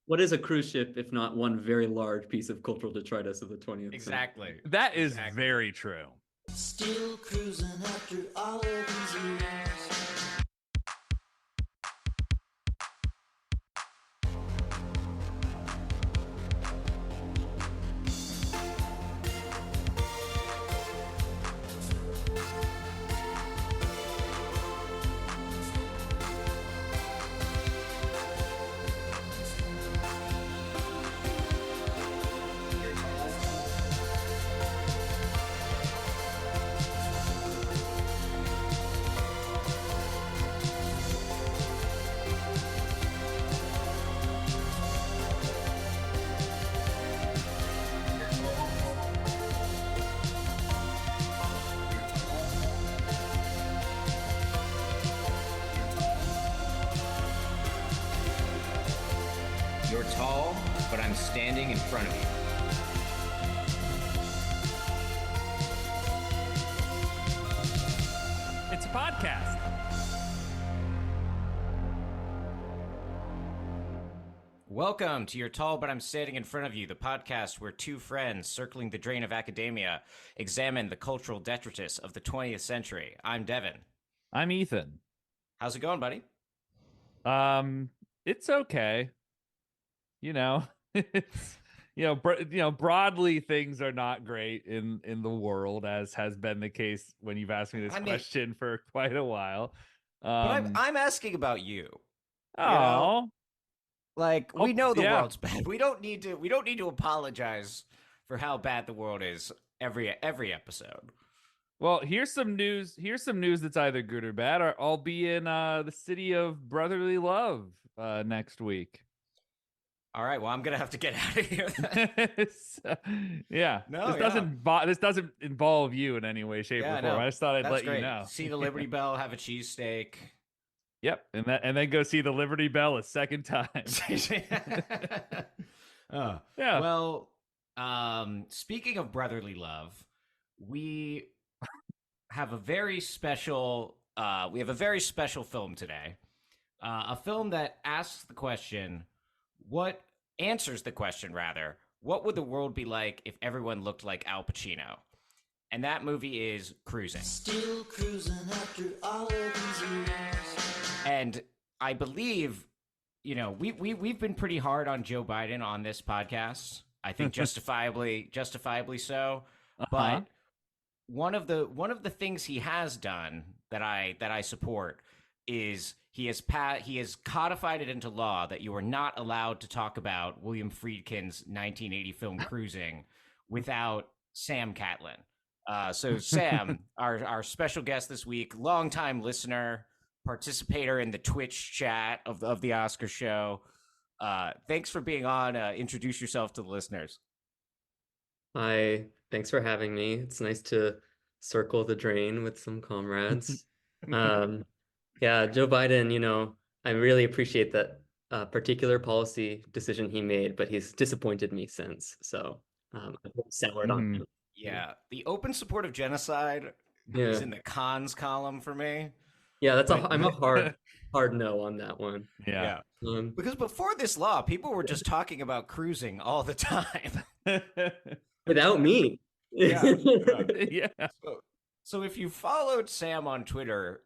what is a cruise ship if not one very large piece of cultural detritus of the 20th century? Exactly. That is Exactly. very true. Still cruising after all of these years. You're tall, but I'm standing in front of you. It's a podcast. Welcome to You're Tall, but I'm Standing in Front of You, the podcast where two friends circling the drain of academia examine the cultural detritus of the 20th century. I'm Devin. I'm Ethan. How's it going, buddy? It's okay. It's broadly things are not great in the world, as has been the case when you've asked me this question for quite a while. But I'm asking about you. Oh, like we know the yeah. world's bad. We don't need to apologize for how bad the world is every episode. Well, here's some news. That's either good or bad. I'll be in the city of brotherly love next week. All right, well, I'm gonna have to get out of here then. Yeah. No, this doesn't involve you in any way, shape, or form. I just thought I'd let you know. See the Liberty Bell, have a cheesesteak. Yep, and then go see the Liberty Bell a second time. Yeah. Well, speaking of brotherly love, we have a very special film today. A film that answers the question, what would the world be like if everyone looked like Al Pacino? And that movie is Cruising. Still cruising after all of these years. And I believe, we've been pretty hard on Joe Biden on this podcast. I think justifiably so. But one of the things he has done that I support is he has codified it into law that you are not allowed to talk about William Friedkin's 1980 film Cruising without Sam Catlin. So Sam, our special guest this week, longtime listener, participator in the Twitch chat of the Oscar show. Thanks for being on. Introduce yourself to the listeners. Hi, thanks for having me. It's nice to circle the drain with some comrades. Yeah, Joe Biden, I really appreciate that particular policy decision he made, but he's disappointed me since. So I've soured on him. Yeah, the open support of genocide is in the cons column for me. Yeah, I'm a hard no on that one. Yeah. Because before this law, people were just talking about cruising all the time. Without me. Yeah. Yeah. So if you followed Sam on Twitter,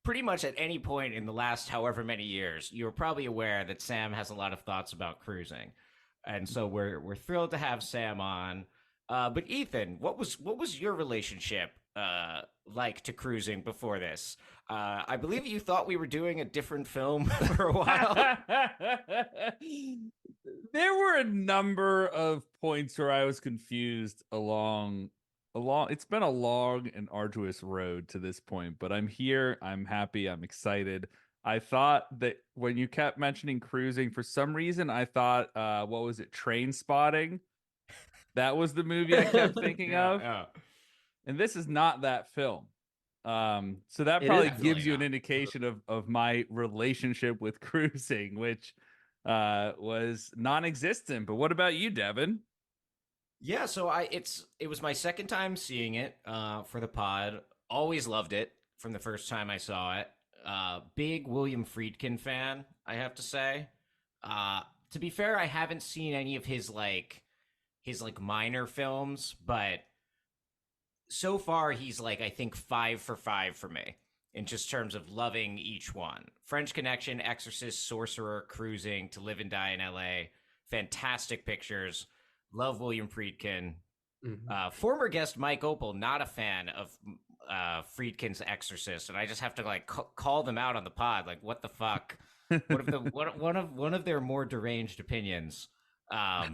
pretty much at any point in the last however many years, you're probably aware that Sam has a lot of thoughts about cruising. And so we're thrilled to have Sam on. But Ethan, what was your relationship like to cruising before this? I believe you thought we were doing a different film for a while. There were a number of points where I was confused along. It's been a long and arduous road to this point, but I'm here. I'm happy. I'm excited. I thought that when you kept mentioning cruising, for some reason, I thought, what was it? Train Spotting. That was the movie I kept thinking of. Yeah. And this is not that film. So that probably gives you an indication of my relationship with cruising, which was non-existent. But what about you, Devin? Yeah, so it was my second time seeing it for the pod. Always loved it from the first time I saw it. Big William Friedkin fan, I have to say. To be fair, I haven't seen any of his minor films, but so far he's like I think 5 for 5 for me in just terms of loving each one. French Connection, Exorcist, Sorcerer, Cruising, To Live and Die in L.A. Fantastic pictures. Love William Friedkin. Former guest Mike Opel, not a fan of Friedkin's Exorcist, and I just have to like call them out on the pod. Like, what the fuck? One of their more deranged opinions. I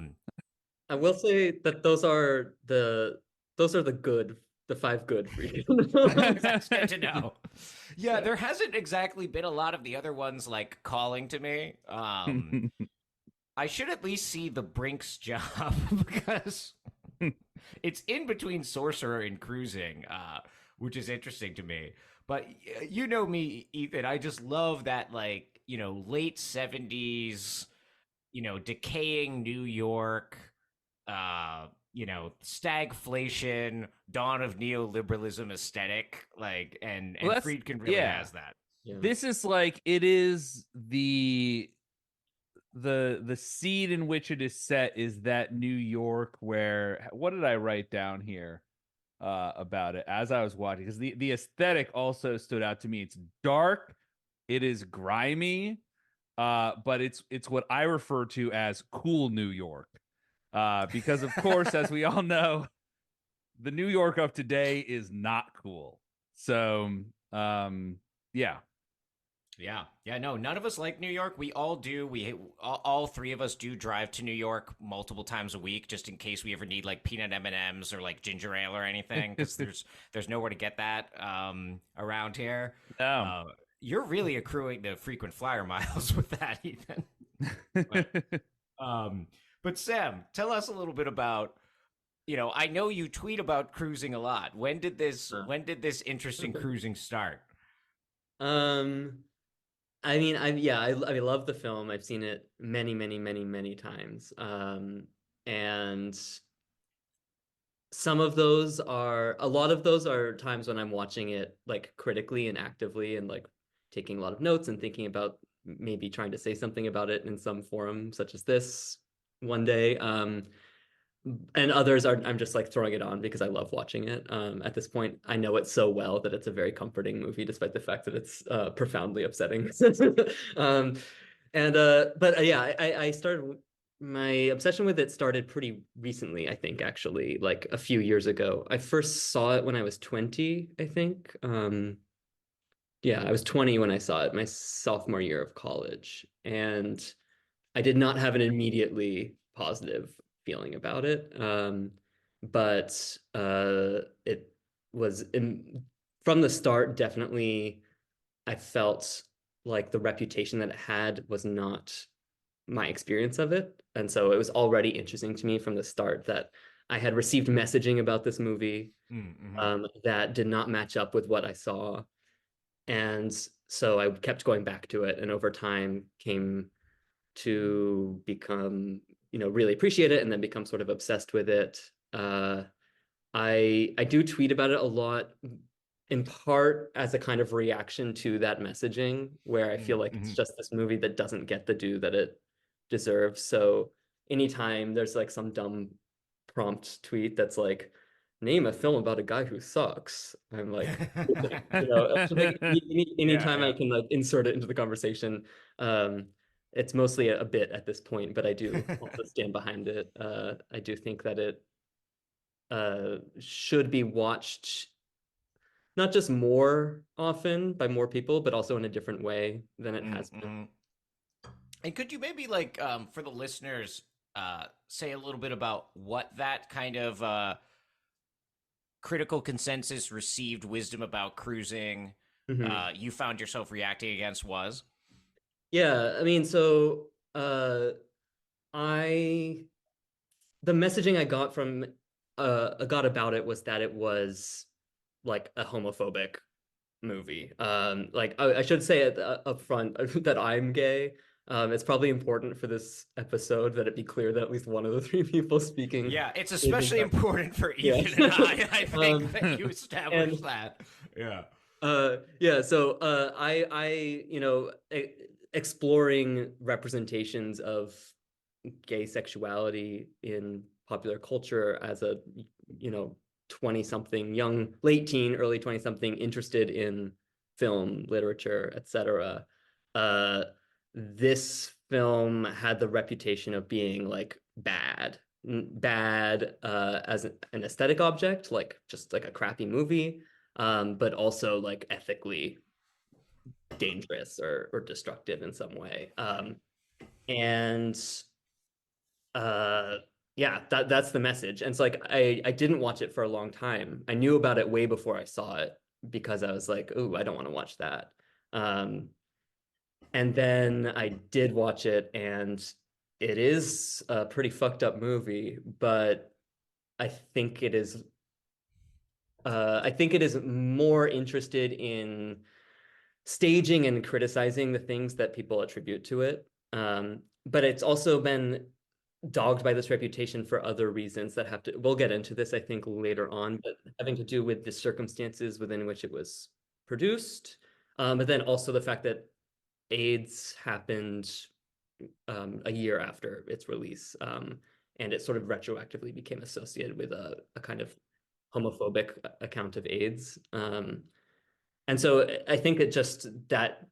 will say that those are the five good Friedkin. That's good to know. Yeah, there hasn't exactly been a lot of the other ones like calling to me. I should at least see the Brinks job because it's in between Sorcerer and Cruising, which is interesting to me. But you know me, Ethan. I just love that, like, late 70s, decaying New York, stagflation, dawn of neoliberalism aesthetic. Like, and Friedkin really has that. Yeah. This is like, it is the seed in which it is set is that New York where, what did I write down here about it as I was watching? Because the aesthetic also stood out to me. It's dark, it is grimy, but it's what I refer to as cool New York. Because of course, as we all know, the New York of today is not cool. So, yeah. Yeah, no, none of us like New York. We all do. All three of us do drive to New York multiple times a week, just in case we ever need like peanut M&Ms or like ginger ale or anything, because there's nowhere to get that around here. You're really accruing the frequent flyer miles with that, Ethan. But Sam, tell us a little bit about. I know you tweet about cruising a lot. When did this interest in cruising start? I mean, I love the film. I've seen it many, many, many, many times. And a lot of those are times when I'm watching it like critically and actively and like taking a lot of notes and thinking about maybe trying to say something about it in some forum such as this one day. And others I'm just like throwing it on because I love watching it. At this point, I know it so well that it's a very comforting movie, despite the fact that it's profoundly upsetting. I started my obsession with it started pretty recently, I think, actually, like a few years ago. I first saw it when I was 20, I think. I was 20 when I saw it, my sophomore year of college, and I did not have an immediately positive feeling about it. But it was from the start, definitely, I felt like the reputation that it had was not my experience of it. And so it was already interesting to me from the start that I had received messaging about this movie that did not match up with what I saw. And so I kept going back to it, and over time came to become, really appreciate it and then become sort of obsessed with it. I do tweet about it a lot, in part as a kind of reaction to that messaging, where I feel like it's just this movie that doesn't get the due that it deserves. So anytime there's like some dumb prompt tweet that's like, name a film about a guy who sucks, I'm like, anytime I can like insert it into the conversation. It's mostly a bit at this point, but I do also stand behind it. I do think that it should be watched not just more often by more people, but also in a different way than it has been. And could you maybe like for the listeners say a little bit about what that kind of critical consensus received wisdom about cruising you found yourself reacting against was? Yeah, I mean, so the messaging I got from got about it was that it was like a homophobic movie. Like I should say up front that I'm gay. It's probably important for this episode that it be clear that at least one of the three people speaking. Yeah, it's especially important for Ethan and I think that you established that. Yeah. So I exploring representations of gay sexuality in popular culture as a, 20-something, young, late teen, early 20-something, interested in film, literature, etc. This film had the reputation of being like bad as an aesthetic object, like just like a crappy movie, but also like ethically dangerous or destructive in some way. And uh yeah, that's the message. And it's like I didn't watch it for a long time. I knew about it way before I saw it because I was like, oh, I don't want to watch that. Um and then I did watch it, and it is a pretty fucked up movie, but I think it is I think it is more interested in staging and criticizing the things that people attribute to it. But it's also been dogged by this reputation for other reasons that have to, we'll get into this, I think, later on, but having to do with the circumstances within which it was produced. But then also the fact that AIDS happened a year after its release. And it sort of retroactively became associated with a kind of homophobic account of AIDS. And so I think it just that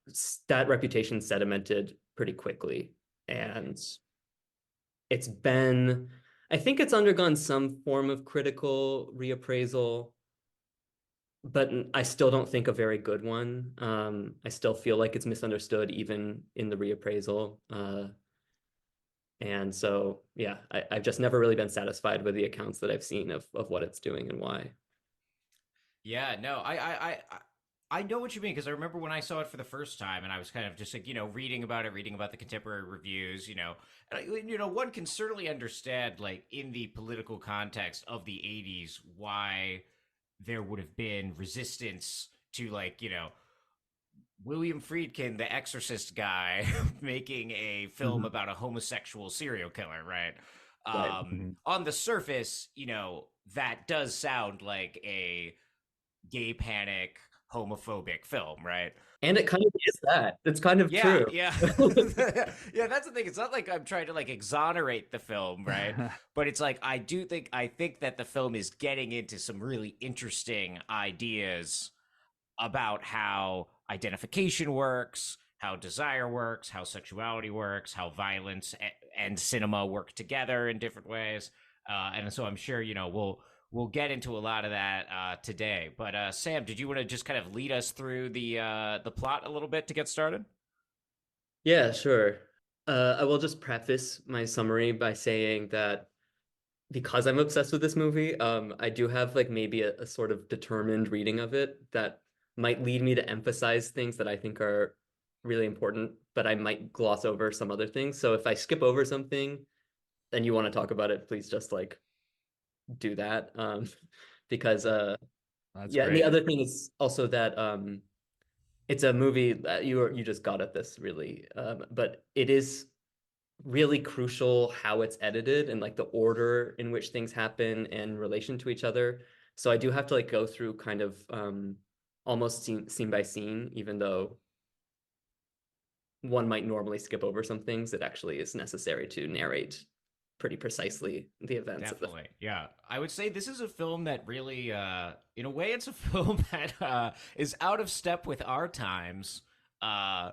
reputation sedimented pretty quickly. And it's been, I think it's undergone some form of critical reappraisal, but I still don't think a very good one. I still feel like it's misunderstood even in the reappraisal. And so, yeah, I've just never really been satisfied with the accounts that I've seen of what it's doing and why. Yeah, no, I know what you mean because I remember when I saw it for the first time, and I was kind of just like, reading about it, reading about the contemporary reviews, one can certainly understand, like, in the political context of the '80s, why there would have been resistance to, like, William Friedkin, the Exorcist guy, making a film about a homosexual serial killer, right? Right. On the surface, that does sound like a gay panic homophobic film, right? And it kind of is that. It's kind of Yeah, true. yeah. Yeah, that's the thing. It's not like I'm trying to like exonerate the film, right? But it's like I think that the film is getting into some really interesting ideas about how identification works, how desire works, how sexuality works, how violence and cinema work together in different ways. And so I'm sure we'll get into a lot of that today. But Sam, did you want to just kind of lead us through the plot a little bit to get started? Yeah, sure. I will just preface my summary by saying that because I'm obsessed with this movie, I do have like maybe a sort of determined reading of it that might lead me to emphasize things that I think are really important, but I might gloss over some other things. So if I skip over something and you want to talk about it, please just like do that. Because That's yeah, and the great. other thing is also that it's a movie that you just got at this really, but it is really crucial how it's edited and like the order in which things happen in relation to each other. So I do have to like go through kind of almost scene by scene, even though one might normally skip over some things, it actually is necessary to narrate pretty precisely the events of the. Definitely. Yeah. I would say this is a film that really, in a way, it's a film that is out of step with our times. Uh,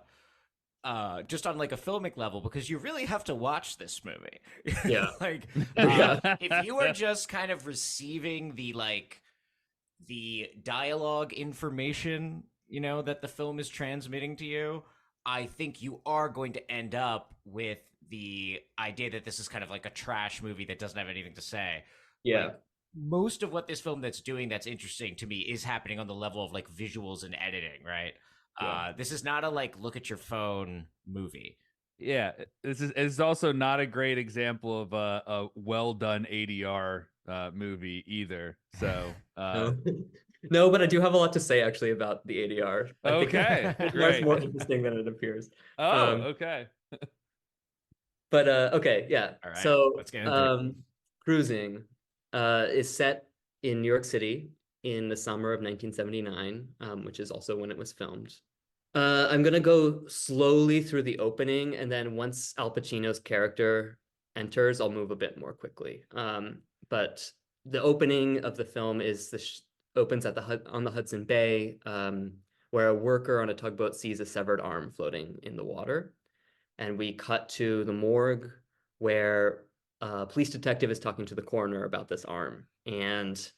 just on like a filmic level, because you really have to watch this movie. Yeah. Like, Yeah. if you are just kind of receiving the dialogue information, that the film is transmitting to you, I think you are going to end up with the idea that this is kind of like a trash movie that doesn't have anything to say. Yeah. Like, most of what this film that's doing that's interesting to me is happening on the level of like visuals and editing, right? Yeah. This is not a like look at your phone movie. Yeah, this is also not a great example of a well done ADR movie either. So No. No, but I do have a lot to say actually about the ADR. I think okay, ADR is great. more interesting than it appears. Oh, Um, okay. but okay, yeah. All right, So let's get into it. Cruising is set in New York City in the summer of 1979, which is also when it was filmed. I'm gonna go slowly through the opening, and then once Al Pacino's character enters, I'll move a bit more quickly. But the opening of the film is opens at on the Hudson Bay, where a worker on a tugboat sees a severed arm floating in the water, and we cut to the morgue where a police detective is talking to the coroner about this arm and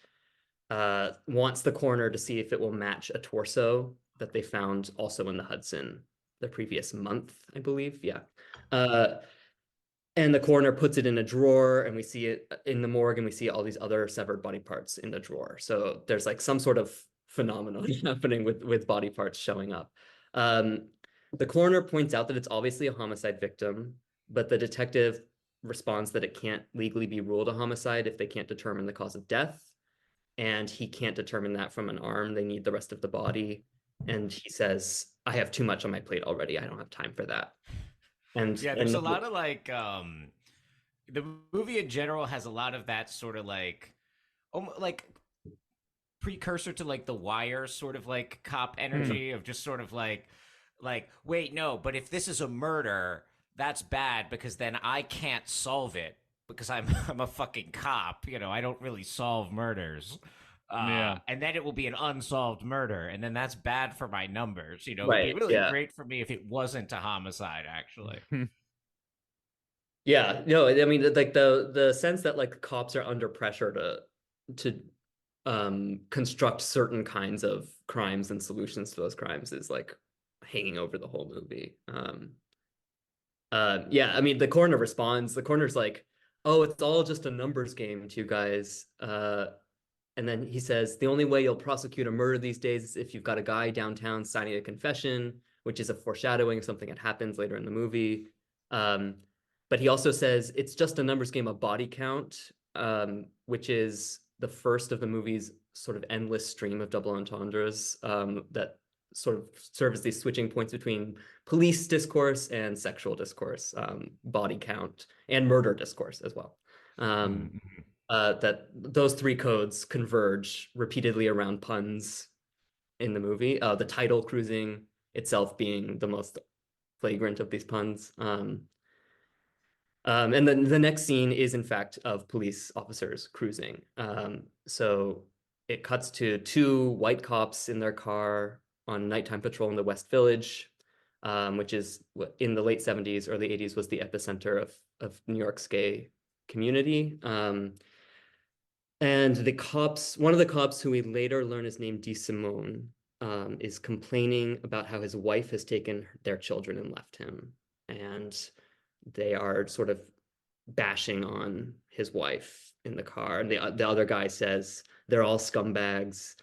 wants the coroner to see if it will match a torso that they found also in the Hudson the previous month, I believe. Yeah. Uh, and the coroner puts it in a drawer, and we see it in the morgue, and we see all these other severed body parts in the drawer. So there's like some sort of phenomenon happening with body parts showing up. Um, the coroner points out that it's obviously a homicide victim, but the detective responds that it can't legally be ruled a homicide if they can't determine the cause of death. And he can't determine that from an arm. They need the rest of the body. And he says, I have too much on my plate already. I don't have time for that. Yeah, there's a lot of the movie in general has a lot of that sort of like precursor to like the Wire sort of like cop energy of just sort of like wait, no, but if this is a murder, that's bad because then I can't solve it because I'm a fucking cop, I don't really solve murders. Yeah. And then it will be an unsolved murder, and then that's bad for my numbers. It would be right. really Yeah. great for me if it wasn't a homicide, actually. Yeah. No, I mean, like the sense that like cops are under pressure to construct certain kinds of crimes and solutions to those crimes is like hanging over the whole movie. Yeah, I mean, the coroner responds. The coroner's like, "Oh, it's all just a numbers game to you guys." And then he says, "The only way you'll prosecute a murder these days is if you've got a guy downtown signing a confession, which is a foreshadowing of something that happens later in the movie." Um, but he also says it's just a numbers game of body count, which is the first of the movie's sort of endless stream of double entendres that sort of serve as these switching points between police discourse and sexual discourse, body count, and murder discourse as well. Um, Mm-hmm. that those three codes converge repeatedly around puns in the movie. The title cruising itself being the most flagrant of these puns. And then the next scene is, in fact, of police officers cruising. So it cuts to two white cops in their car on nighttime patrol in the West Village, which is in the late 70s, early 80s was the epicenter of New York's gay community. And one of the cops who we later learn is named DeSimone, is complaining about how his wife has taken their children and left him. And they are sort of bashing on his wife in the car. And the other guy says, they're all scumbags,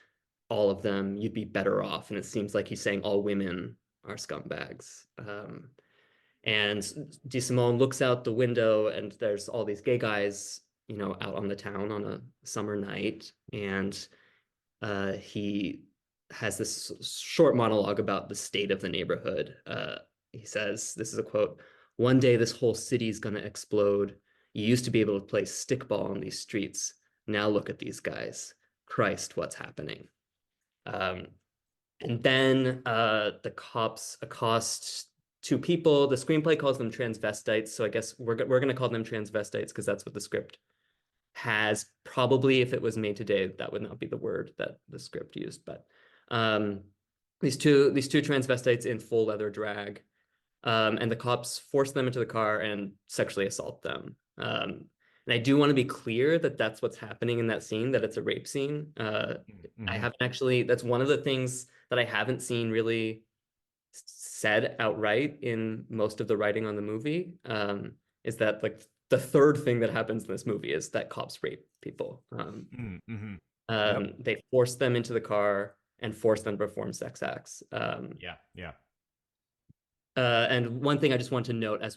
all of them, you'd be better off. And it seems like he's saying all women are scumbags. And DeSimone looks out the window and there's all these gay guys, out on the town on a summer night. And he has this short monologue about the state of the neighborhood. He says, this is a quote, "One day this whole city's gonna explode. You used to be able to play stickball on these streets. Now look at these guys. Christ, what's happening?" And then the cops accost two people. The screenplay calls them transvestites, so I guess we're gonna call them transvestites because that's what the script has. Probably if it was made today, that would not be the word that the script used. But these two transvestites in full leather drag, and the cops force them into the car and sexually assault them. And I do want to be clear that that's what's happening in that scene, that it's a rape scene. I haven't actually, that's one of the things that I haven't seen really said outright in most of the writing on the movie, is that like the third thing that happens in this movie is that cops rape people. They force them into the car and force them to perform sex acts. Yeah. And one thing I just want to note that's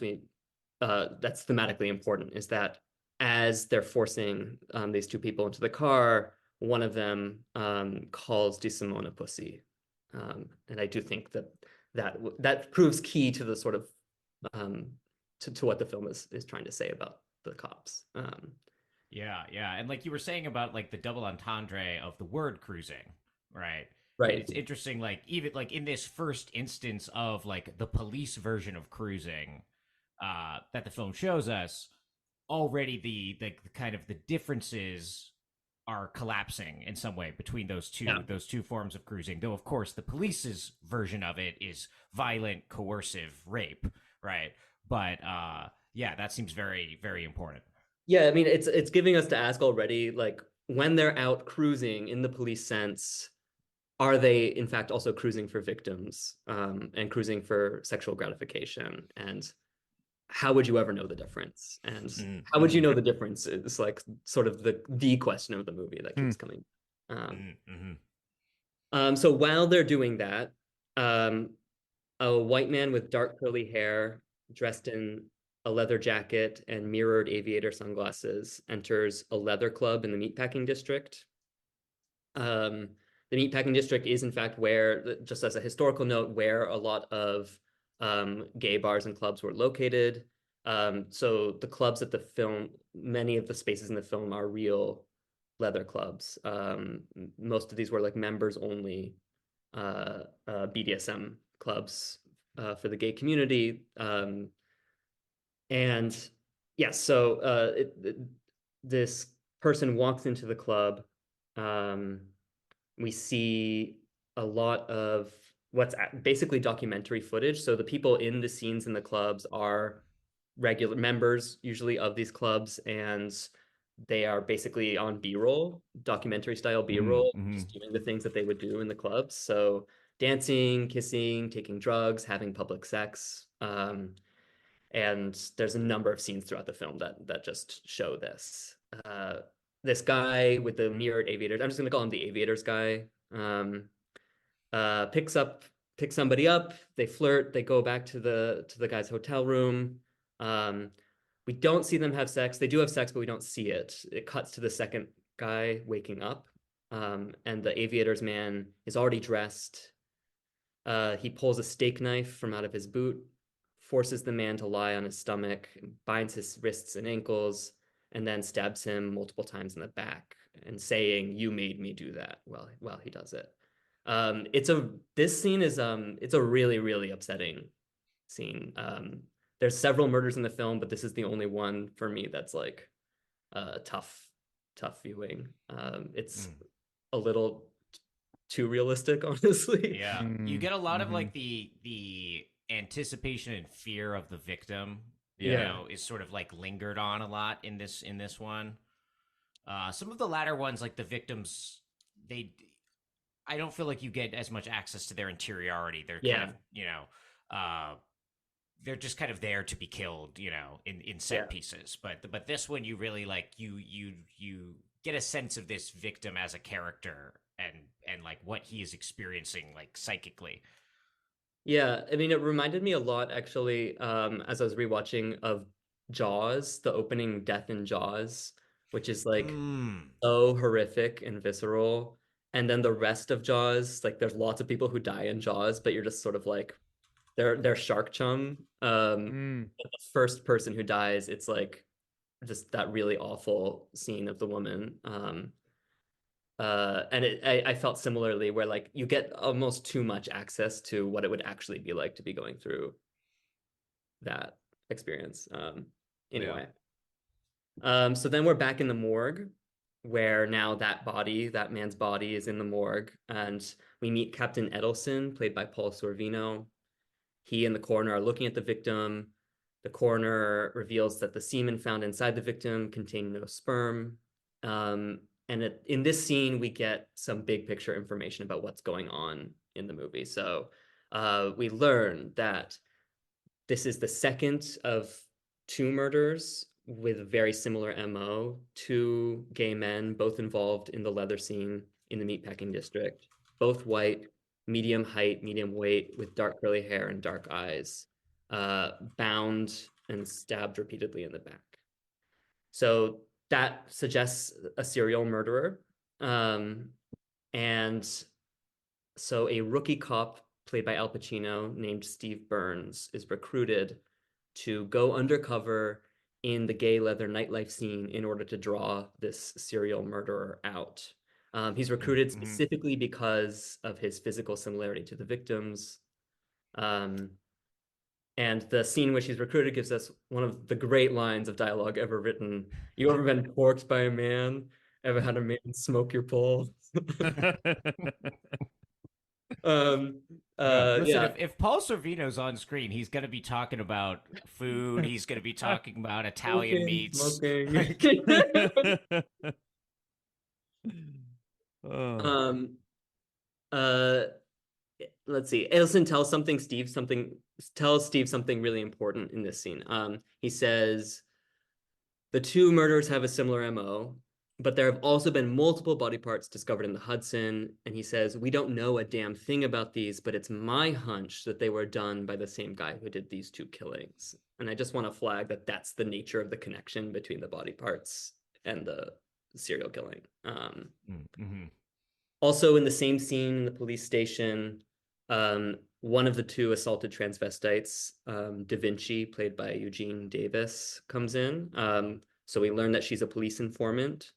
thematically important is that as they're forcing these two people into the car, one of them calls DeSimone a pussy. And I do think that proves key to the sort of to what the film is trying to say about the cops. Yeah. And like you were saying about like the double entendre of the word cruising, right? Right. It's interesting, like even like in this first instance of like the police version of cruising that the film shows us, already the kind of the differences are collapsing in some way between Yeah. those two forms of cruising. Though of course the police's version of it is violent, coercive rape, right? But yeah, that seems very, very important. Yeah, I mean it's giving us to ask already, like when they're out cruising in the police sense, are they in fact also cruising for victims, and cruising for sexual gratification? And how would you ever know the difference? And how would you Mm-hmm. know the difference is like sort of the question of the movie that Hmm. keeps coming. Um, Mm-hmm. so while they're doing that, um, a white man with dark curly hair, dressed in a leather jacket and mirrored aviator sunglasses, enters a leather club in the meatpacking district. Um, the meatpacking district is, in fact, where, just as a historical note, where a lot of gay bars and clubs were located. So the clubs at the film, many of the spaces in the film are real leather clubs. Most of these were like members only BDSM clubs for the gay community. And yeah, so this person walks into the club. Um, we see a lot of what's basically documentary footage. So the people in the scenes in the clubs are regular members, usually of these clubs, and they are basically on B-roll, documentary style B-roll, Mm-hmm. just doing the things that they would do in the clubs. So dancing, kissing, taking drugs, having public sex. And there's a number of scenes throughout the film that just show this. Uh, this guy with the mirrored aviators, I'm just gonna call him the aviators guy, um, picks somebody up, they flirt, they go back to the guy's hotel room. Um, we don't see them have sex. They do have sex, but we don't see it. It cuts to the second guy waking up, and the aviators man is already dressed. He pulls a steak knife from out of his boot, forces the man to lie on his stomach, binds his wrists and ankles, and then stabs him multiple times in the back, and saying, "You made me do that." While he does it. It's a This scene is it's a really, really upsetting scene. There's several murders in the film, but this is the only one for me that's like tough viewing. It's Mm. a little too realistic, honestly. Yeah, you Mm, get a lot of mhm. like the anticipation and fear of the victim. You Yeah. Yeah. know, is sort of like lingered on a lot in this one. Some of the latter ones, like the victims, they I don't feel like you get as much access to their interiority. They're kind of Yeah. uh, they're just kind of there to be killed, in Yeah. set pieces. But this one, you really like you get a sense of this victim as a character and like what he is experiencing like psychically. Yeah, I mean, it reminded me a lot, actually, as I was rewatching, of Jaws, the opening death in Jaws, which is like Mm. so horrific and visceral. And then the rest of Jaws, like there's lots of people who die in Jaws, but you're just sort of like they're shark chum. Mm, But the first person who dies, it's like just that really awful scene of the woman. And I felt similarly, where like you get almost too much access to what it would actually be like to be going through that experience. yeah. Anyway, so then we're back in the morgue, where now that man's body is in the morgue, and we meet Captain Edelson, played by Paul Sorvino. He and the coroner are looking at the victim. The coroner reveals that the semen found inside the victim contained no sperm. In this scene, we get some big picture information about what's going on in the movie. So we learn that this is the second of two murders with a very similar MO. Two gay men, both involved in the leather scene in the meatpacking district, both white, medium height, medium weight, with dark curly hair and dark eyes, bound and stabbed repeatedly in the back. So that suggests a serial murderer. Um, and so a rookie cop played by Al Pacino named Steve Burns is recruited to go undercover in the gay leather nightlife scene in order to draw this serial murderer out. He's recruited Mm-hmm. specifically because of his physical similarity to the victims. Um, And the scene in which he's recruited gives us one of the great lines of dialogue ever written. You ever been porked by a man? Ever had a man smoke your pole? um, Listen, yeah, if Paul Sorvino's on screen, he's going to be talking about food. He's going to be talking about Italian smoking, meats. smoking. Like, Oh. um, uh, let's see. Adelson tells Steve something really important in this scene. He says the two murderers have a similar MO, but there have also been multiple body parts discovered in the Hudson. And he says, we don't know a damn thing about these, but it's my hunch that they were done by the same guy who did these two killings. And I just want to flag that that's the nature of the connection between the body parts and the serial killing. mm-hmm. Also, in the same scene in the police station, one of the two assaulted transvestites, Da Vinci, played by Eugene Davis, comes in. So we learn that she's a police informant.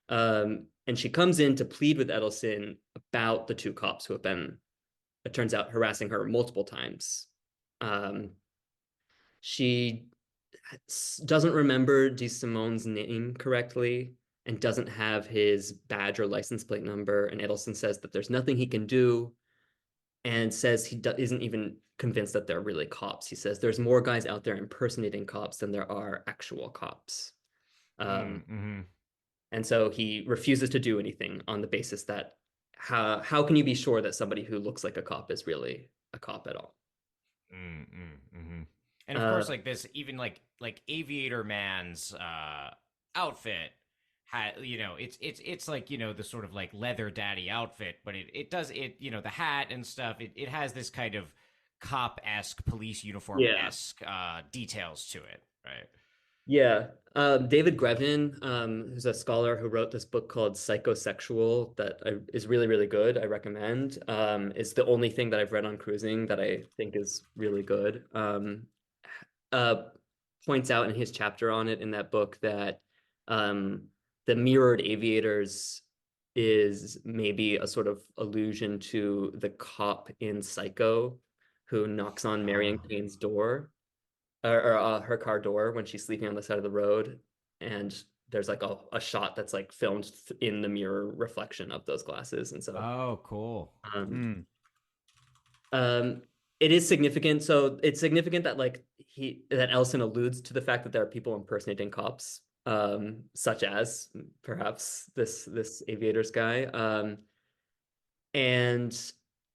And she comes in to plead with Edelson about the two cops who have been, it turns out, harassing her multiple times. She doesn't remember DeSimone's name correctly and doesn't have his badge or license plate number. And Edelson says that there's nothing he can do and says he isn't even convinced that they're really cops. He says there's more guys out there impersonating cops than there are actual cops. Mm-hmm. And so he refuses to do anything on the basis that how can you be sure that somebody who looks like a cop is really a cop at all? Mm-hmm. And of Uh, course, like this, even like Aviator Man's outfit had, it's like, the sort of like leather daddy outfit, but it does it, the hat and stuff. It has this kind of cop-esque, police yeah, uniform-esque details to it, right? yeah. David Grevin, who's a scholar who wrote this book called Psychosexual that is really, really good. I recommend. Is the only thing that I've read on cruising that I think is really good. Uh, Points out in his chapter on it in that book that um, the mirrored aviators is maybe a sort of allusion to the cop in Psycho who knocks on Marion Oh. Kane's door or her car door when she's sleeping on the side of the road, and there's like a shot that's like filmed in the mirror reflection of those glasses, and so Oh, cool. um, Hmm. um, it is significant. So it's significant that that Ellison alludes to the fact that there are people impersonating cops, such as perhaps this aviators guy, and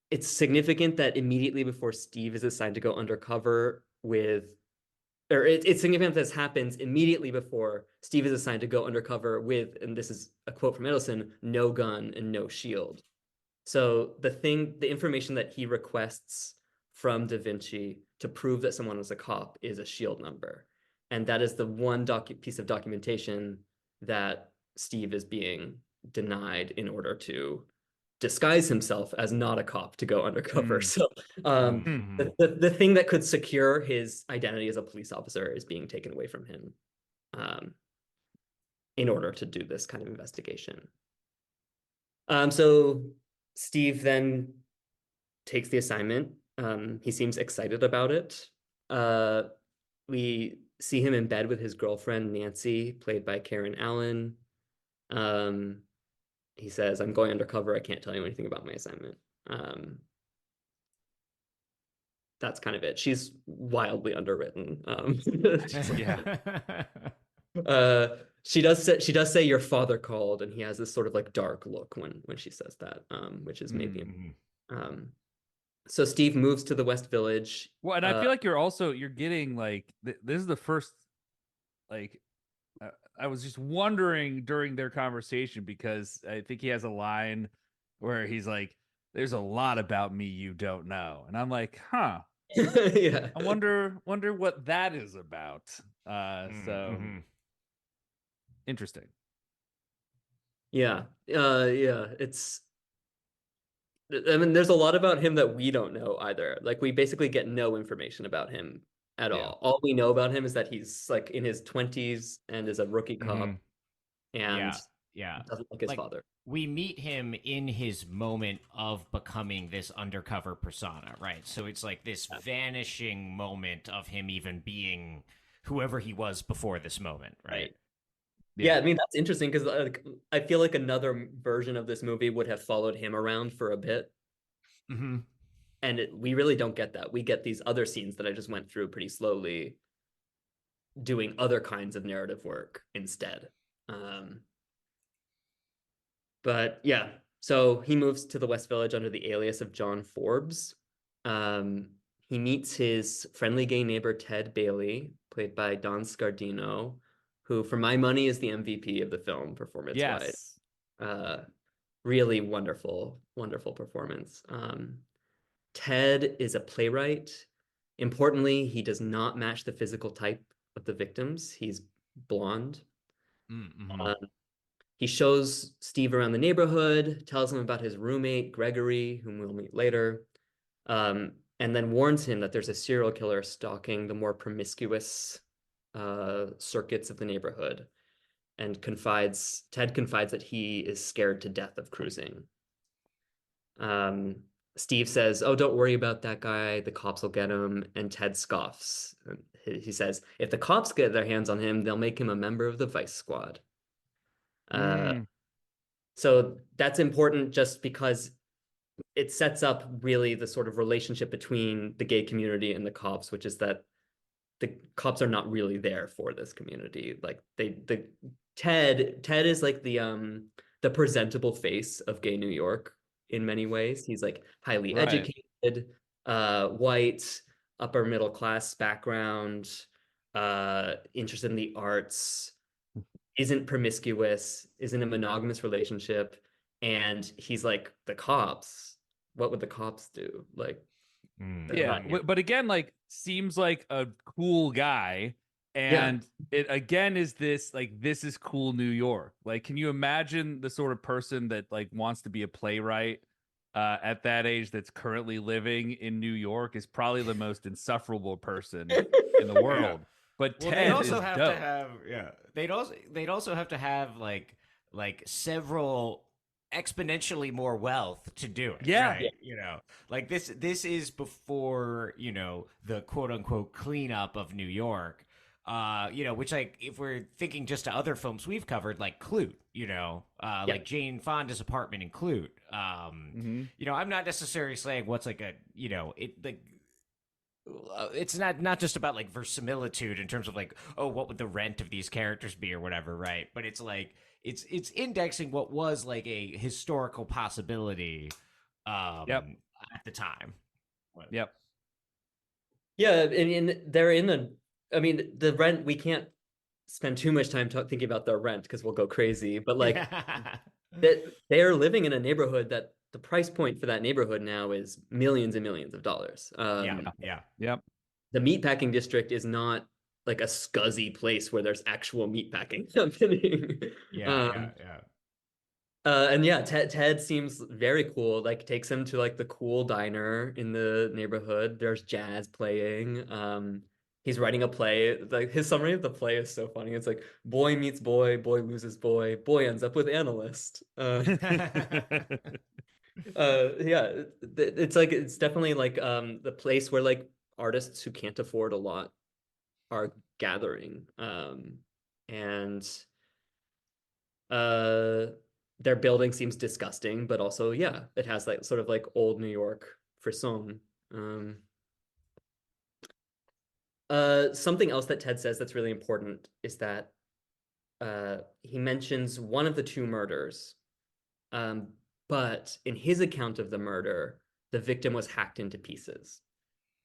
it's significant that immediately before Steve is assigned to go undercover with it's significant that this happens immediately before Steve is assigned to go undercover with, and this is a quote from Edelson, no gun and no shield. So the information that he requests from Da Vinci to prove that someone was a cop is a shield number. And that is the one piece of documentation that Steve is being denied in order to disguise himself as not a cop to go undercover. Hmm. So Mm-hmm. the thing that could secure his identity as a police officer is being taken away from him um, in order to do this kind of investigation. So Steve then takes the assignment. He seems excited about it. We see him in bed with his girlfriend, Nancy, played by Karen Allen. He says, I'm going undercover. I can't tell you anything about my assignment. That's kind of it. She's wildly underwritten. Yeah. uh, she does say your father called, and he has this sort of like dark look when she says that, which is maybe. Mm-hmm. Um, so Steve moves to the West Village. Well, and I feel like you're getting like this is the first like I was just wondering during their conversation because I think he has a line where he's like, "There's a lot about me you don't know," and I'm like, "Huh." Yeah, I wonder what that is about. So Mm-hmm. interesting. yeah, yeah. I mean, there's a lot about him that we don't know either. Like, we basically get no information about him at Yeah. all. All we know about him is that he's like in his 20s and is a rookie Mm-hmm. cop and Yeah. Yeah. doesn't like his Like father. we meet him in his moment of becoming this undercover persona, right? So it's like this vanishing moment of him even being whoever he was before this moment, right? Right. Yeah, Yeah. I mean that's interesting because like I feel like another version of this movie would have followed him around for a bit, Mm-hmm. and we really don't get that. We get these other scenes that I just went through pretty slowly, doing other kinds of narrative work instead. Um, but yeah, so he moves to the West Village under the alias of John Forbes. Um, he meets his friendly gay neighbor Ted Bailey, played by Don Scardino, who, for my money, is the MVP of the film performance-wise. Yes. Uh, really wonderful, wonderful performance. Ted is a playwright. Importantly, he does not match the physical type of the victims. He's blonde. Mm-hmm. Um, he shows Steve around the neighborhood, tells him about his roommate, Gregory, whom we'll meet later, and then warns him that there's a serial killer stalking the more promiscuous circuits of the neighborhood, and Ted confides that he is scared to death of cruising. Um, Steve says, "Oh, don't worry about that guy. The cops will get him." And Ted scoffs. He says, "If the cops get their hands on him, they'll make him a member of the Vice Squad." Uh, Mm, so that's important just because it sets up really the sort of relationship between the gay community and the cops, which is that the cops are not really there for this community. Like the Ted is like the presentable face of gay New York in many ways. He's like highly right. educated, white, upper middle class background, interested in the arts, isn't promiscuous, is in a monogamous relationship, and he's like the cops. What would the cops do? Like they're Yeah, not here. but again, like seems like a cool guy, Yeah. and it again is this like this is cool New York. Like, can you imagine the sort of person that like wants to be a playwright at that age that's currently living in New York is probably the most insufferable person in the Yeah. world. But Well, they'd Ted also is have to dope. have they'd also have to have like several exponentially more wealth to do it, Yeah, Yeah. right? Like this is before, the quote unquote cleanup of New York. Which like if we're thinking just to other films we've covered, like Clute, Yeah. like Jane Fonda's apartment in Clute. hmm I'm not necessarily saying what's like a, it like it's not just about like verisimilitude in terms of like, oh, what would the rent of these characters be or whatever, right? But it's like it's indexing what was like a historical possibility Yep, at the time. yep. Yeah, and they're in the. I mean, the rent. We can't spend too much time thinking about their rent because we'll go crazy. But like Yeah. that, they are living in a neighborhood that the price point for that neighborhood now is millions and millions of dollars. Yeah, yeah, Yep. The meatpacking district is not like a scuzzy place where there's actual meatpacking happening. yeah, yeah, Um, yeah. and yeah, Ted seems very cool. Like takes him to like the cool diner in the neighborhood. There's jazz playing. He's writing a play. Like his summary of the play is so funny. It's like boy meets boy, boy loses boy, boy ends up with analyst. Yeah, it's like it's definitely like the place where like artists who can't afford a lot are gathering. And uh their building seems disgusting, but also yeah, it has like sort of like old New York frisson. Um Something else that Ted says that's really important is that he mentions one of the two murders. Um, but in his account of the murder, the victim was hacked into pieces.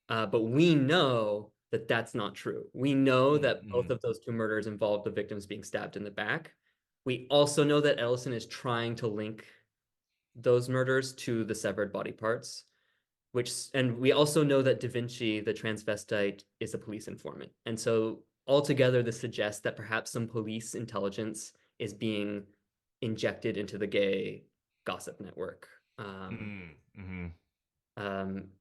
But we know that that's not true. We know that both Mm-hmm. of those two murders involved the victims being stabbed in the back. We also know that Ellison is trying to link those murders to the severed body parts, and we also know that Da Vinci, the transvestite, is a police informant. And so altogether, this suggests that perhaps some police intelligence is being injected into the gay gossip network. Mm-hmm.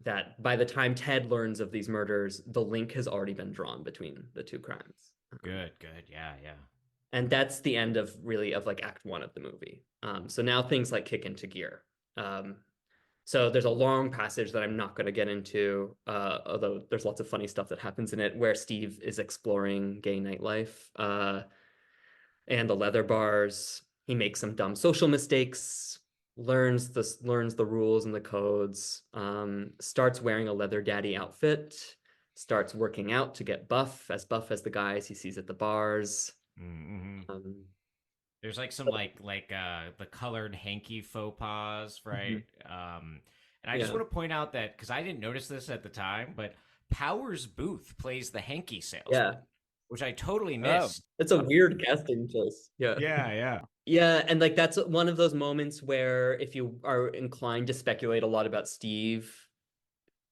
That by the time Ted learns of these murders, the link has already been drawn between the two crimes. Good, good. Yeah, yeah. And that's the end of really of like act one of the movie. So now things like kick into gear. So there's a long passage that I'm not going to get into, although there's lots of funny stuff that happens in it, where Steve is exploring gay nightlife and the leather bars. He makes some dumb social mistakes, learns the rules and the codes, starts wearing a leather daddy outfit, starts working out to get buff as the guys he sees at the bars. Mm-hmm. Um, There's like some the colored hanky faux pas, right? And I just yeah, want to point out that because I didn't notice this at the time, but Powers Booth plays the hanky yeah, salesman, which I totally Oh, missed. it's a weird casting choice. Yeah. Yeah. Yeah, and like that's one of those moments where if you are inclined to speculate a lot about Steve,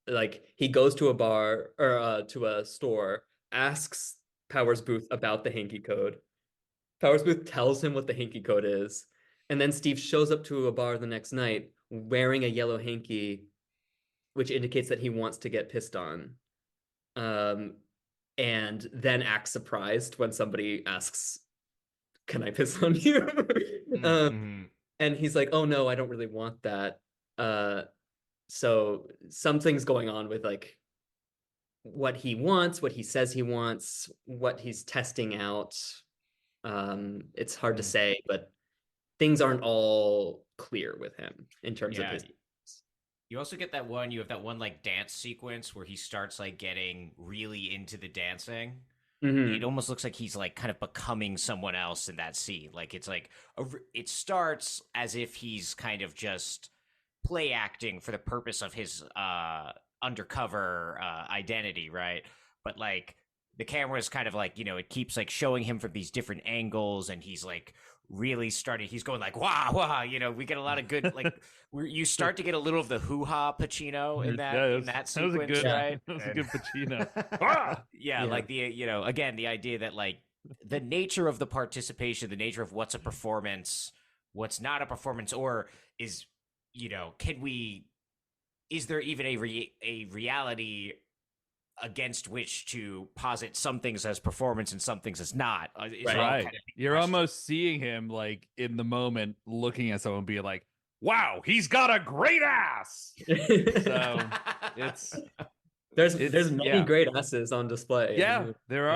like he goes to a bar or to a store, asks Powers Booth about the hanky code. Powers Booth tells him what the hanky code is, and then Steve shows up to a bar the next night wearing a yellow hanky, which indicates that he wants to get pissed on. Um, and then acts surprised when somebody asks, "Can I piss on you?" Mm-hmm. And he's like, "Oh no, I don't really want that." Uh, so something's going on with like what he wants, what he says he wants, what he's testing out. It's hard to say, but things aren't all clear with him in terms of Yeah. his. You also get you have that one like dance sequence where he starts like getting really into the dancing. It Mhm. almost looks like he's like kind of becoming someone else in that scene. Like it's like it starts as if he's kind of just play acting for the purpose of his undercover identity, right? But like the camera is kind of like, it keeps like showing him from these different angles, and he's like really starting. He's going like wah wah. We get a lot of good like you start to get a little of the hoo ha Pacino in that yeah, in that that was a sequence, good, Yeah. right? that was a And good Pacino. Ah! yeah, Yeah. like the again the idea that like the nature of the participation, the nature of what's a performance, what's not a performance, or is can we is there even a reality against which to posit some things as performance and some things as not? Is Right. all Right. kind of the You're question. almost seeing him like in the moment looking at someone being like, wow, he's got a great ass. So it's there's many yeah. great asses on display in the Yeah, movie. there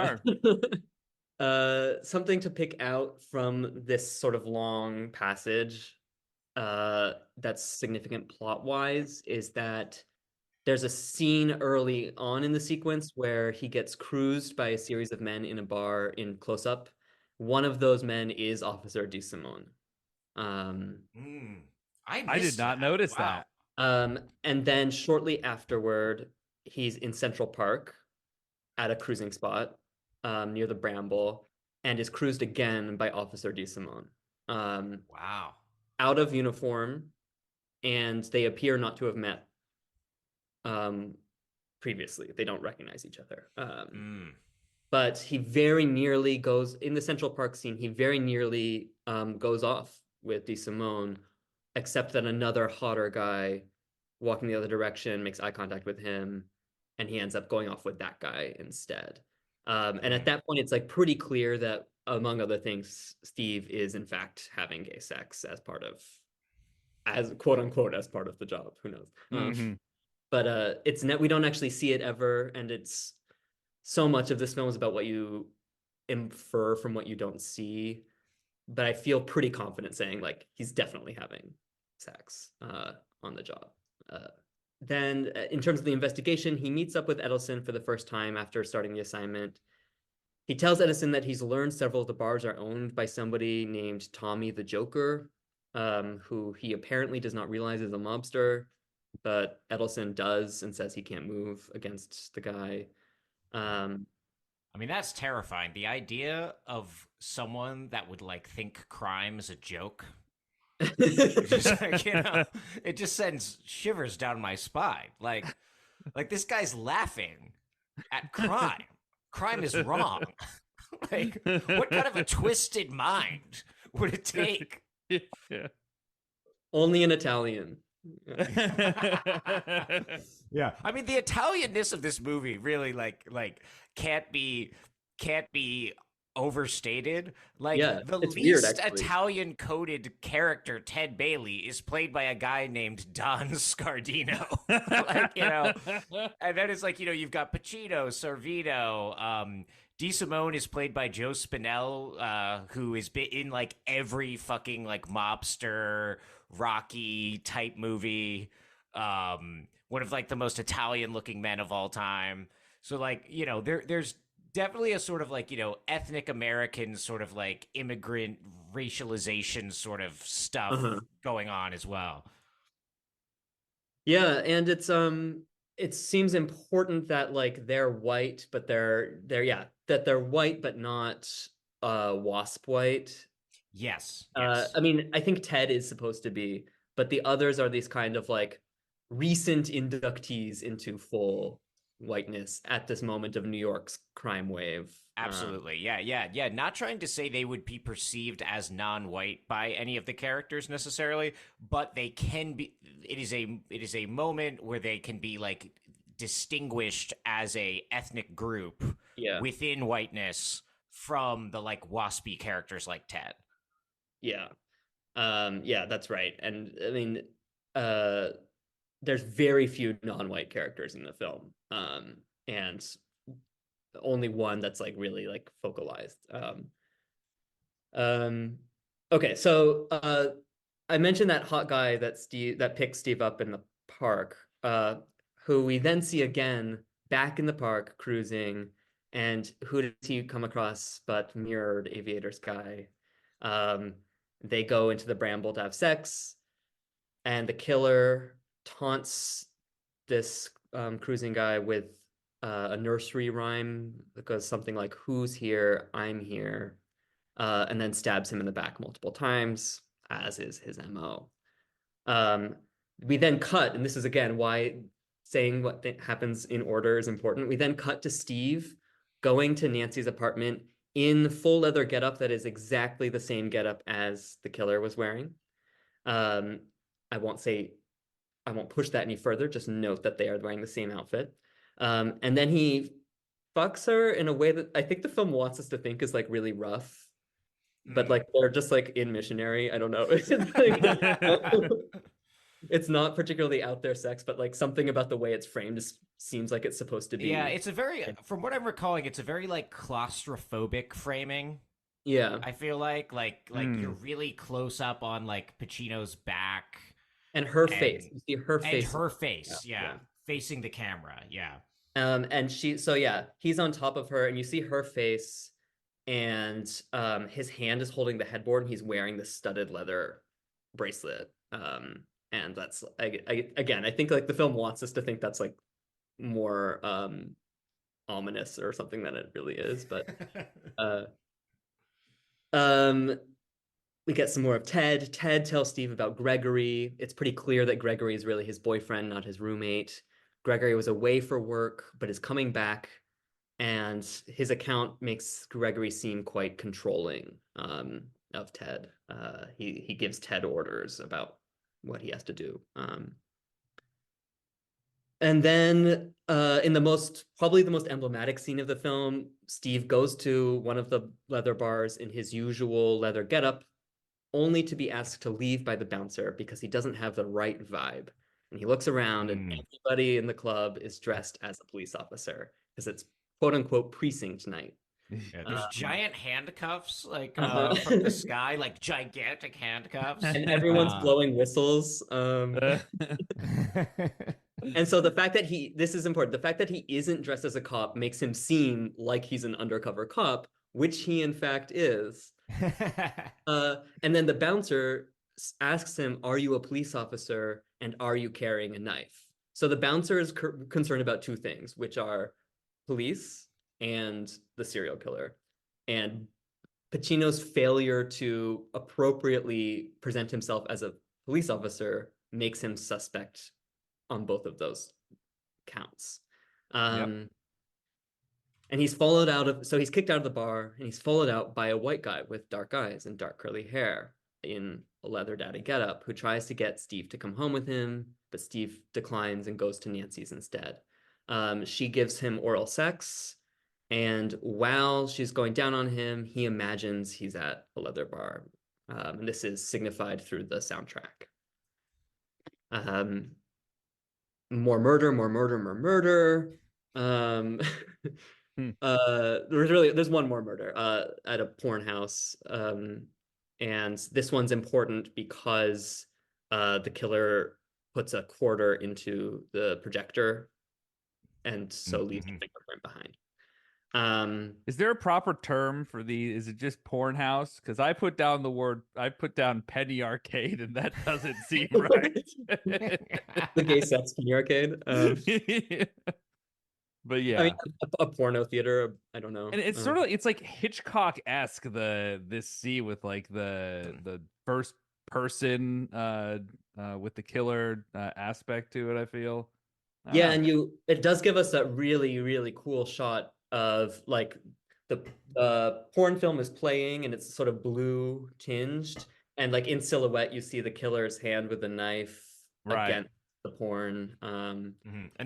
are. Something to pick out from this sort of long passage that's significant plot wise is that there's a scene early on in the sequence where he gets cruised by a series of men in a bar in close up. One of those men is Officer DeSimone. Um, Mm, I I did missed not that. notice Wow. that. and then shortly afterward, he's in Central Park at a cruising spot near the Bramble and is cruised again by Officer DeSimone. Um, Wow. Out of uniform, and they appear not to have met um, previously. They don't recognize each other. Mm. But he very nearly goes in the Central Park scene. He very nearly goes off with DeSimone, except that another hotter guy walking the other direction makes eye contact with him, and he ends up going off with that guy instead. And at that point, it's like pretty clear that, among other things, Steve is in fact having gay sex as part of, as quote unquote, as part of the job. Who knows? But it's we don't actually see it ever, and it's so much of this film is about what you infer from what you don't see. But I feel pretty confident saying like he's definitely having sex on the job. Uh, then, in terms of the investigation, he meets up with Edelson for the first time after starting the assignment. He tells Edison that he's learned several of the bars are owned by somebody named Tommy the Joker, who he apparently does not realize is a mobster, but Edelson does and says he can't move against the guy. I mean, that's terrifying. The idea of someone that would like think crime is a joke. It's just like, it just sends shivers down my spine. Like this guy's laughing at crime. Crime is wrong. Like, what kind of a twisted mind would it take? Yeah. Only in Italian. Yeah. I mean, the Italianness of this movie really like can't be overstated. Like Yeah, the it's weird least actually. Italian coded character, Ted Bailey, is played by a guy named Don Scardino. Like, and then it's like, you've got Pacino, Sorvino, D. Simone is played by Joe Spinell, who is in like every fucking like mobster, Rocky type movie. One of like the most Italian looking men of all time. So like, there's definitely a sort of like, ethnic American sort of like immigrant racialization sort of stuff Uh-huh. going on as well. Yeah, and it seems important that like they're white, but they're yeah, that they're white but not wasp white. Yes, yes. I mean, I think Ted is supposed to be, but the others are these kind of like recent inductees into full whiteness at this moment of New York's crime wave. Absolutely. Yeah, yeah, yeah. Not trying to say they would be perceived as non-white by any of the characters necessarily, but they can be it is a moment where they can be like distinguished as a ethnic group Yeah, within whiteness from the like waspy characters like Ted. yeah, yeah, that's right. And I mean, uh, there's very few non-white characters in the film, and only one that's like really like focalized. Um, okay, so I mentioned that hot guy that picks Steve up in the park, who we then see again back in the park cruising, and who does he come across but Mirrored Aviator Sky? Um, they go into the bramble to have sex, and the killer taunts this cruising guy with a nursery rhyme that goes something like "Who's here? I'm here," and then stabs him in the back multiple times, as is his MO. Um, we then cut, and this is again why saying what happens in order is important. We then cut to Steve going to Nancy's apartment in full leather getup that is exactly the same getup as the killer was wearing. Um, I won't say I won't push that any further. Just note that they are wearing the same outfit. And then he fucks her in a way that I think the film wants us to think is like really rough, but Mm. like they're just like in missionary. I don't know. It's like, it's not particularly out there sex, but like something about the way it's framed seems like it's supposed to Yeah, be. it's a very, from what I'm recalling, it's a very like claustrophobic framing. Yeah. I feel like you're Mm. really close up on like Pacino's back And her face. and You see her and face. her Yeah. face, yeah, Yeah. facing the camera, yeah. And so yeah, he's on top of her, and you see her face, and his hand is holding the headboard, and he's wearing the studded leather bracelet. And that's again, I think like the film wants us to think that's like more ominous or something than it really is. But uh, um, we get some more of Ted. Ted tells Steve about Gregory. It's pretty clear that Gregory is really his boyfriend, not his roommate. Gregory was away for work, but is coming back, and his account makes Gregory seem quite controlling of Ted. He gives Ted orders about what he has to do. And then in the probably the most emblematic scene of the film, Steve goes to one of the leather bars in his usual leather getup, only to be asked to leave by the bouncer because he doesn't have the right vibe. And he looks around, and Mm. everybody in the club is dressed as a police officer because it's quote unquote precinct night. Yeah, there's Um, giant handcuffs like uh-huh. from the sky, like gigantic handcuffs. And everyone's blowing whistles. And so the fact that this is important, the fact that he isn't dressed as a cop makes him seem like he's an undercover cop, which he in fact is. And then the bouncer asks him, "Are you a police officer? And are you carrying a knife?" So the bouncer is concerned about two things, which are police and the serial killer. And Pacino's failure to appropriately present himself as a police officer makes him suspect on both of those counts. Yep. And he's kicked out of the bar, and he's followed out by a white guy with dark eyes and dark curly hair in a leather daddy getup who tries to get Steve to come home with him, but Steve declines and goes to Nancy's instead. She gives him oral sex, And while she's going down on him, he imagines he's at a leather bar. And this is signified through the soundtrack. Um, more murder, more murder, more murder. Um, Hmm. there's one more murder at a porn house. And this one's important because the killer puts a quarter into the projector and so leaves a Mhm. fingerprint behind. Um, Is there a proper term for the? Is it just porn house? Because I put down penny arcade, and that doesn't seem right. the gay sex penny arcade. But I mean, yeah, a porno theater. I don't know. and it's like Hitchcock-esque, this scene with like the first person with the killer aspect to it. I feel. I don't Yeah, know. and it does give us that really, really cool shot of like the porn film is playing and it's sort of blue tinged, and like in silhouette you see the killer's hand with the knife Right. against the porn And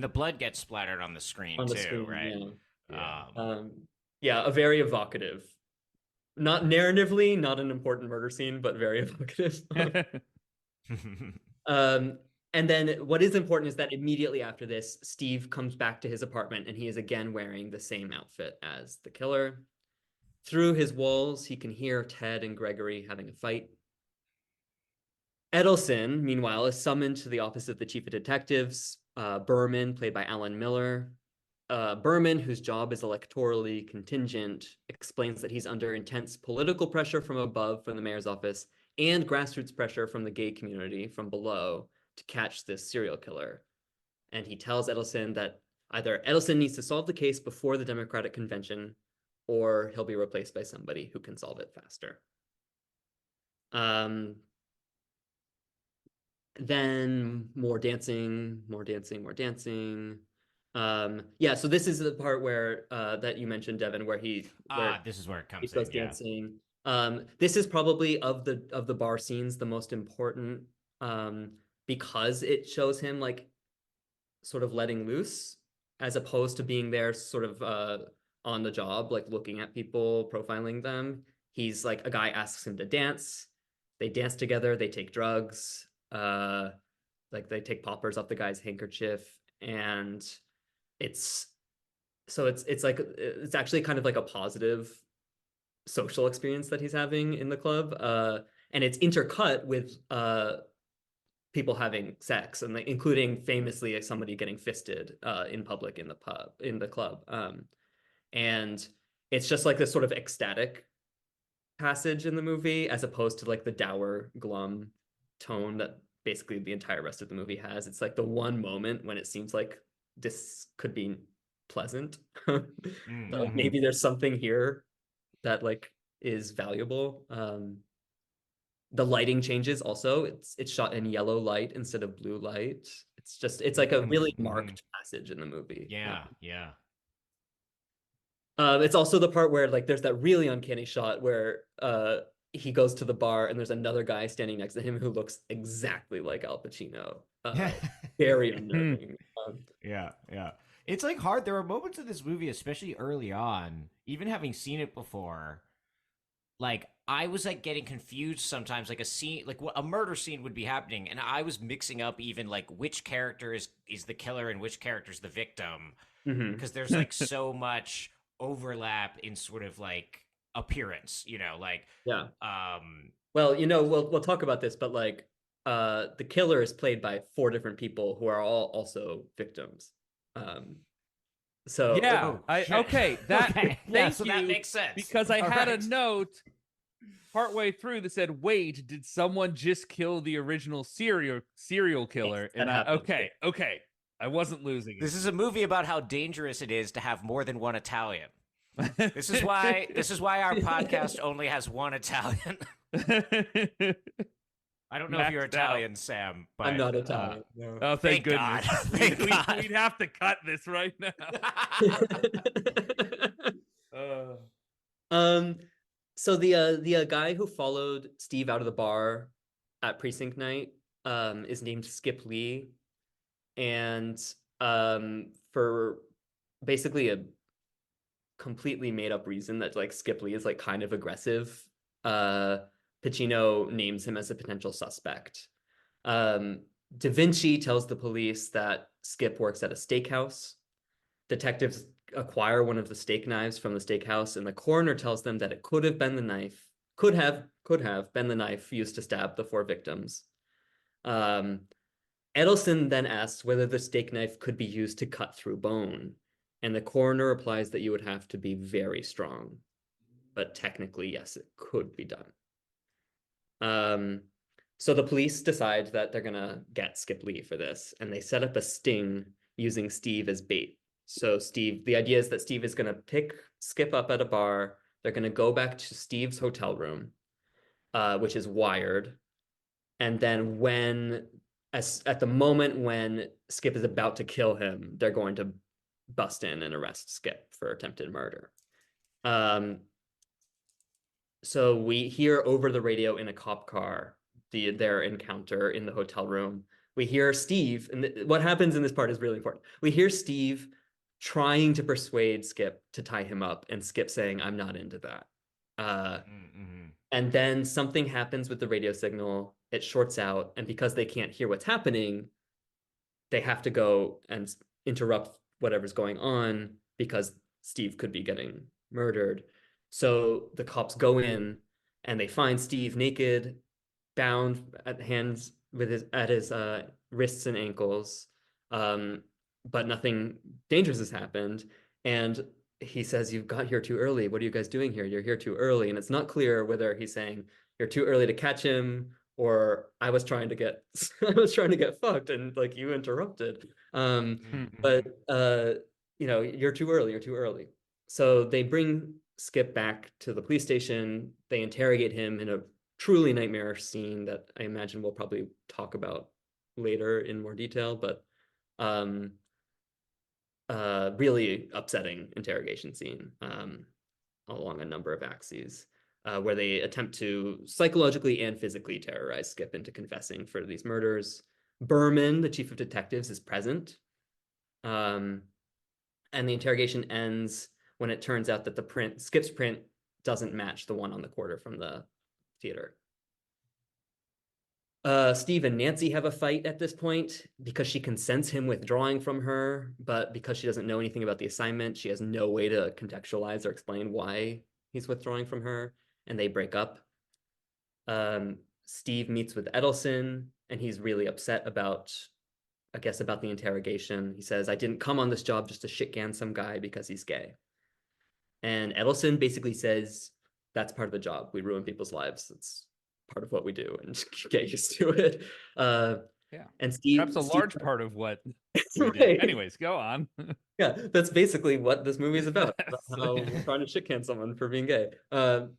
the blood gets splattered on the screen on the too, screen. right? Yeah. Yeah. Yeah, a very evocative. Not narratively, not an important murder scene, but very evocative. Um, and then what is important is that immediately after this, Steve comes back to his apartment and he is again wearing the same outfit as the killer. Through his walls, he can hear Ted and Gregory having a fight. Edelson, meanwhile, is summoned to the office of the chief of detectives. Berman, played by Alan Miller. Berman, whose job is electorally contingent, explains that he's under intense political pressure from above from the mayor's office and grassroots pressure from the gay community from below to catch this serial killer. And he tells Edelson that either Edelson needs to solve the case before the Democratic convention or he'll be replaced by somebody who can solve it faster. Um, then more dancing, more dancing, more dancing. Yeah, so this is the part where that you mentioned, Devin, where This is where it he comes starts in. Yeah. dancing. This is probably of the bar scenes the most important because it shows him like sort of letting loose as opposed to being there sort of on the job, like looking at people, profiling them. He's like a guy asks him to dance. They dance together, they take drugs, like they take poppers off the guy's handkerchief, and it's it's like it's actually kind of like a positive social experience that he's having in the club. And it's intercut with people having sex and like, including famously somebody getting fisted in public in the club. And it's just like this sort of ecstatic passage in the movie as opposed to like the dour glum tone that basically the entire rest of the movie has. It's like the one moment when it seems like this could be pleasant. Like Yeah. maybe there's something here that like is valuable. The lighting changes also. It's shot in yellow light instead of blue light. It's like a really marked passage in the movie. Yeah. Yeah. It's also the part where like there's that really uncanny shot where he goes to the bar and there's another guy standing next to him who looks exactly like Al Pacino. Very unnerving. Yeah, yeah. It's like hard. There are moments in this movie, especially early on, even having seen it before, like I was like getting confused sometimes, like a scene, like a murder scene would be happening, and I was mixing up even like which character is the killer and which character is the victim, Mhm. because there's like so much overlap in sort of like appearance, like Yeah. um Well, we'll talk about this, but like the killer is played by four different people who are all also victims. Um, so like Yeah. oh I shit. okay. That Okay, yeah, thank so you that makes sense because I all had a right. note partway through that said, "Wait, did someone just kill the original serial killer?" that And happens. okay, I wasn't losing This is a movie about how dangerous it is to have more than one Italian. it. This is why our podcast only has one Italian. I don't know if you're Maxed out. Italian, Sam, I'm but not Italian. No. Oh, thank thank God. goodness. Thank God. We'd have to cut this right now. Um, so the guy who followed Steve out of the bar at precinct night is named Skip Lee, and for basically a completely made up reason that like Skip Lee is like kind of aggressive, Pacino names him as a potential suspect. Da Vinci tells the police that Skip works at a steakhouse. Detectives acquire one of the steak knives from the steakhouse, and the coroner tells them that it could have been the knife, could have been the knife used to stab the 4 victims. Um, Edelson then asks whether the steak knife could be used to cut through bone, and the coroner replies that you would have to be very strong, but technically, yes, it could be done. So the police decide that they're gonna get Skip Lee for this, and they set up a sting using Steve as bait. So the idea is that Steve is gonna pick Skip up at a bar. They're gonna go back to Steve's hotel room, which is wired, and then at the moment when Skip is about to kill him, they're going to bust in and arrest Skip for attempted murder. So we hear over the radio in a cop car their encounter in the hotel room. We hear Steve, and what happens in this part is really important. We hear Steve trying to persuade Skip to tie him up, and Skip saying, "I'm not into that." And then something happens with the radio signal. It shorts out, and because they can't hear what's happening, they have to go and interrupt whatever's going on because Steve could be getting murdered. So the cops go in and they find Steve naked, bound at hands with his wrists and ankles, but nothing dangerous has happened. And he says, "You got here too early. What are you guys doing here? You're here too early." And it's not clear whether he's saying you're too early to catch him or I was trying to get fucked and like you interrupted. But you're too early. You're too early. So they bring Skip back to the police station. They interrogate him in a truly nightmarish scene that I imagine we'll probably talk about later in more detail, but really upsetting interrogation scene along a number of axes, where they attempt to psychologically and physically terrorize Skip into confessing for these murders. Berman, the chief of detectives, is present. And the interrogation ends when it turns out that Skip's print doesn't match the one on the quarter from the theater. Steve and Nancy have a fight at this point because she consents him withdrawing from her, but because she doesn't know anything about the assignment, she has no way to contextualize or explain why he's withdrawing from her, and they break up. Steve meets with Edelson, and he's really upset about the interrogation. He says, "I didn't come on this job just to shit-can some guy because he's gay." And Edelson basically says, "That's part of the job. We ruin people's lives. It's part of what we do, and get used to it." Yeah. And Steve, perhaps a large part of what we do. right. Anyways, go on. Yeah, that's basically what this movie is about. Yes. How we're trying to shit can someone for being gay. But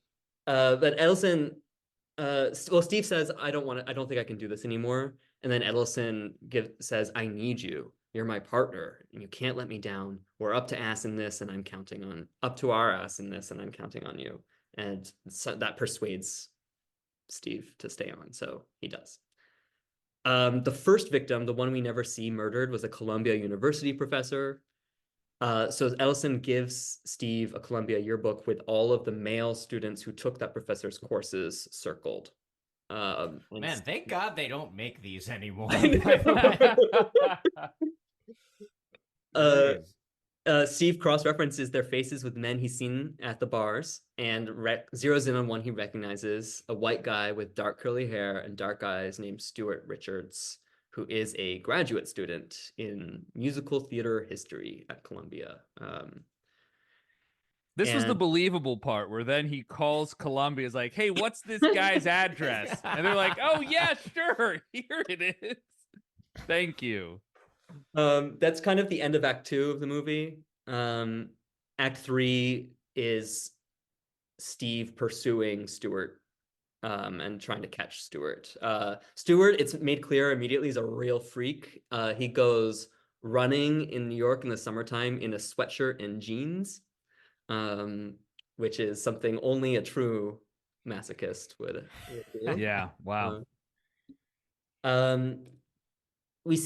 Edelson, Steve says, "I don't think I can do this anymore." And then Edelson says, "I need you. You're my partner, and you can't let me down. We're up to our ass in this, and I'm counting on you." And so that persuades Steve to stay on, so he does. The first victim, the one we never see murdered, was a Columbia University professor. So Edelson gives Steve a Columbia yearbook with all of the male students who took that professor's courses circled. Man, thank God they don't make these anymore. Steve cross-references their faces with men he's seen at the bars and zeroes in on one he recognizes, a white guy with dark curly hair and dark eyes named Stuart Richards, who is a graduate student in musical theater history at Columbia. This was the believable part where then he calls Columbia, is like, "Hey, what's this guy's address?" And they're like, "Oh, yeah, sure. Here it is. Thank you." That's kind of the end of Act 2 of the movie. Act 3 is Steve pursuing Stuart and trying to catch Stuart. Stuart, it's made clear immediately, is a real freak. He goes running in New York in the summertime in a sweatshirt and jeans, which is something only a true masochist would do. Yeah, wow. We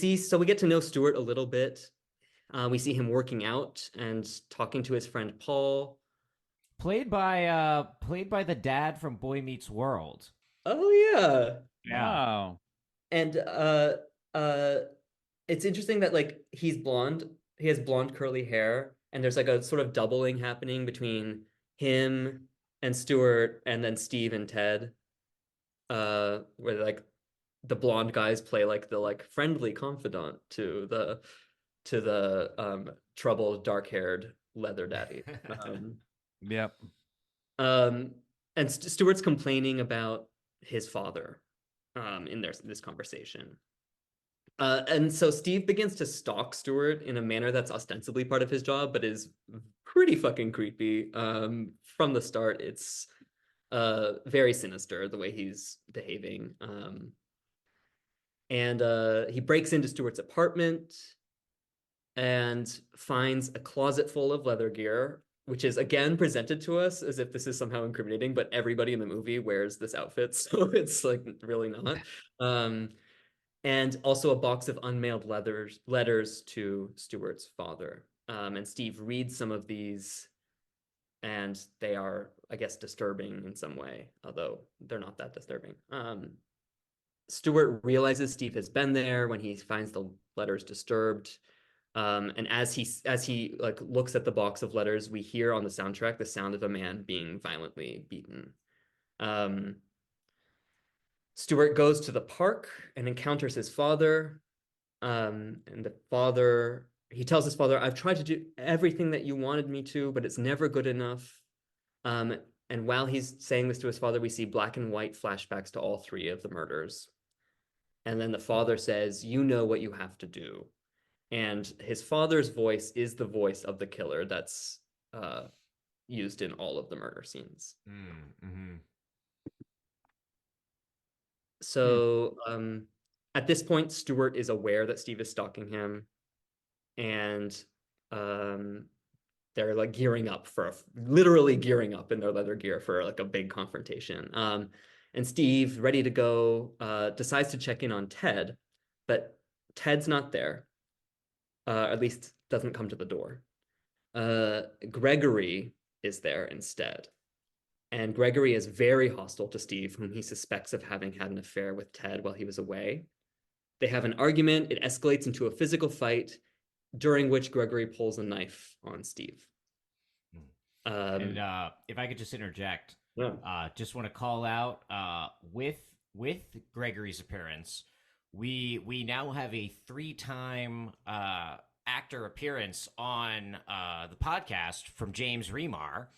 get to know Stuart a little bit. We see him working out and talking to his friend Paul. Played by the dad from Boy Meets World. Oh yeah. Yeah. Wow. And uh it's interesting that like he's blonde. He has blonde curly hair, and there's like a sort of doubling happening between him and Stuart and then Steve and Ted. Where like the blonde guys play like the like friendly confidant to the troubled dark-haired leather daddy. Um, Yep. um and Stuart's complaining about his father in this conversation. And so Steve begins to stalk Stuart in a manner that's ostensibly part of his job, but is pretty fucking creepy. From the start, it's very sinister the way he's behaving. And he breaks into Stuart's apartment and finds a closet full of leather gear, which is again presented to us as if this is somehow incriminating, but everybody in the movie wears this outfit, so it's like really not. Um, and also a box of unmailed letters to Stuart's father. And Steve reads some of these, and they are, I guess, disturbing in some way, although they're not that disturbing. Stuart realizes Steve has been there when he finds the letters disturbed. And as he like looks at the box of letters, we hear on the soundtrack the sound of a man being violently beaten. Um, Stuart goes to the park and encounters his father. And the father, he tells his father, I've tried to do everything that you wanted me to, but it's never good enough. Um, and while he's saying this to his father, we see black and white flashbacks to all three of the murders. And then the father says, you know what you have to do. And his father's voice is the voice of the killer that's used in all of the murder scenes. Mm-hmm. So at this point, Stuart is aware that Steve is stalking him, and they're like gearing up for literally gearing up in their leather gear for like a big confrontation. And Steve, ready to go, decides to check in on Ted, but Ted's not there. At least doesn't come to the door. Gregory is there instead. And Gregory is very hostile to Steve, whom he suspects of having had an affair with Ted while he was away. They have an argument. It escalates into a physical fight, during which Gregory pulls a knife on Steve. And if I could just interject, Yeah. just want to call out with Gregory's appearance, we now have a 3-time actor appearance on the podcast from James Remar.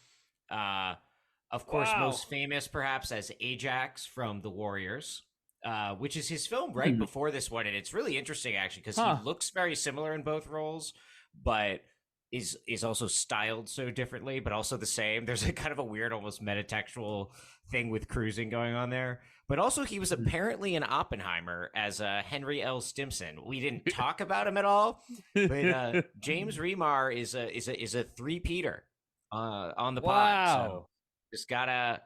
Of course, Wow. most famous perhaps as Ajax from The Warriors, which is his film right before this one, and it's really interesting actually because he looks very similar in both roles, but is also styled so differently, but also the same. There's a kind of a weird, almost metatextual thing with cruising going on there. But also, he was apparently in Oppenheimer as Henry L. Stimson. We didn't talk about him at all, but James Remar is a three-peater on the pod. So just gotta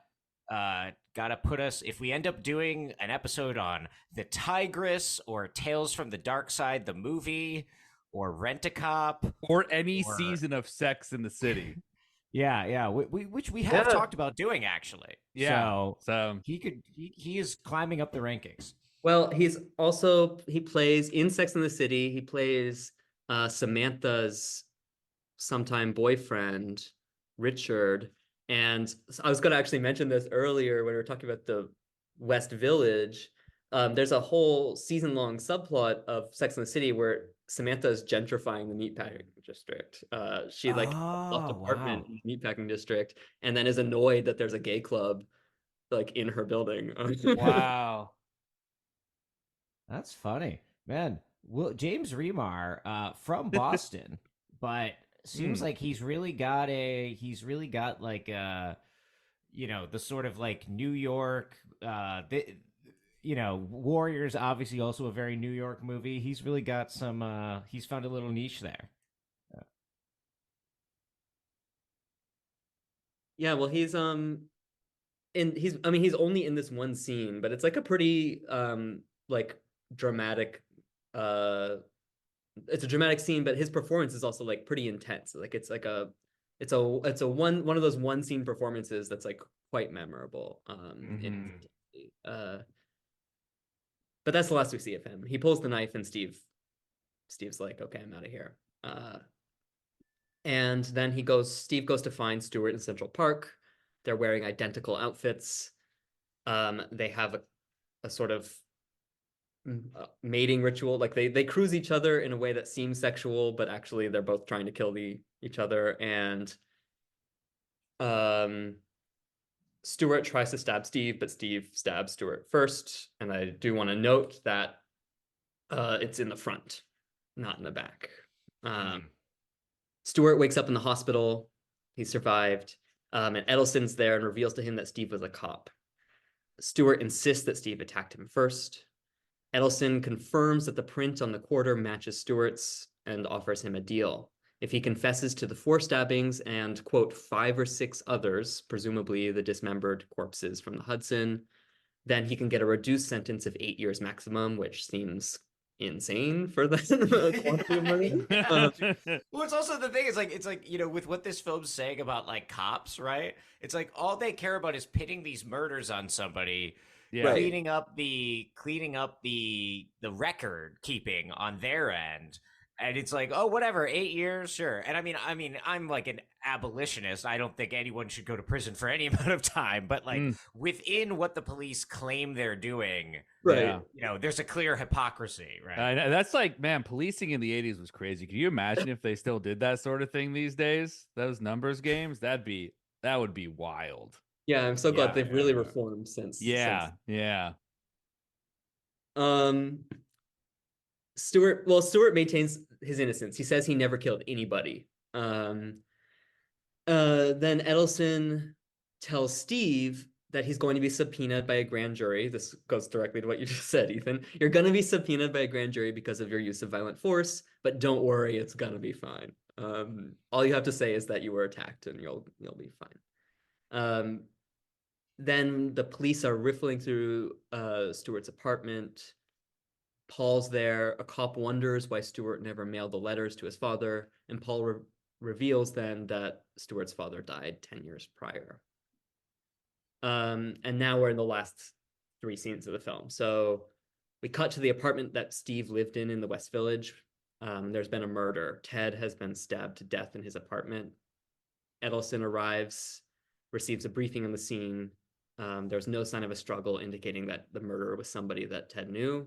put us, if we end up doing an episode on The Tigress or Tales from the Dark Side, the movie, or Rent-A-Cop, or any season of Sex in the City. yeah, which we have talked about doing actually. Yeah, so he is climbing up the rankings. Well, he plays in Sex and the City. He plays Samantha's sometime boyfriend, Richard. And I was going to actually mention this earlier when we were talking about the West Village. There's a whole season-long subplot of Sex and the City where Samantha's gentrifying the meatpacking district. She like left apartment in the meatpacking district, and then is annoyed that there's a gay club like in her building. Wow. That's funny, man. Well, James Remar from Boston, but seems like he's really got like the sort of like New York Warriors, obviously also a very New York movie. He's really got some he's found a little niche there. Yeah, well, he's he's only in this one scene, but it's like a pretty like dramatic it's a dramatic scene, but his performance is also like pretty intense. Like it's a one of those one scene performances that's like quite memorable. Uh, but that's the last we see of him. He pulls the knife, and Steve's like, okay, I'm out of here. And then Steve goes to find Stuart in Central Park. They're wearing identical outfits. They have a sort of mating ritual. Like they cruise each other in a way that seems sexual, but actually they're both trying to kill each other. And Stuart tries to stab Steve, but Steve stabs Stuart first. And I do want to note that it's in the front, not in the back. Stuart wakes up in the hospital. He survived. And Edelson's there and reveals to him that Steve was a cop. Stuart insists that Steve attacked him first. Edelson confirms that the print on the quarter matches Stuart's and offers him a deal. If he confesses to the 4 stabbings and, quote, 5 or 6 others, presumably the dismembered corpses from the Hudson, then he can get a reduced sentence of 8 years maximum, which seems insane for the quantity of murder. Well, it's also the thing. It's like with what this film's saying about like cops, right? It's like all they care about is pitting these murders on somebody, Yeah. cleaning up the record keeping on their end. And it's like, oh, whatever, 8 years, sure. And I mean, I'm like an abolitionist. I don't think anyone should go to prison for any amount of time. But like within what the police claim they're doing, Right. there's a clear hypocrisy, right? That's like, man, policing in the 80s was crazy. Can you imagine if they still did that sort of thing these days? Those numbers games, that would be wild. Yeah, I'm so glad they've really reformed since. Yeah. Stuart maintains his innocence. He says he never killed anybody. Then Edelson tells Steve that he's going to be subpoenaed by a grand jury. This goes directly to what you just said, Ethan. You're going to be subpoenaed by a grand jury because of your use of violent force, but don't worry, it's going to be fine. All you have to say is that you were attacked and you'll be fine. Then the police are riffling through Stuart's apartment. Paul's there. A cop wonders why Stuart never mailed the letters to his father, and Paul reveals then that Stuart's father died 10 years prior. And now we're in the last 3 scenes of the film. So we cut to the apartment that Steve lived in the West Village. There's been a murder. Ted has been stabbed to death in his apartment. Edelson arrives, receives a briefing on the scene. There's no sign of a struggle indicating that the murderer was somebody that Ted knew.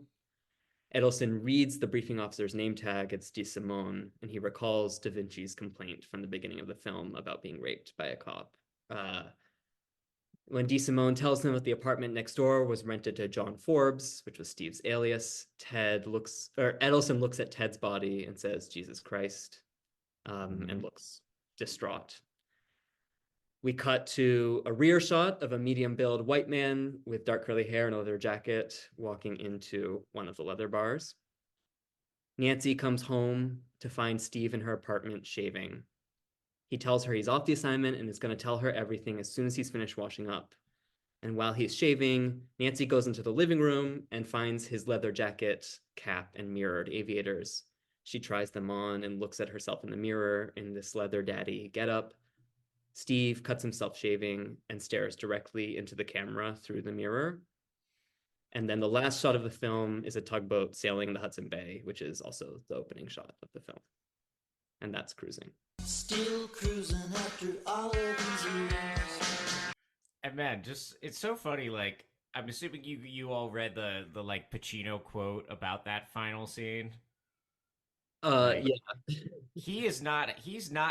Edelson reads the briefing officer's name tag. It's DeSimone, and he recalls Da Vinci's complaint from the beginning of the film about being raped by a cop. When DeSimone tells him that the apartment next door was rented to John Forbes, which was Steve's alias, Edelson looks at Ted's body and says, "Jesus Christ," and looks distraught. We cut to a rear shot of a medium-build white man with dark curly hair and a leather jacket walking into one of the leather bars. Nancy comes home to find Steve in her apartment shaving. He tells her he's off the assignment and is going to tell her everything as soon as he's finished washing up. And while he's shaving, Nancy goes into the living room and finds his leather jacket, cap, and mirrored aviators. She tries them on and looks at herself in the mirror in this leather daddy getup. Steve cuts himself shaving and stares directly into the camera through the mirror. And then the last shot of the film is a tugboat sailing the Hudson Bay, which is also the opening shot of the film. And that's cruising. Still cruising after all of these years. And man, it's so funny. Like, I'm assuming you all read the like Pacino quote about that final scene. Yeah. He's not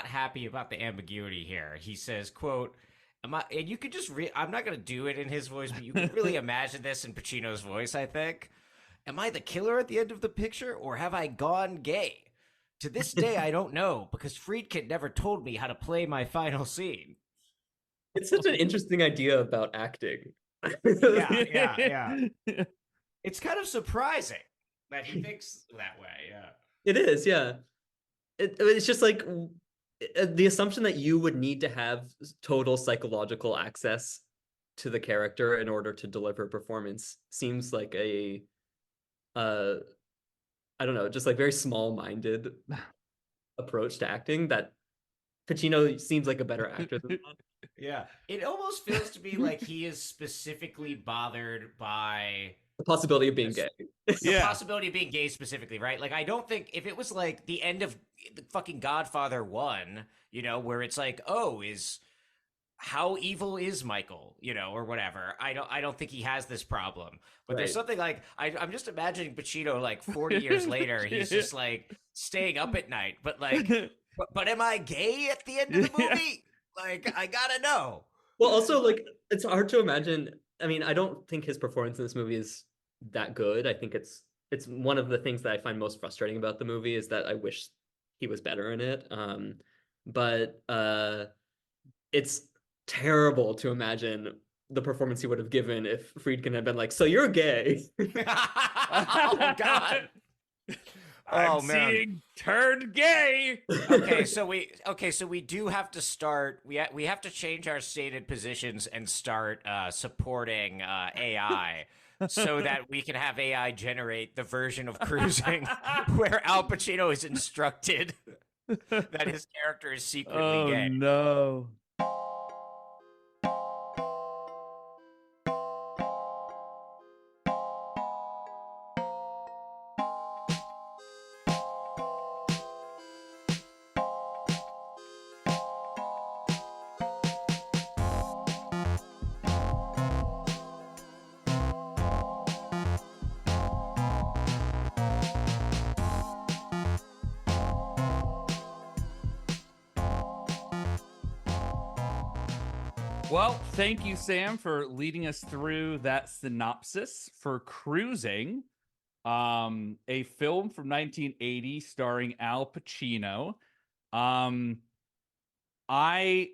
happy about the ambiguity here. He says, quote, and you could just I'm not going to do it in his voice, but you can really imagine this in Pacino's voice, I think. Am I the killer at the end of the picture, or have I gone gay? To this day, I don't know, because Friedkin never told me how to play my final scene. It's such an interesting idea about acting. Yeah. It's kind of surprising that he thinks that way, yeah. It is, yeah. It's just like the assumption that you would need to have total psychological access to the character in order to deliver performance seems like a I don't know, just like very small-minded approach to acting that Pacino seems like a better actor than that. Yeah. It almost feels to me like he is specifically bothered by The possibility of being this, gay. the Yeah. possibility of being gay specifically, right? Like, I don't think if it was like the end of the fucking Godfather 1, where it's like, oh, is how evil is Michael, or whatever. I don't think he has this problem. But there's Right. something like I'm just imagining Pacino like 40 years later, he's just like staying up at night, but like but am I gay at the end of the Yeah. movie? Like I gotta know. Well, also like it's hard to imagine. I mean, I don't think his performance in this movie is that good. I think it's one of the things that I find most frustrating about the movie is that I wish he was better in it. But it's terrible to imagine the performance he would have given if Friedkin had been like, "So you're gay." Oh god. I'm Oh man. seeing turned gay. Okay, so we do have to start. We have to change our stated positions and start supporting AI, so that we can have AI generate the version of cruising where Al Pacino is instructed that his character is secretly Oh gay. no. Well, thank you, Sam, for leading us through that synopsis for Cruising, a film from 1980 starring Al Pacino. I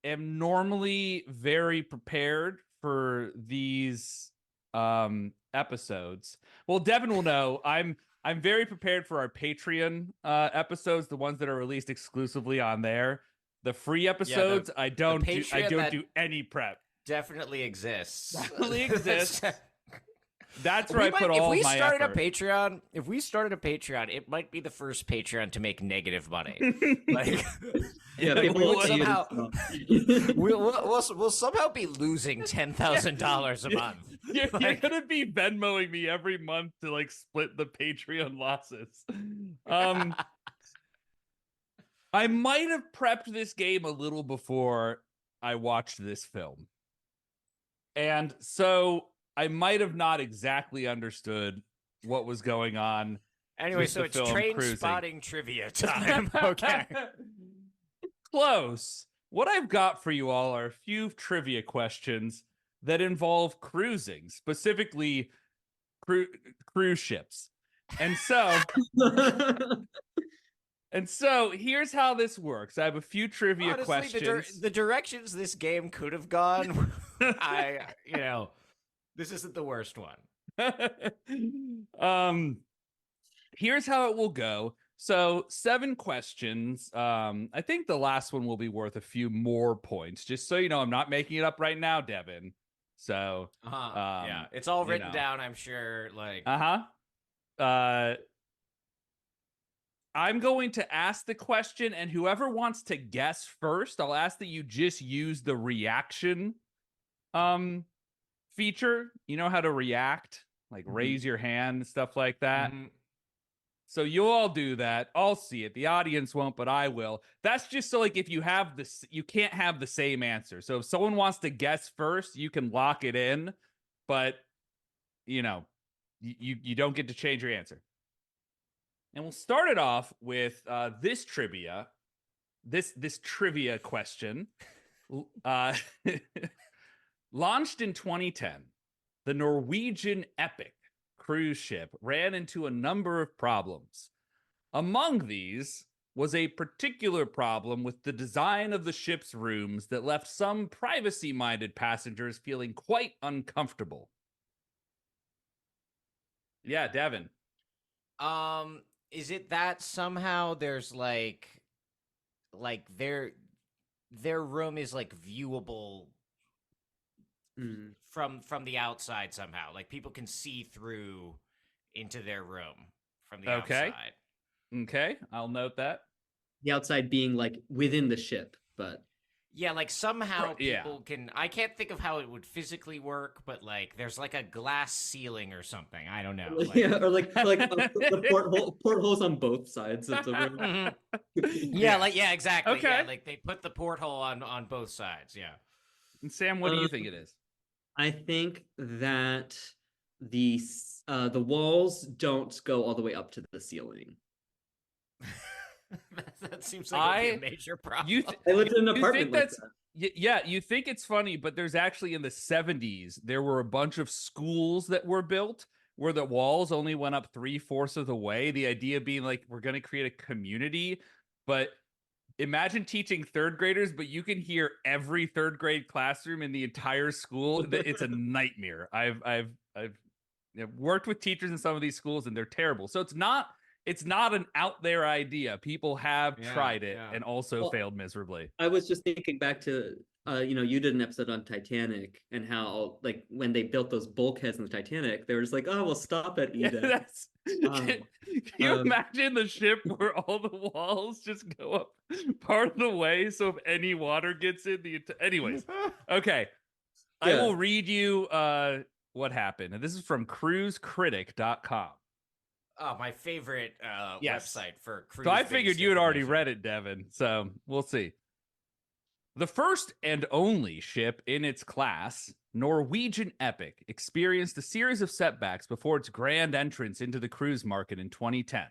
am normally very prepared for these episodes. Well, Devin will know I'm very prepared for our Patreon episodes, the ones that are released exclusively on there. The free episodes, I don't Patreon do any prep. definitely exists. Definitely exists. That's where We I put might, if all we of my started effort. if we started a Patreon, it might be the first Patreon to make negative money. Like, Yeah, we people will would pay you to somehow stop. we'll somehow be losing $10,000 a month. You're Like- gonna be Venmoing me every month to like split the Patreon losses. I might have prepped this game a little before I watched this film. And so I might have not exactly understood what was going on. Anyway, with so the it's film train Cruising. spotting trivia time. Okay. Close. What I've got for you all are a few trivia questions that involve cruising, specifically cruise ships. And so here's how this works. I have a few trivia Honestly, questions. the directions this game could have gone, this isn't the worst one. Here's how it will go. So 7 questions. I think the last one will be worth a few more points. Just so you know, I'm not making it up right now, Devin. So yeah, it's all written down, I'm sure. Like, I'm going to ask the question, and whoever wants to guess first, I'll ask that you just use the reaction feature. You know how to react, like raise your hand and stuff like that. So you'll all do that. I'll see it. The audience won't, but I will. That's just so like if you have this, you can't have the same answer. So if someone wants to guess first, you can lock it in, but you don't get to change your answer. And we'll start it off with this trivia question. Launched in 2010, the Norwegian Epic cruise ship ran into a number of problems. Among these was a particular problem with the design of the ship's rooms that left some privacy-minded passengers feeling quite uncomfortable. Yeah, Devin. Is it that somehow there's like their room is like viewable from the outside somehow? Like people can see through into their room. from the Okay. outside. Okay, I'll note that. The outside being like within the ship, but Yeah, like somehow Yeah. people can. I can't think of how it would physically work, but like there's like a glass ceiling or something. I don't know. Like, yeah, or like the portholes on both sides of the room. Mhm. Yeah. yeah, exactly. Okay. Yeah, like they put the porthole on both sides. Yeah. And Sam, what do you think it is? I think that the walls don't go all the way up to the ceiling. That seems like it would be I- a major problem. You I lived in an you apartment think like that's that. yeah, you think it's funny, but there's actually in the 70s, there were a bunch of schools that were built where the walls only went up 3/4 of the way. The idea being like, we're going to create a community. But imagine teaching third graders, but you can hear every third grade classroom in the entire school. It's a nightmare. I've worked with teachers in some of these schools, and they're terrible. So it's not an out there idea. People have Yeah, tried it yeah. and also Well, failed miserably. I was just thinking back to you did an episode on Titanic and how like when they built those bulkheads in the Titanic, they were just like, oh, we'll stop at Yeah, Eden. that's. Can you um, imagine the ship where all the walls just go up part of the way? So if any water gets in, anyways, okay. I Yeah. will read you what happened, and this is from cruisecritic.com. Oh, my favorite Yes. website for cruise. So I figured you had already read it, Devin. So we'll see. The first and only ship in its class, Norwegian Epic, experienced a series of setbacks before its grand entrance into the cruise market in 2010.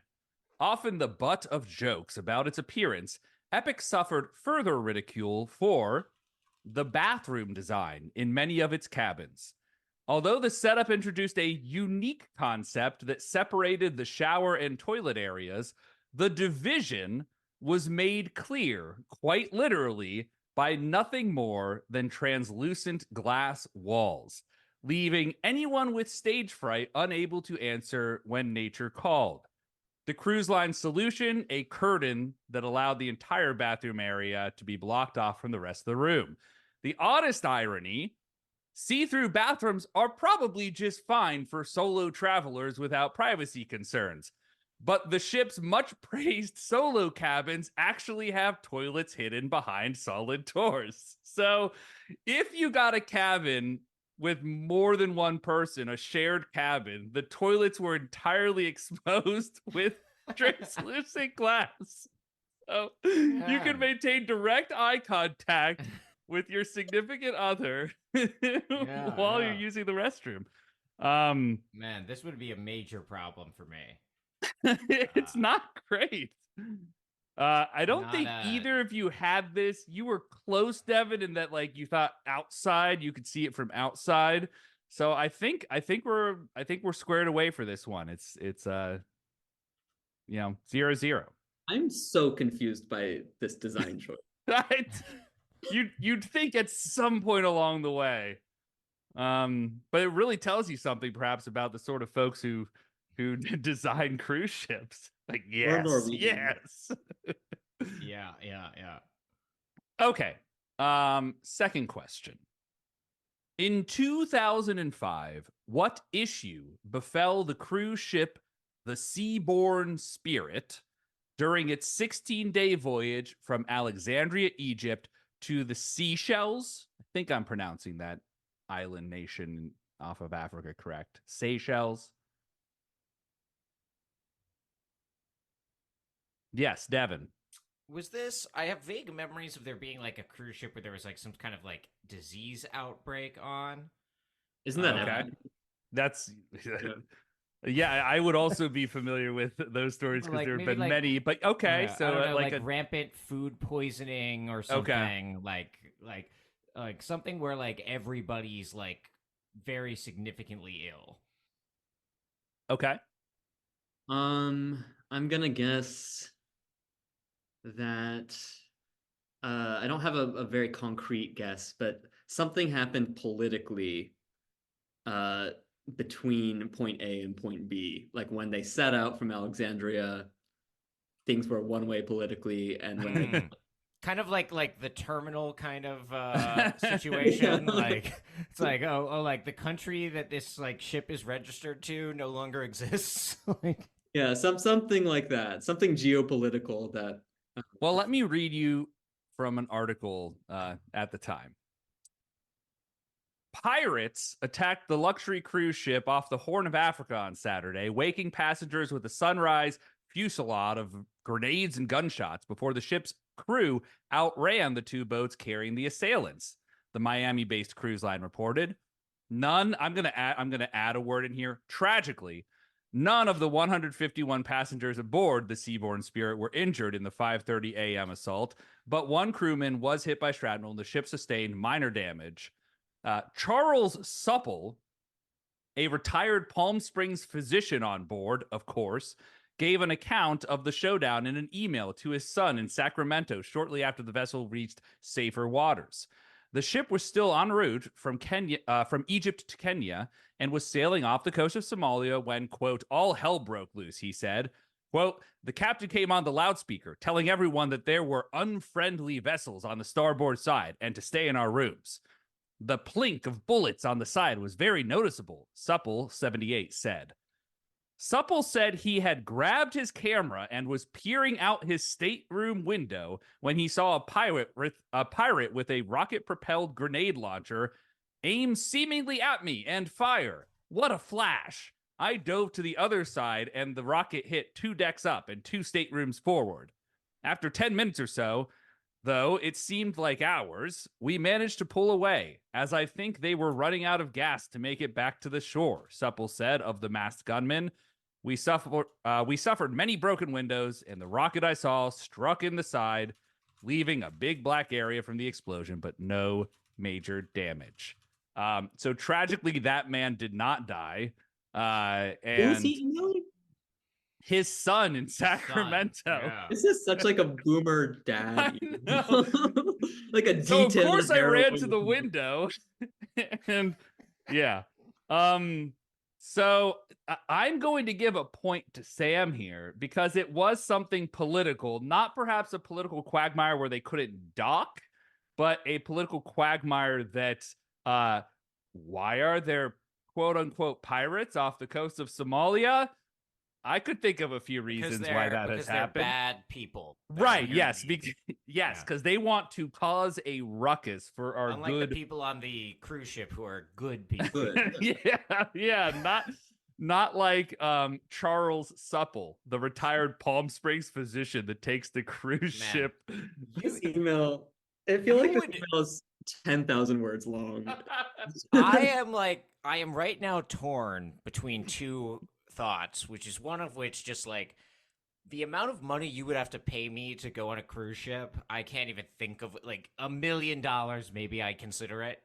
Often the butt of jokes about its appearance, Epic suffered further ridicule for the bathroom design in many of its cabins. Although the setup introduced a unique concept that separated the shower and toilet areas, the division was made clear, quite literally, by nothing more than translucent glass walls, leaving anyone with stage fright unable to answer when nature called. The cruise line solution, a curtain that allowed the entire bathroom area to be blocked off from the rest of the room. The oddest irony, see-through bathrooms are probably just fine for solo travelers without privacy concerns. But the ship's much-praised solo cabins actually have toilets hidden behind solid doors. So if you got a cabin with more than one person, a shared cabin, the toilets were entirely exposed with translucent glass. So you can maintain direct eye contact with your significant other while you're using the restroom. Man, this would be a major problem for me. It's not great. I don't think Not, either of you had this. You were close, Devin, in that like you thought outside, you could see it from outside. So I think we're squared away for this one. It's 0-0. I'm so confused by this design choice. Right? You'd think at some point along the way. But it really tells you something perhaps about the sort of folks who design cruise ships. Like, yes, yes. Yeah. Okay. Second question. In 2005, what issue befell the cruise ship the Seaborne Spirit during its 16-day voyage from Alexandria, Egypt to the Seychelles? I think I'm pronouncing that island nation off of Africa correct. Seychelles. Yes, Devin. Was this? I have vague memories of there being like a cruise ship where there was like some kind of like disease outbreak on. Isn't that Okay. epic? That's yeah, I would also be familiar with those stories because Like, there have maybe, been like- many. But okay, Yeah, so I don't know, like like rampant food poisoning or something. Like something where like everybody's like very significantly ill. okay. I'm gonna guess that I don't have a very concrete guess, but something happened politically between point A and point B. Like when they set out from Alexandria, things were one way politically, and when they Kind of like the terminal kind of situation. Yeah. Like it's like oh like the country that this like ship is registered to no longer exists. Like Yeah, something like that. Something geopolitical that Well, let me read you from an article at the time. Pirates attacked the luxury cruise ship off the Horn of Africa on Saturday, waking passengers with a sunrise fusillade of grenades and gunshots before the ship's crew outran the two boats carrying the assailants. The Miami-based cruise line reported. I'm gonna add a word in here. Tragically, none of the 151 passengers aboard the Seabourn Spirit were injured in the 5:30 a.m. assault, but one crewman was hit by shrapnel and the ship sustained minor damage. Charles Supple, a retired Palm Springs physician on board, of course, gave an account of the showdown in an email to his son in Sacramento shortly after the vessel reached safer waters. The ship was still en route from Egypt to Kenya and was sailing off the coast of Somalia when, quote, all hell broke loose, he said. Quote, the captain came on the loudspeaker, telling everyone that there were unfriendly vessels on the starboard side and to stay in our rooms. The plink of bullets on the side was very noticeable, Supple, 78, said. Supple said he had grabbed his camera and was peering out his stateroom window when he saw a pirate with a rocket-propelled grenade launcher aim seemingly at me and fire. What a flash! I dove to the other side and the rocket hit 2 decks up and 2 staterooms forward. After 10 minutes or so, though it seemed like hours, we managed to pull away, as I think they were running out of gas to make it back to the shore, Supple said of the masked gunman. We suffered many broken windows, and the rocket I saw struck in the side, leaving a big black area from the explosion, but no major damage. So tragically, that man did not die. who's And he emailing? his son in Sacramento. Yeah. This is such like a boomer dad. I know. Like a So of detailed course I ran to harrowing- the window, and yeah. So I'm going to give a point to Sam here because it was something political, not perhaps a political quagmire where they couldn't dock, but a political quagmire that why are there quote unquote pirates off the coast of Somalia? I could think of a few reasons why that has happened. They're bad people. Right, yes. Because they want to cause a ruckus for our Unlike good the people on the cruise ship who are good people. Good. yeah, not like Charles Supple, the retired Palm Springs physician that takes the cruise Man. ship. This email, I feel like Who this would- email is 10,000 words long. I am right now torn between two thoughts, which is one of which just like the amount of money you would have to pay me to go on a cruise ship. I can't even think of like $1 million. Maybe I consider it.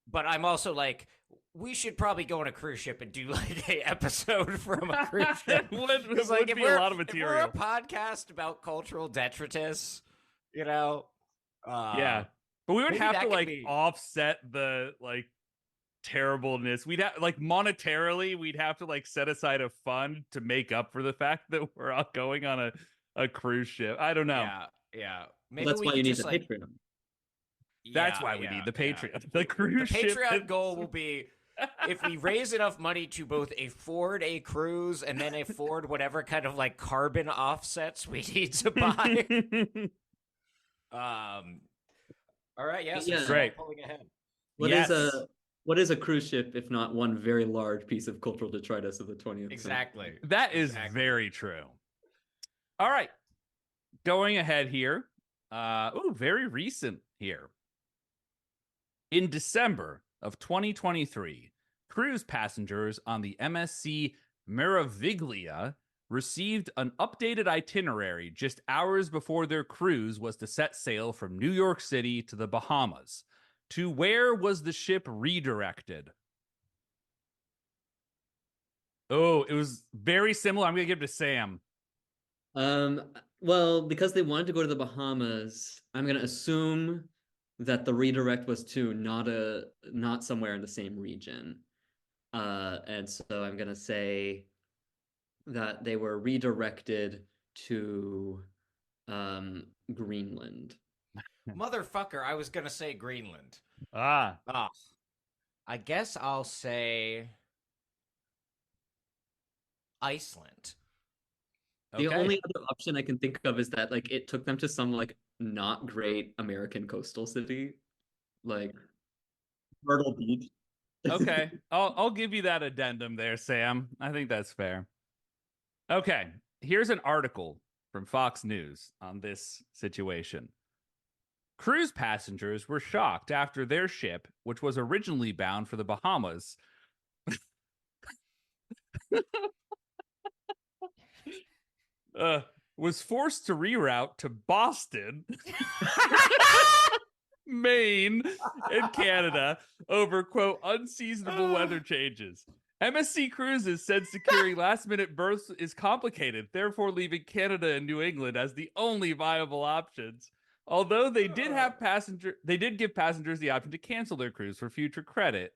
But I'm also like, we should probably go on a cruise ship and do like a episode from a cruise ship. would Like, be a lot of If material. we're a podcast about cultural detritus, you know, Yeah. But we would maybe have that to could like be- offset the like terribleness. We'd have like monetarily, we'd have to like set aside a fund to make up for the fact that we're all going on a cruise ship. I don't know. yeah. Well, that's we why could you need just, the like, Patreon. That's yeah, why we yeah, need the yeah. Patreon. The cruise The ship. Patreon goal will be if we raise enough money to both afford a cruise and then afford whatever kind of like carbon offsets we need to buy. All right, yes, Yeah. Great. Pulling ahead. What is a cruise ship if not one very large piece of cultural detritus of the 20th Exactly. That is Exactly. very true. All right. Going ahead here. Very recent here. In December of 2023, cruise passengers on the MSC Meraviglia received an updated itinerary just hours before their cruise was to set sail from New York City to the Bahamas. To where was the ship redirected? Oh, it was very similar. I'm going to give it to Sam. Well, because they wanted to go to the Bahamas, I'm gonna assume that the redirect was to not somewhere in the same region. And so I'm gonna say that they were redirected to Greenland. Motherfucker, I was gonna say Greenland. Ah, Oh, I guess I'll say Iceland. The Okay. only other option I can think of is that like it took them to some like not great American coastal city, like Myrtle Beach. Okay. I'll give you that addendum there, Sam. I think that's fair. Okay. Here's an article from Fox News on this situation. Cruise passengers were shocked after their ship, which was originally bound for the Bahamas, was forced to reroute to Boston, Maine, and Canada over, quote, unseasonable weather changes. MSC Cruises said securing last-minute berths is complicated, therefore leaving Canada and New England as the only viable options. Although they did give passengers the option to cancel their cruise for future credit.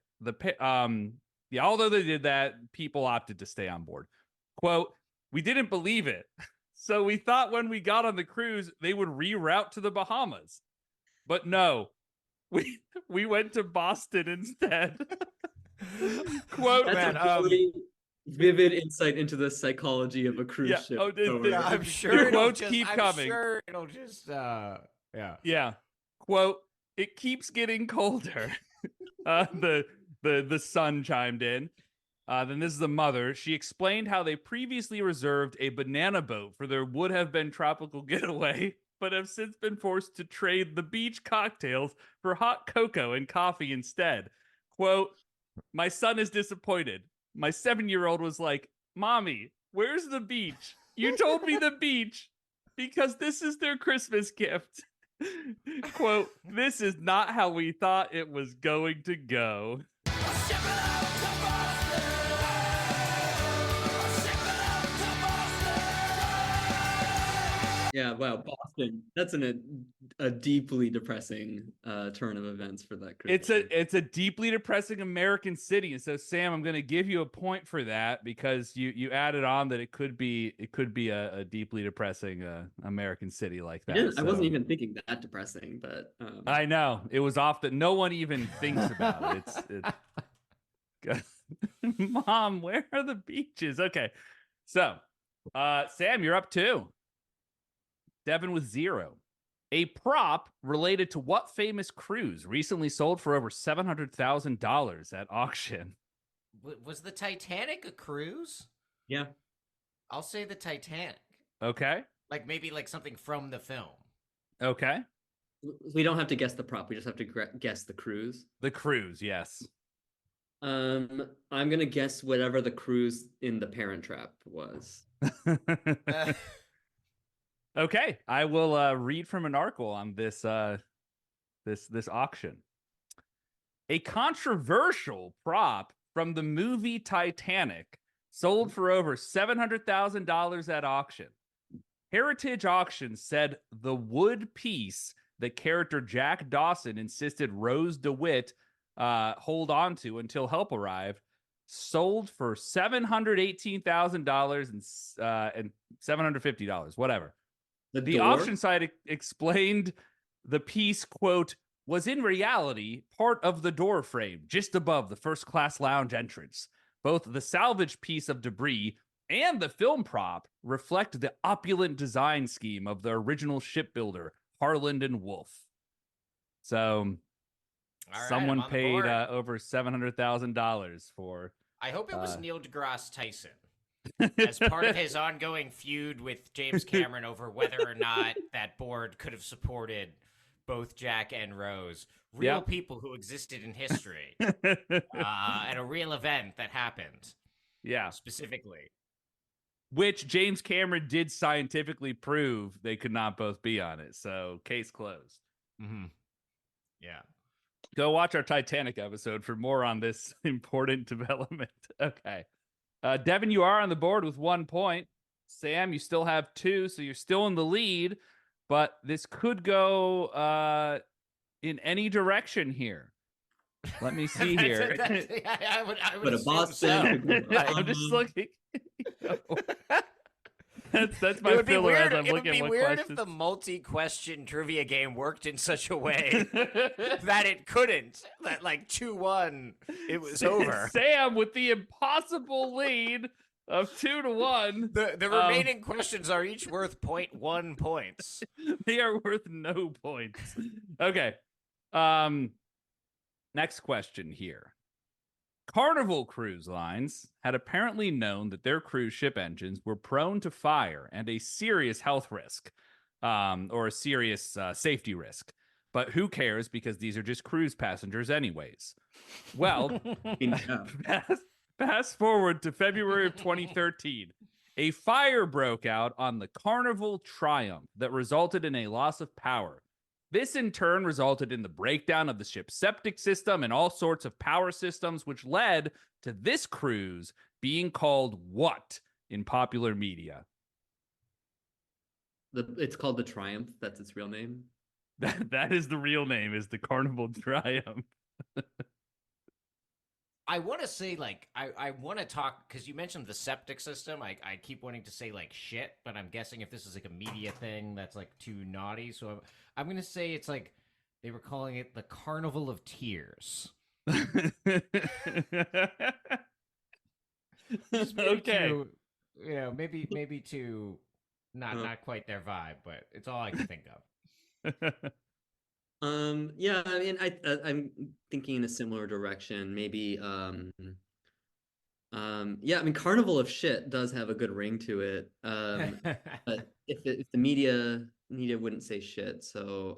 Although they did that, people opted to stay on board. Quote, we didn't believe it. So we thought when we got on the cruise, they would reroute to the Bahamas. But no, we went to Boston instead. Quote, That's a really vivid insight into the psychology of a cruise ship. I'm sure quotes keep coming. I'm sure it'll just Yeah. Quote, it keeps getting colder. The son chimed in. Then this is the mother. She explained how they previously reserved a banana boat for their would-have-been tropical getaway, but have since been forced to trade the beach cocktails for hot cocoa and coffee instead. Quote, my son is disappointed. My 7-year-old was like, Mommy, where's the beach? You told me the beach because this is their Christmas gift. Quote, this is not how we thought it was going to go. Yeah, wow, Boston. That's a deeply depressing turn of events for that cruise. It's a deeply depressing American city, and so Sam, I'm going to give you a point for that because you added on that it could be a deeply depressing American city like that. I wasn't even thinking that depressing, but I know it was off that no one even thinks about it. It's Mom, where are the beaches? Okay, so Sam, you're up 2. Devin with 0. A prop related to what famous cruise recently sold for over $700,000 at auction? Was the Titanic a cruise? Yeah. I'll say the Titanic. Okay. Like maybe like something from the film. Okay. We don't have to guess the prop. We just have to guess the cruise. The cruise, yes. I'm going to guess whatever the cruise in The Parent Trap was. Okay, I will read from an article on this auction. A controversial prop from the movie Titanic sold for over $700,000 at auction. Heritage Auctions said the wood piece that character Jack Dawson insisted Rose DeWitt hold on to until help arrived sold for $718,000 and $750, whatever. The auction site explained the piece, quote, was in reality part of the door frame just above the first-class lounge entrance. Both the salvaged piece of debris and the film prop reflect the opulent design scheme of the original shipbuilder, Harland and Wolff. So someone paid over $700,000 for... I hope it was Neil deGrasse Tyson. As part of his ongoing feud with James Cameron over whether or not that board could have supported both Jack and Rose. Real people who existed in history. At a real event that happened. Yeah. Specifically. Which James Cameron did scientifically prove they could not both be on it. So, case closed. Mm-hmm. Yeah. Go watch our Titanic episode for more on this important development. Okay. Devin, you are on the board with 1 point. Sam, you still have 2, so you're still in the lead. But this could go in any direction here. Let me see here. I would But a Boston. So. I'm just looking. That's my filler as I'm looking at what questions. It would be weird if the multi-question trivia game worked in such a way that it couldn't. That like 2-1, it was over. Sam with the impossible lead. of 2-1. The remaining questions are each worth 0.1 points. They are worth no points. Okay. Next question here. Carnival Cruise Lines had apparently known that their cruise ship engines were prone to fire and a serious health risk, or a serious safety risk. But who cares, because these are just cruise passengers anyways. Well, fast forward to February of 2013. A fire broke out on the Carnival Triumph that resulted in a loss of power. This in turn resulted in the breakdown of the ship's septic system and all sorts of power systems, which led to this cruise being called what in popular media? It's called the Triumph. That's its real name. That is the real name, is the Carnival Triumph. I want to say, like, I want to talk, because you mentioned the septic system. I keep wanting to say, like, shit, but I'm guessing if this is, like, a media thing, that's, like, too naughty. So I'm going to say it's, like, they were calling it the Carnival of Tears. Okay. Too, maybe too, not quite their vibe, but it's all I can think of. Yeah, I mean, I'm thinking in a similar direction. Maybe, yeah, I mean, Carnival of Shit does have a good ring to it. But if the media wouldn't say shit, so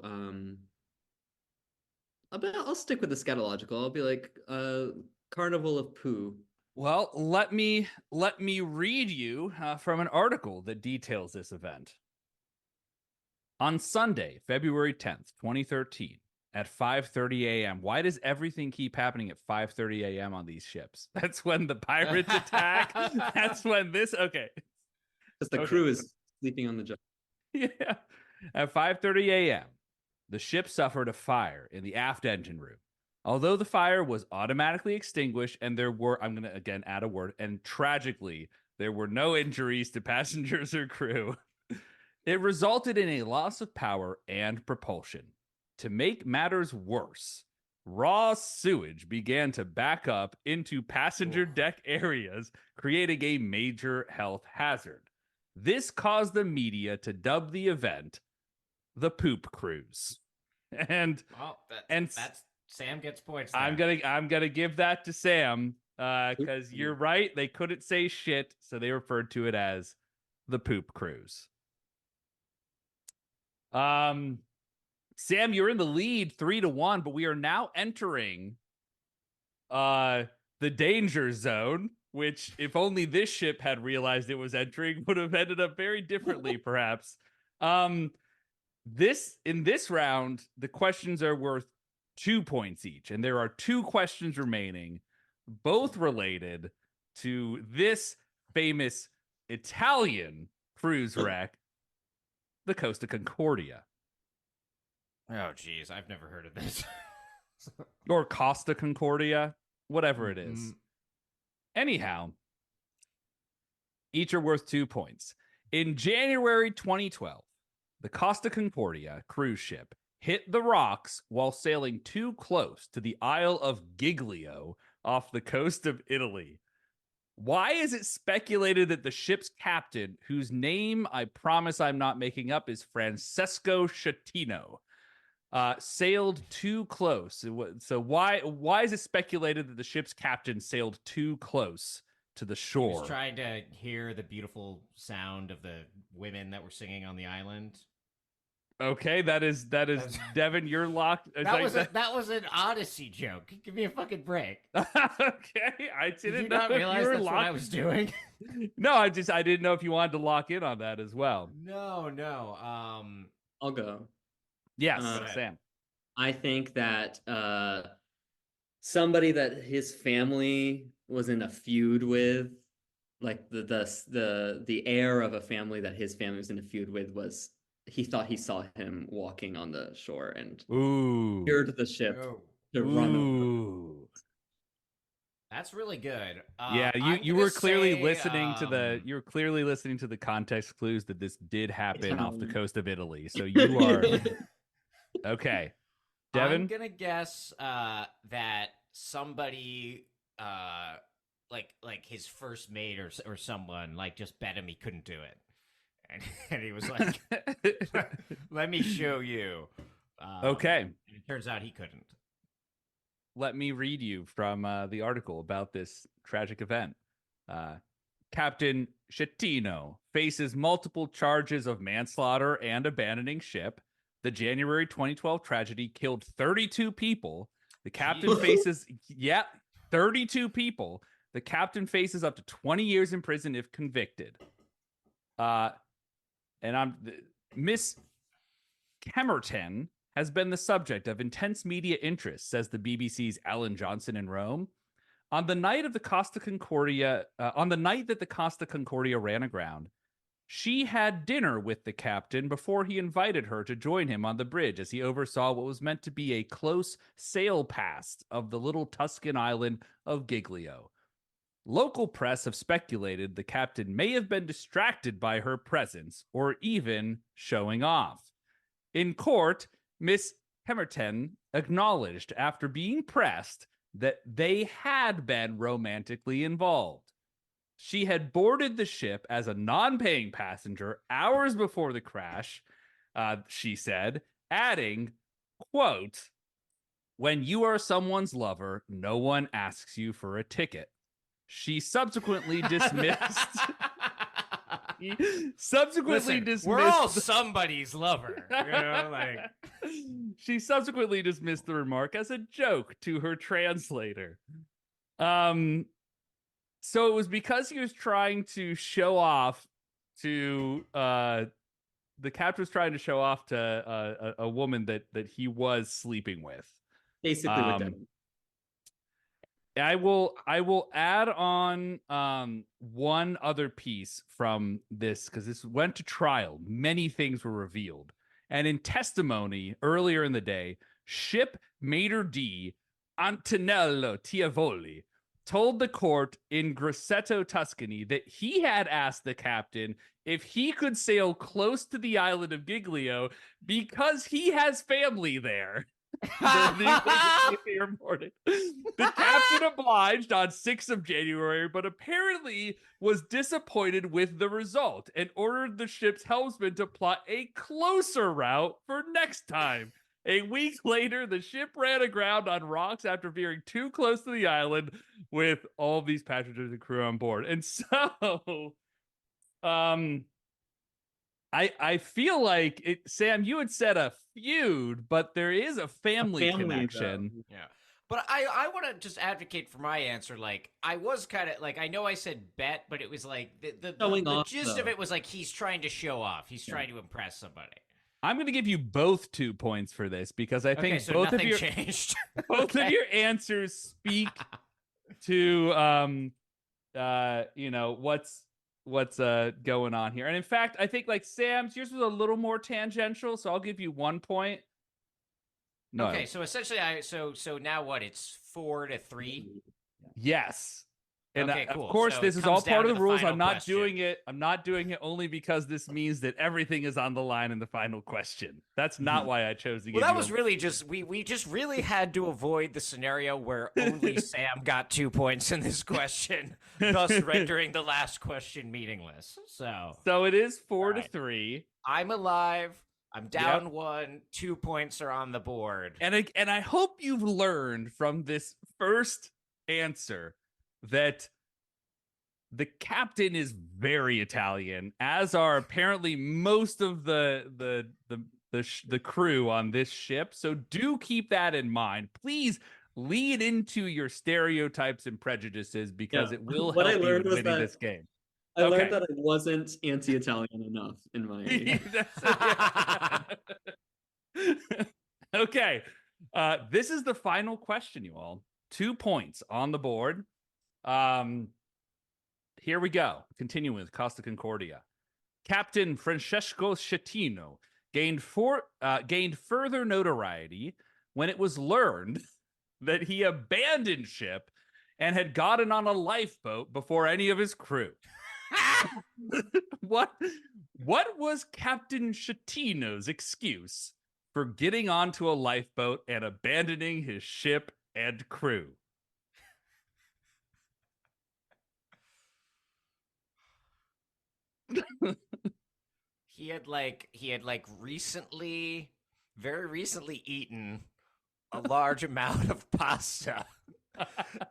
I'll stick with the scatological. I'll be like, Carnival of Poo. Well, let me read you from an article that details this event. On Sunday, February 10th, 2013, at 5:30 a.m. Why does everything keep happening at 5:30 a.m. on these ships? That's when the pirates attack. That's when this. Okay. Because the crew is sleeping on the job. Yeah. At 5:30 a.m., the ship suffered a fire in the aft engine room. Although the fire was automatically extinguished and there were, I'm going to again add a word, and tragically, there were no injuries to passengers or crew. It resulted in a loss of power and propulsion. To make matters worse, raw sewage began to back up into passenger deck areas, creating a major health hazard. This caused the media to dub the event the Poop Cruise. And that's Sam gets points there. I'm gonna give that to Sam, because you're right, they couldn't say shit, so they referred to it as the Poop Cruise. Sam, you're in the lead 3-1, but we are now entering the danger zone, which, if only this ship had realized it was entering, would have ended up very differently, perhaps. In this round, the questions are worth 2 points each, and there are 2 questions remaining, both related to this famous Italian cruise wreck, the Costa Concordia. Oh, geez, I've never heard of this. Or Costa Concordia, whatever it is. Anyhow, each are worth 2 points. In January 2012, the Costa Concordia cruise ship hit the rocks while sailing too close to the Isle of Giglio off the coast of Italy. Why is it speculated that the ship's captain, whose name I promise I'm not making up is Francesco Schettino, sailed too close? So why is it speculated that the ship's captain sailed too close to the shore? He was trying to hear the beautiful sound of the women that were singing on the island. Okay, that is Devin, you're locked. That was an Odyssey joke. Give me a fucking break. Okay, I didn't know not realize you were that's what I was doing. No, I didn't know if you wanted to lock in on that as well. No. I'll go. Yes, Sam. I think that somebody that his family was in a feud with, like the heir of a family that his family was in a feud with, was he thought he saw him walking on the shore and steered the ship to run over. That's really good. Yeah, you were clearly listening to the context clues that this did happen off the coast of Italy. So you are okay. Devin? I'm gonna guess that somebody like his first mate or someone like just bet him he couldn't do it, and he was like, "Let me show you." Okay. And it turns out he couldn't. Let me read you from the article about this tragic event. Captain Schettino faces multiple charges of manslaughter and abandoning ship. The January 2012 tragedy killed 32 people. The captain faces, 32 people. The captain faces up to 20 years in prison if convicted. Miss Kemerton has been the subject of intense media interest, says the BBC's Alan Johnson in Rome. On the night that the Costa Concordia ran aground, she had dinner with the captain before he invited her to join him on the bridge as he oversaw what was meant to be a close sail past of the little Tuscan island of Giglio. Local press have speculated the captain may have been distracted by her presence or even showing off. In court, Miss Kemerton acknowledged after being pressed that they had been romantically involved. She had boarded the ship as a non-paying passenger hours before the crash, she said, adding, quote, "When you are someone's lover, no one asks you for a ticket." She subsequently dismissed... We're all somebody's lover. You know, like... She subsequently dismissed the remark as a joke to her translator. So it was because he was trying to show off to the captain was trying to show off to a woman that he was sleeping with. Basically, with them. I will add on one other piece from this because this went to trial. Many things were revealed. And in testimony earlier in the day, ship Mater D. Antonello Tiavoli told the court in Grosseto, Tuscany, that he had asked the captain if he could sail close to the island of Giglio because he has family there. The captain obliged on 6th of January, but apparently was disappointed with the result and ordered the ship's helmsman to plot a closer route for next time. A week later, the ship ran aground on rocks after veering too close to the island with all these passengers and crew on board. And so, I feel like it, Sam, you had said a feud, but there is a family connection. Though. Yeah. But I want to just advocate for my answer. Like, I was kind of like, I know I said bet, but it was like the gist of it was like he's trying to show off. He's trying to impress somebody. I'm going to give you both 2 points for this because I think so both of your changed. both of your answers speak to what's going on here. And in fact, I think like Sam's, yours was a little more tangential, so I'll give you 1 point. No. Okay, so essentially so now what? It's 4-3. Yes. And okay, cool. Of course, so this is all part of the rules. I'm not doing it. I'm not doing it only because this means that everything is on the line in the final question. That's not why I chose to give you. Well, that was really just we just really had to avoid the scenario where only Sam got 2 points in this question, thus rendering the last question meaningless. So it is 4-3. I'm alive. I'm down 1. 2 points are on the board. And I hope you've learned from this first answer that the captain is very Italian, as are apparently most of the crew on this ship. So do keep that in mind. Please lead into your stereotypes and prejudices because it will help you in winning this game. I learned that I wasn't anti-Italian enough in my... Okay. This is the final question, you all. 2 points on the board. Here we go. Continuing with Costa Concordia. Captain Francesco Schettino gained further notoriety when it was learned that he abandoned ship and had gotten on a lifeboat before any of his crew. What was Captain Schettino's excuse for getting onto a lifeboat and abandoning his ship and crew? he had recently, very recently eaten a large amount of pasta.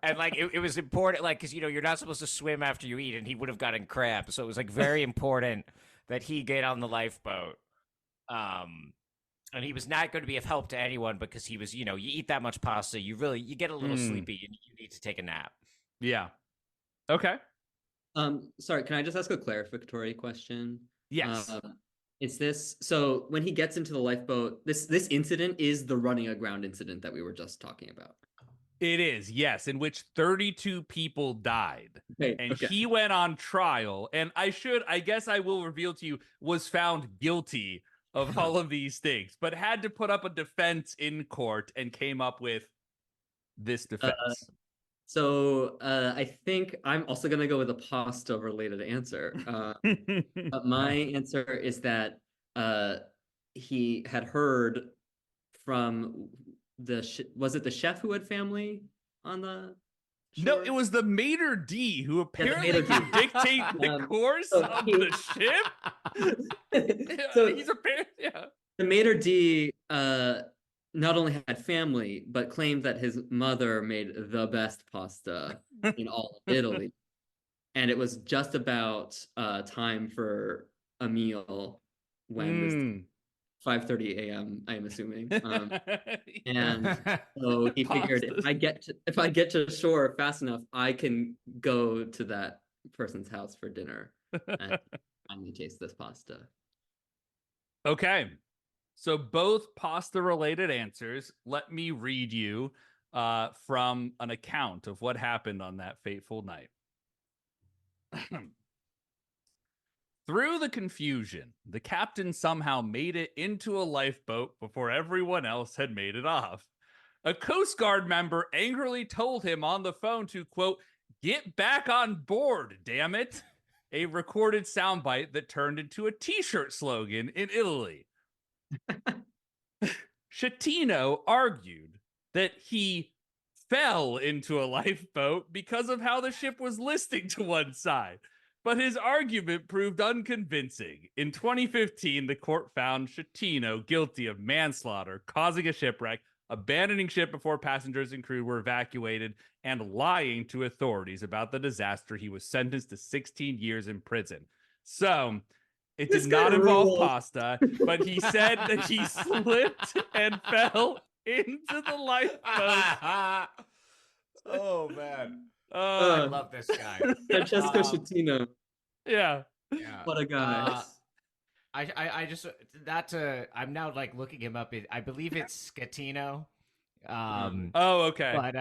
And it was important, because you're not supposed to swim after you eat, and he would have gotten cramp. So it was very important that he get on the lifeboat. And he was not going to be of help to anyone because he was, you eat that much pasta, you get a little sleepy, and you need to take a nap. Yeah. Okay. Sorry, can I just ask a clarificatory question? Yes. Is this so when he gets into the lifeboat, this incident is the running aground incident that we were just talking about? It is, yes, in which 32 people died. And Okay. he went on trial, and I guess I will reveal to you, was found guilty of all of these things, but had to put up a defense in court and came up with this defense. I think I'm also gonna go with a pasta related answer. But my answer is that he had heard from was it the chef who had family on the No, shore? it was the maitre d' who apparently maitre d'. could dictate the course of the ship. So He's apparently, yeah. the maitre d' not only had family, but claimed that his mother made the best pasta in all of Italy. And it was just about time for a meal when this 5:30 a.m. I am assuming. And so he figured if I get to shore fast enough, I can go to that person's house for dinner and finally taste this pasta. Okay. So both pasta related answers. Let me read you from an account of what happened on that fateful night. Through the confusion, the captain somehow made it into a lifeboat before everyone else had made it off. A Coast Guard member angrily told him on the phone to, quote, "Get back on board, damn it." A recorded soundbite that turned into a t-shirt slogan in Italy. Schettino argued that he fell into a lifeboat because of how the ship was listing to one side. But his argument proved unconvincing. In 2015, the court found Schettino guilty of manslaughter, causing a shipwreck, abandoning ship before passengers and crew were evacuated, and lying to authorities about the disaster. He was sentenced to 16 years in prison. So it did not involve pasta, but he said that he slipped and fell into the lifeboat. Oh, man. I love this guy. Francesco Schettino. Yeah. What a guy. I just I'm now looking him up. I believe it's Schettino. Oh, okay. But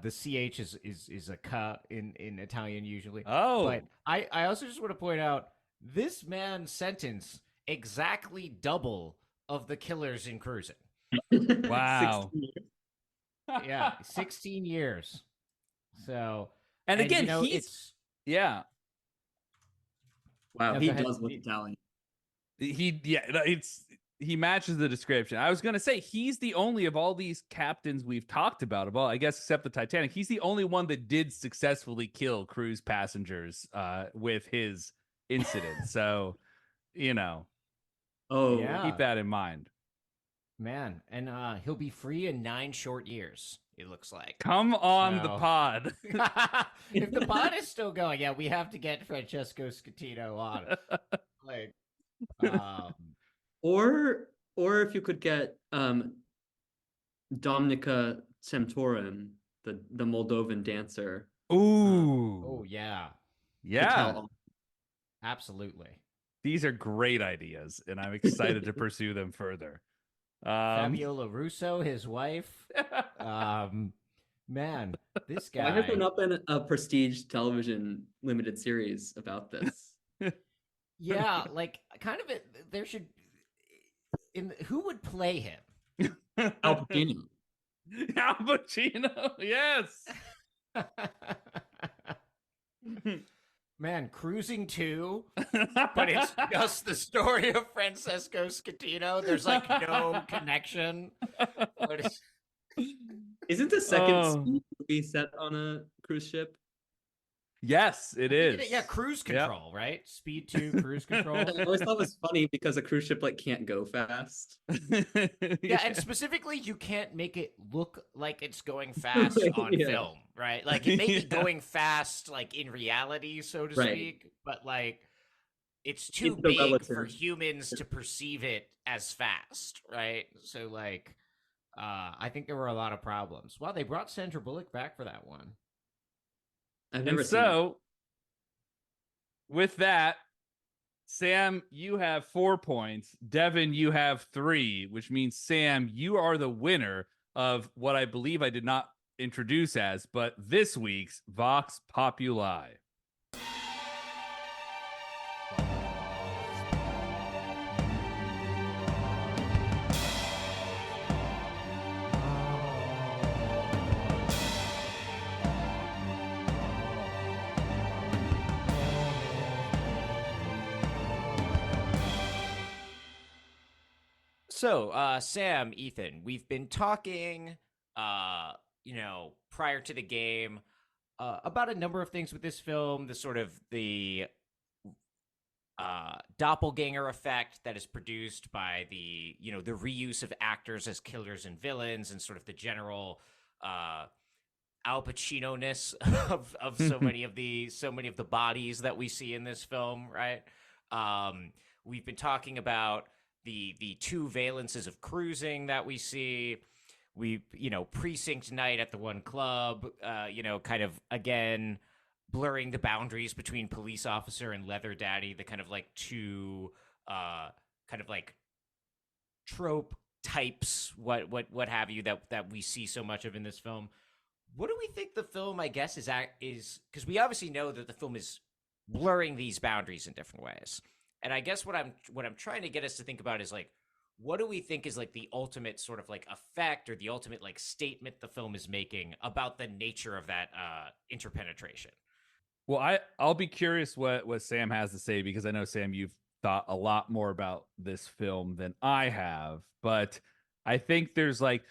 the ch is a k in Italian usually. Oh. But I also just want to point out this man's sentence exactly double of the killers in Cruising. Wow. 16 Yeah, 16 years. So, and again, yeah. Wow, No, he go ahead. does look Italian. He matches the description. I was going to say he's the only of all these captains we've talked about, well, I guess except the Titanic, he's the only one that did successfully kill cruise passengers with his incident. So, Oh, Yeah. keep that in mind. Man, and he'll be free in 9 short years, it looks like. Come on the So- pod. If the pod is still going, yeah, we have to get Francesco Schettino on. Or if you could get Dominica Semtorin, the Moldovan dancer. Ooh. Oh, yeah. Yeah. Absolutely. These are great ideas, and I'm excited to pursue them further. Fabiola Russo, his wife. Man, this guy. Why has there not been a prestige television limited series about this? Yeah, kind of there should. Who would play him? Al Pacino. Al Pacino, yes. Man, Cruising 2, but it's just the story of Francesco Schettino. There's no connection. Isn't the second movie set on a cruise ship? Yes, it I think is. yeah, cruise Yep. control, right? Speed 2, cruise control. I always thought it was funny because a cruise ship like can't go fast. Yeah, and specifically, you can't make it look like it's going fast on Yeah. film, right? Like it may be Yeah. going fast, like in reality, so to Right. speak, but like it's too It's the big for relative. humans to perceive it as fast, right? So like, I think there were a lot of problems. Wow, they brought Sandra Bullock back for that one. I've And never seen it. so, with that, Sam, you have 4 points. Devin, you have 3, which means, Sam, you are the winner of what I believe I did not introduce as, but this week's Vox Populi. So, Sam, Ethan, we've been talking, prior to the game, about a number of things with this film. The sort of the doppelganger effect that is produced by the reuse of actors as killers and villains, and sort of the general Al Pacino-ness of so many of the bodies that we see in this film, right? We've been talking about the two valences of cruising that we see. We, precinct night at the one club, kind of again blurring the boundaries between police officer and leather daddy, the kind of like two kind of like trope types, what have you, that we see so much of in this film. What do we think the film, I guess, is because we obviously know that the film is blurring these boundaries in different ways. And I guess what I'm trying to get us to think about is like, what do we think is like the ultimate sort of like effect, or the ultimate like statement the film is making about the nature of that interpenetration? Well, I'll be curious what Sam has to say, because I know, Sam, you've thought a lot more about this film than I have, but I think there's like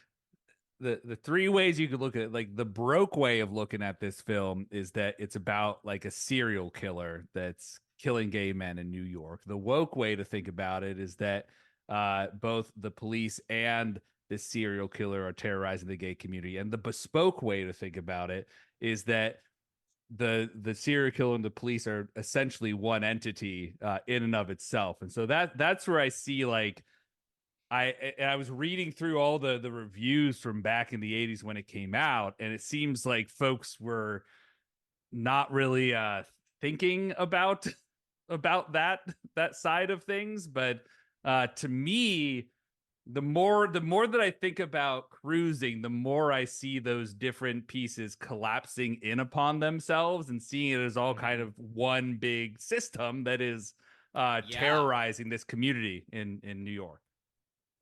the three ways you could look at it. Like, the broke way of looking at this film is that it's about like a serial killer that's killing gay men in New York. The woke way to think about it is that both the police and this serial killer are terrorizing the gay community. And the bespoke way to think about it is that the serial killer and the police are essentially one entity in and of itself. And so that's where I see, like, I was reading through all the reviews from back in the 80s when it came out, and it seems like folks were not really thinking about that side of things. But to me, the more that I think about cruising, the more I see those different pieces collapsing in upon themselves, and seeing it as all kind Mm-hmm. of one big system that is Yeah. terrorizing this community in New York.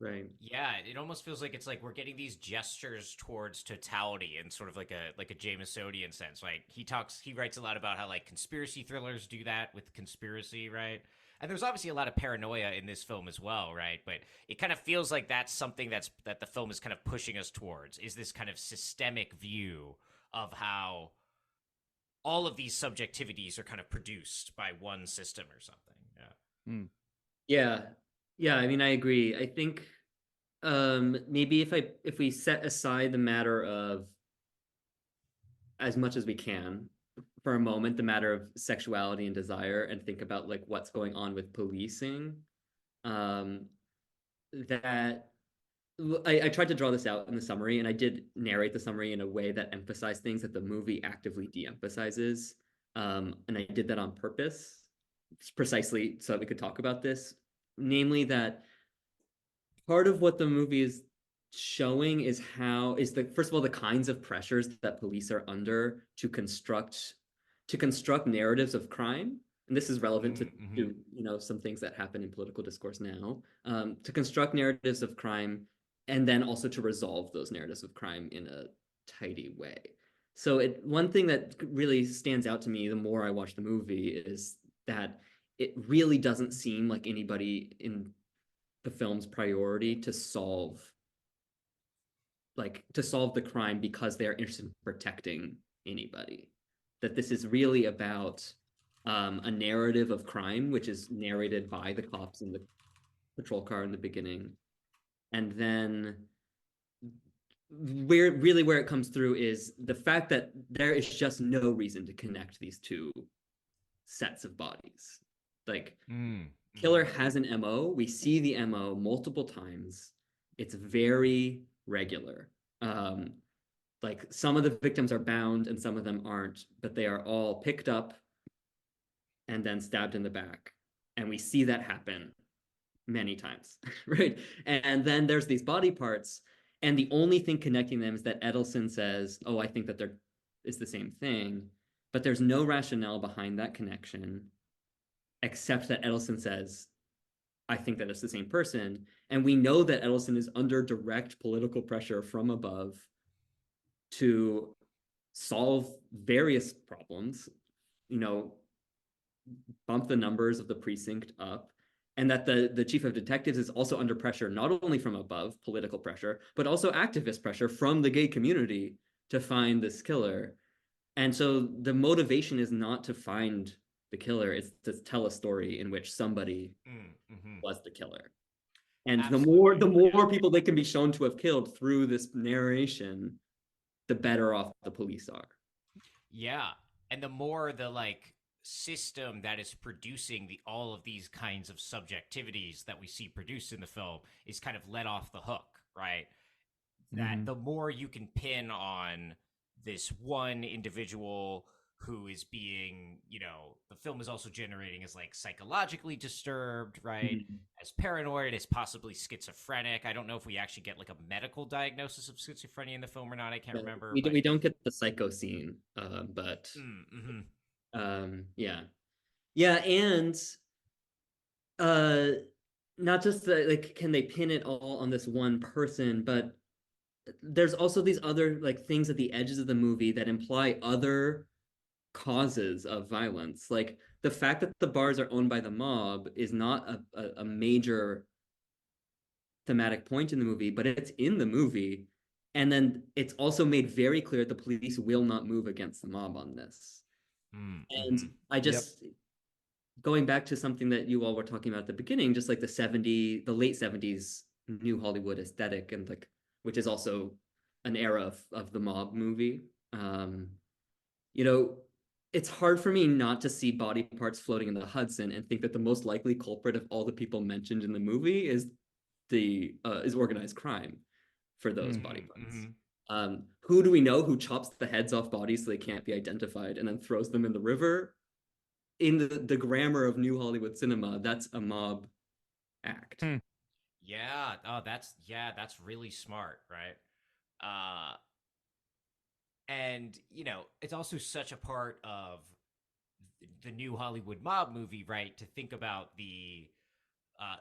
Right. Yeah, it almost feels like it's like we're getting these gestures towards totality in sort of like a Jamesonian sense. Like he writes a lot about how like conspiracy thrillers do that with conspiracy, right? And there's obviously a lot of paranoia in this film as well, right? But it kind of feels like that's something that the film is kind of pushing us towards, is this kind of systemic view of how all of these subjectivities are kind of produced by one system or something. Yeah. Hmm. Yeah. Yeah, I mean, I agree. I think maybe if we set aside the matter of, as much as we can, for a moment, the matter of sexuality and desire, and think about like what's going on with policing, um that I tried to draw this out in the summary, and I did narrate the summary in a way that emphasized things that the movie actively de-emphasizes. And I did that on purpose, precisely so that we could talk about this. Namely, that part of what the movie is showing is how is the first of all the kinds of pressures that police are under to construct narratives of crime, and this is relevant to, Mm-hmm. some things that happen in political discourse now, to construct narratives of crime, and then also to resolve those narratives of crime in a tidy way. So one thing that really stands out to me the more I watch the movie is that it really doesn't seem like anybody in the film's priority to solve the crime because they're interested in protecting anybody. that this is really about a narrative of crime, which is narrated by the cops in the patrol car in the beginning. And then where it comes through is the fact that there is just no reason to connect these two sets of bodies. Like, killer has an MO. We see the MO multiple times. It's very regular. Like, some of the victims are bound and some of them aren't, but they are all picked up and then stabbed in the back. And we see that happen many times, right? And then there's these body parts, and the only thing connecting them is that Edelson says, "Oh, I think that they're it's the same thing," but there's no rationale behind that connection, except that Edelson says, "I think that it's the same person," and we know that Edelson is under direct political pressure from above to solve various problems, you know, bump the numbers of the precinct up, and that the chief of detectives is also under pressure, not only from above, political pressure, but also activist pressure from the gay community to find this killer. And so the motivation is not to find the killer, it's to tell a story in which somebody was the killer. And Absolutely. the more people they can be shown to have killed through this narration, the better off the police are. Yeah. And the more the like system that is producing all of these kinds of subjectivities that we see produced in the film is kind of let off the hook, right? That the more you can pin on this one individual who is being, the film is also generating as like psychologically disturbed, right? As paranoid, as possibly schizophrenic. I don't know if we actually get like a medical diagnosis of schizophrenia in the film or not. I can't remember. We don't get the psycho scene, but yeah. Yeah, and not just like, can they pin it all on this one person, but there's also these other like things at the edges of the movie that imply other causes of violence. Like, the fact that the bars are owned by the mob is not a major thematic point in the movie, but it's in the movie. And then it's also made very clear the police will not move against the mob on this. And I just, going back to something that you all were talking about at the beginning, just like the late 70s New Hollywood aesthetic, and like, which is also an era of the mob movie. You know, it's hard for me not to see body parts floating in the Hudson and think that the most likely culprit of all the people mentioned in the movie is organized crime for those body parts. Who do we know who chops the heads off bodies so they can't be identified and then throws them in the river? In the grammar of New Hollywood cinema, that's a mob act. Yeah. Oh, that's really smart, right? And it's also such a part of the New Hollywood mob movie, right? To think about the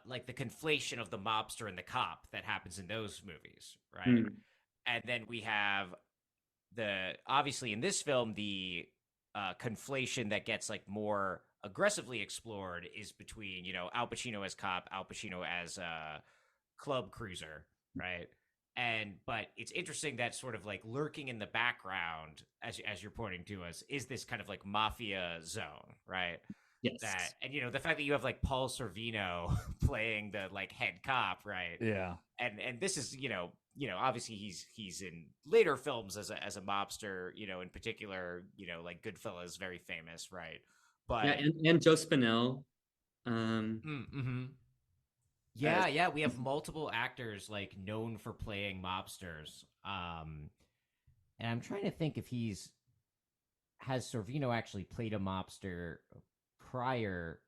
like the conflation of the mobster and the cop that happens in those movies, right? And then we have obviously in this film, the conflation that gets like more aggressively explored is between, Al Pacino as cop, Al Pacino as club cruiser, right? But it's interesting that sort of like lurking in the background, as you're pointing to us, is this kind of like mafia zone, right? Yes. And the fact that you have like Paul Sorvino playing the like head cop, right? Yeah. And this is obviously he's in later films as a mobster, in particular, like Goodfellas, very famous, right? But yeah, and Joe Spinell. Yeah, we have multiple actors like known for playing mobsters. And I'm trying to think if has Sorvino actually played a mobster prior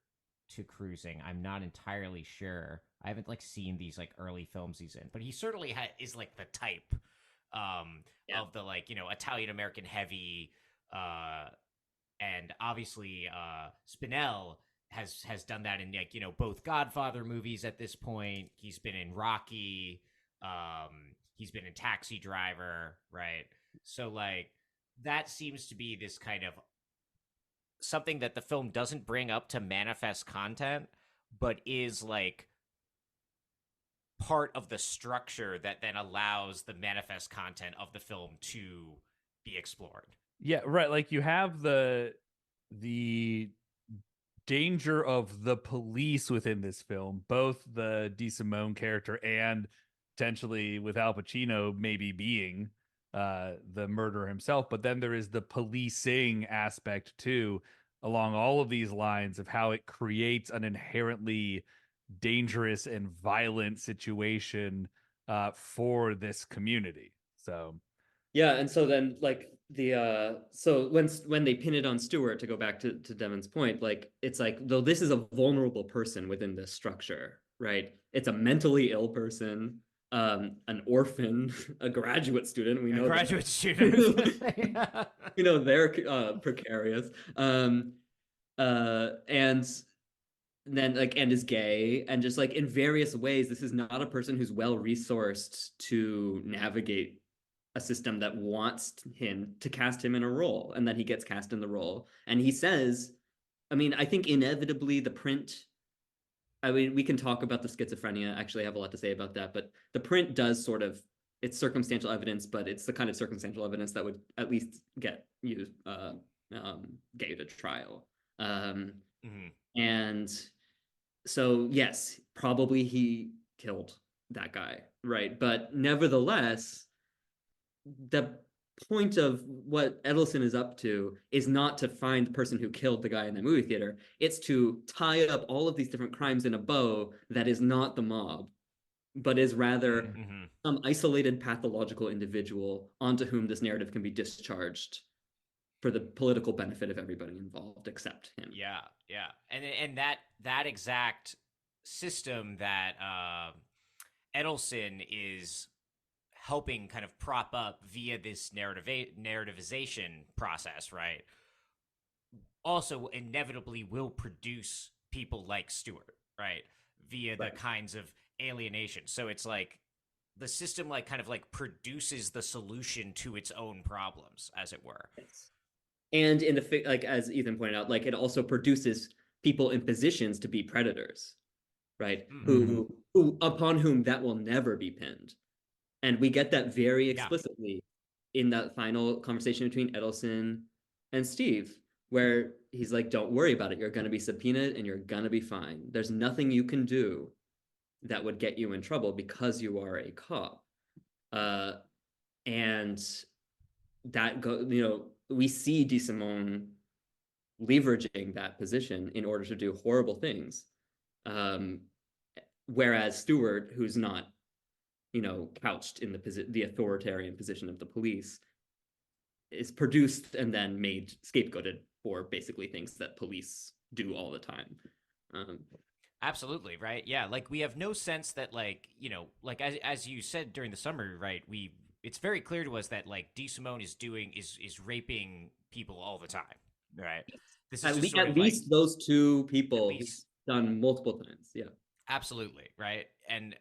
to Cruising. I'm not entirely sure. I haven't like seen these like early films he's in, but he certainly is like the type of the like Italian American heavy, and obviously Spinell has done that in like both Godfather movies at this point. He's been in Rocky. He's been in Taxi Driver, right? So like that seems to be this kind of something that the film doesn't bring up to manifest content, but is like part of the structure that then allows the manifest content of the film to be explored. Yeah, right. Like you have the danger of the police within this film, both the DeSimone character and potentially with Al Pacino maybe being the murderer himself. But then there is the policing aspect too, along all of these lines of how it creates an inherently dangerous and violent situation for this community. So Yeah, and so then like so when they pin it on Stewart, to go back to Devin's point, like it's like, though this is a vulnerable person within this structure, right? It's a mentally ill person, an orphan, a graduate student. We A know graduate student, I was gonna that. say. You know they're precarious. And then like, and is gay, and just like in various ways, this is not a person who's well resourced to navigate a system that wants him to cast him in a role, and then he gets cast in the role. And he says, I mean, I think inevitably the print, I mean, we can talk about the schizophrenia. Actually, I have a lot to say about that, but the print does sort of, it's circumstantial evidence, but it's the kind of circumstantial evidence that would at least get you gay to trial. Mhm. And so, yes, probably he killed that guy, right? But nevertheless, the point of what Edelson is up to is not to find the person who killed the guy in the movie theater. It's to tie up all of these different crimes in a bow that is not the mob, but is rather Mhm. some isolated pathological individual onto whom this narrative can be discharged for the political benefit of everybody involved except him. Yeah, yeah, and that exact system that Edelson is helping kind of prop up via this narrativization process, right? Also, inevitably will produce people like Stewart, right? Via the Right. kinds of alienation. So it's like the system, like, kind of like produces the solution to its own problems, as it were. Yes. And in the like, as Ethan pointed out, like it also produces people in positions to be predators, right? Mm-hmm. Who upon whom that will never be pinned. And we get that very Yeah. explicitly in that final conversation between Edelson and Steve, where he's like, don't worry about it. You're going to be subpoenaed and you're going to be fine. There's nothing you can do that would get you in trouble because you are a cop. And that we see DeSimone leveraging that position in order to do horrible things. Um, Whereas Stewart, who's not, couched in the authoritarian position of the police, is produced and then made scapegoated for basically things that police do all the time. Um, Absolutely, right? Yeah, like we have no sense that, like, like as you said during the summary, right? It's very clear to us that, like, DeSimone is raping people all the time, right? This is just sort at of like, least those two at people least, he's done multiple times. Yeah. absolutely, right? And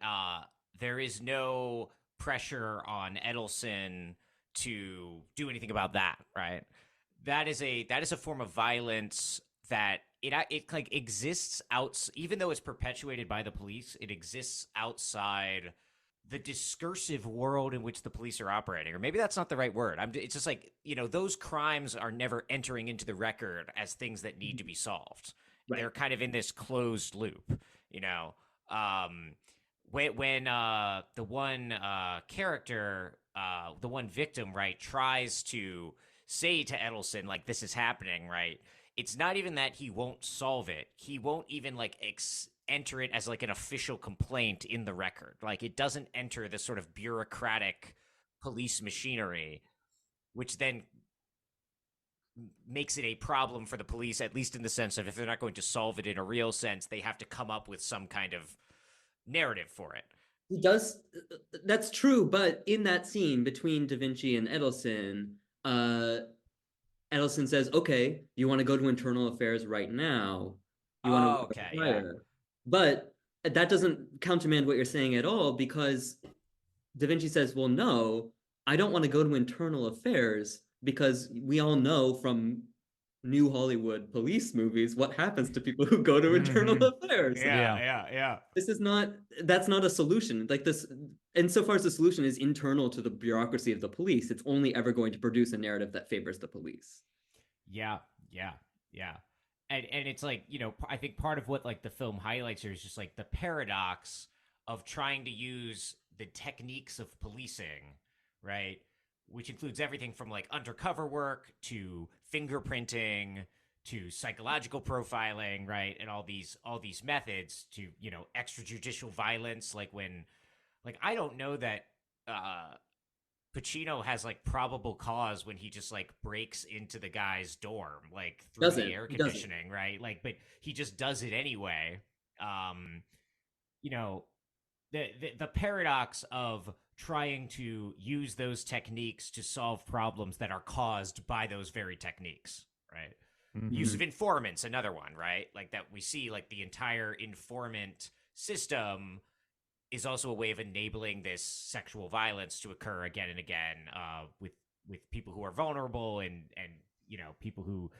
there is no pressure on Edelson to do anything about that, right? That is a form of violence that it like exists out, even though it's perpetuated by the police. It exists outside the discursive world in which the police are operating, or maybe that's not the right word. It's just like, those crimes are never entering into the record as things that need to be solved. Right. They're kind of in this closed loop, you know. Um, when the one character, the one victim, right, tries to say to Edelson, like, this is happening, right? It's not even that he won't solve it. He won't even, like, enter it as, like, an official complaint in the record. Like, it doesn't enter this sort of bureaucratic police machinery, which then makes it a problem for the police, at least in the sense of, if they're not going to solve it in a real sense, they have to come up with some kind of narrative for it. He does. That's true, but in that scene between Da Vinci and Edelson, Edelson says, "Okay, you want to go to internal affairs right now? You want Oh, to okay, yeah. fire?" But that doesn't countermand what you're saying at all, because Da Vinci says, "Well, no, I don't want to go to internal affairs because we all know from new Hollywood police movies, what happens to people who go to internal Mhm. affairs? Yeah, Yeah. yeah. This is not, that's not a solution. Like this, insofar as the solution is internal to the bureaucracy of the police, it's only ever going to produce a narrative that favors the police. Yeah, yeah, yeah. And it's like, I think part of what like the film highlights here is just like the paradox of trying to use the techniques of policing, right? Which includes everything from like undercover work to fingerprinting to psychological profiling, right? And all these methods to, extrajudicial violence, like when like I don't know that uh Pacino has like probable cause when he just like breaks into the guy's dorm like through the Doesn't, air he doesn't. conditioning, right? Like, but he just does it anyway. Um, you know, the paradox of trying to use those techniques to solve problems that are caused by those very techniques, right? Use Mhm. of informants, another one, right? Like that we see like the entire informant system is also a way of enabling this sexual violence to occur again and again with people who are vulnerable and people who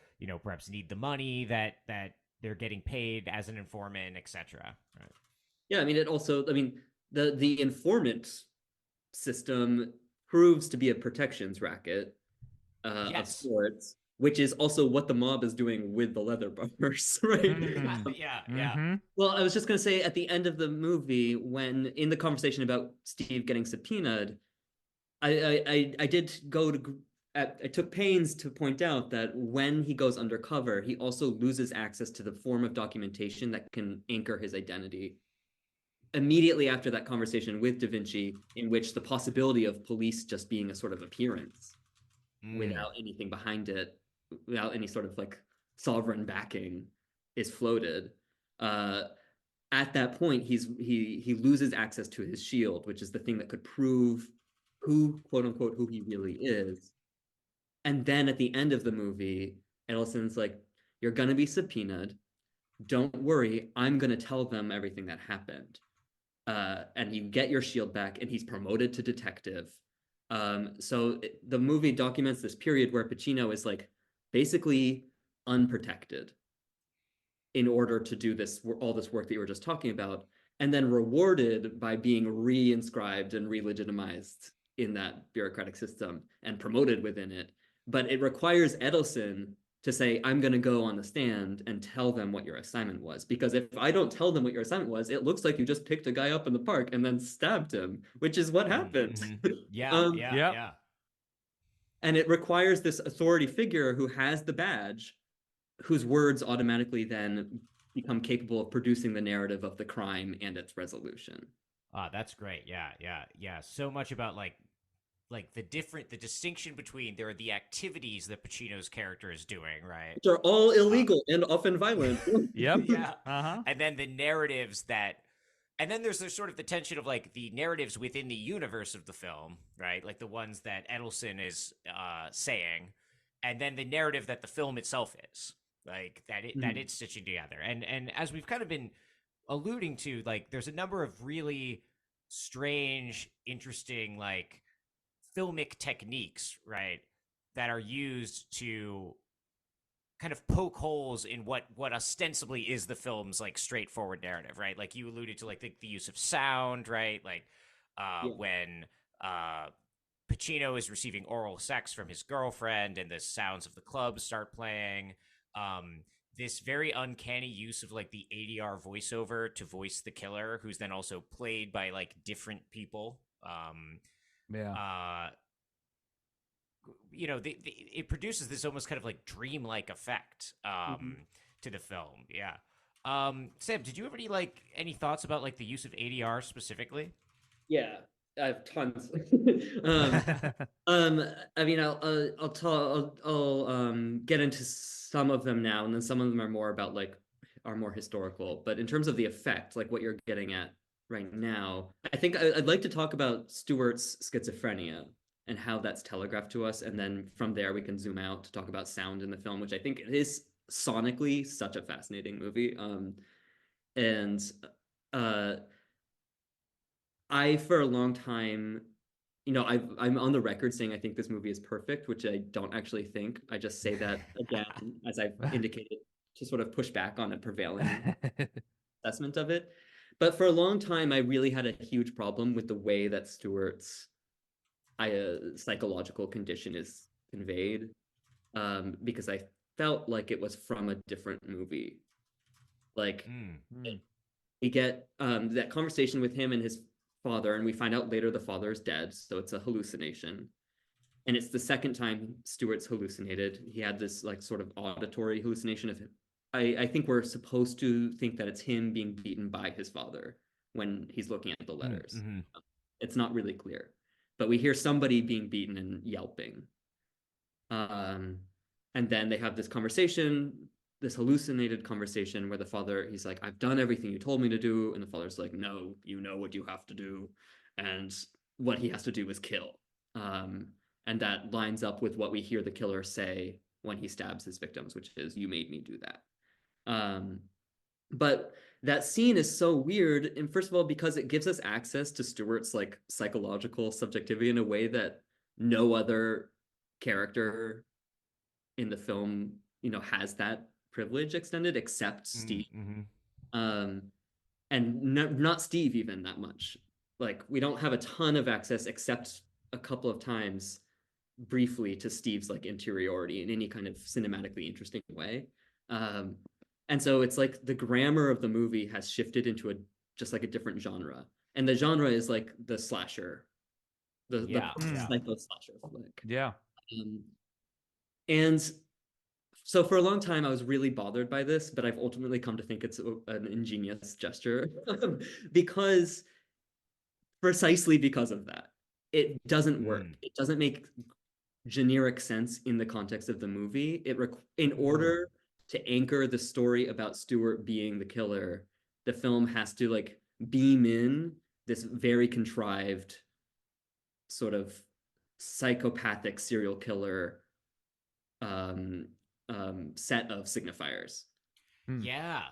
perhaps need the money that they're getting paid as an informant, etc. Right? Yeah, I mean, it also, I mean, the informant system proves to be a protections racket of Yes. sorts, which is also what the mob is doing with the leather bars, right? Mhm. Yeah. Yeah. Mhm. Well, I was just going to say at the end of the movie, when in the conversation about Steve getting subpoenaed, I did go to I took pains to point out that when he goes undercover, he also loses access to the form of documentation that can anchor his identity. Immediately after that conversation with Da Vinci, in which the possibility of police just being a sort of appearance Mm. without anything behind it, without any sort of like sovereign backing, is floated. Uh, at that point, he loses access to his shield, which is the thing that could prove who, quote unquote, who he really is. And then at the end of the movie, Edelson's like, "You're gonna be subpoenaed. Don't worry, I'm gonna tell them everything that happened." And you get your shield back, and he's promoted to detective. The movie documents this period where Pacino is like basically unprotected in order to do this all this work that you were just talking about, and then rewarded by being re-inscribed and re-legitimized in that bureaucratic system and promoted within it. But it requires Edelson to say, I'm going to go on the stand and tell them what your assignment was. Because if I don't tell them what your assignment was, it looks like you just picked a guy up in the park and then stabbed him, which is what happened. Mm-hmm. Yeah. um, Yeah. Yep. Yeah. and it requires this authority figure who has the badge, whose words automatically then become capable of producing the narrative of the crime and its resolution. Ah, that's great. Yeah. Yeah. Yeah. So much about like the distinction between there are the activities that Pacino's character is doing, right? Which are all Uh, illegal and often violent. Yep. yeah. Uh-huh. And then the narratives that and then there's sort of the tension of like the narratives within the universe of the film, right? Like the ones that Edelson is saying, and then the narrative that the film itself is, like that it's stitching together. And as we've kind of been alluding to, like there's a number of really strange, interesting, like filmic techniques, right, that are used to kind of poke holes in what ostensibly is the film's like straightforward narrative, right? Like you alluded to, like the use of sound, right? Like Yeah. when Pacino is receiving oral sex from his girlfriend, and the sounds of the club start playing. Um, this very uncanny use of like the ADR voiceover to voice the killer, who's then also played by like different people. Yeah. Uh, it produces this almost kind of like dreamlike effect to the film. Yeah. Sam, did you have any thoughts about like the use of ADR specifically? Yeah, I have tons. um, I mean, I'll get into some of them now, and then some of them are more about like are more historical. But in terms of the effect, like what you're getting at right now, I think I'd like to talk about Stewart's schizophrenia and how that's telegraphed to us, and then from there we can zoom out to talk about sound in the film, which I think is sonically such a fascinating movie. And uh, I for a long time I'm on the record saying I think this movie is perfect, which I don't actually think. I just say that again, as I've indicated, to sort of push back on a prevailing assessment of it. But for a long time, I really had a huge problem with the way that Stewart's psychological condition is conveyed, because I felt like it was from a different movie. Like Mm. we get that conversation with him and his father, and we find out later the father is dead, so it's a hallucination. And it's the second time Stewart's hallucinated. He had this like sort of auditory hallucination of him. I think we're supposed to think that it's him being beaten by his father when he's looking at the letters. Mm-hmm. It's not really clear, but we hear somebody being beaten and yelping. Um, and then they have this conversation, this hallucinated conversation where the father, he's like, I've done everything you told me to do. And the father's like, no, you know what you have to do. And what he has to do is kill. And that lines up with what we hear the killer say when he stabs his victims, which is, you made me do that. But that scene is so weird. And first of all, because it gives us access to Stewart's like psychological subjectivity in a way that no other character in the film, has that privilege extended except Steve. Mm-hmm. Um, and not Steve even that much. Like we don't have a ton of access except a couple of times briefly to Steve's like interiority in any kind of cinematically interesting way. And so it's like the grammar of the movie has shifted into just like a different genre. And the genre is like the slasher, the psycho slasher flick. Yeah. And so for a long time, I was really bothered by this, but I've ultimately come to think it's an ingenious gesture because precisely because of that. It doesn't work. It doesn't make generic sense in the context of the movie. In order to anchor the story about Stewart being the killer, the film has to like beam in this very contrived sort of psychopathic serial killer set of signifiers. Yeah,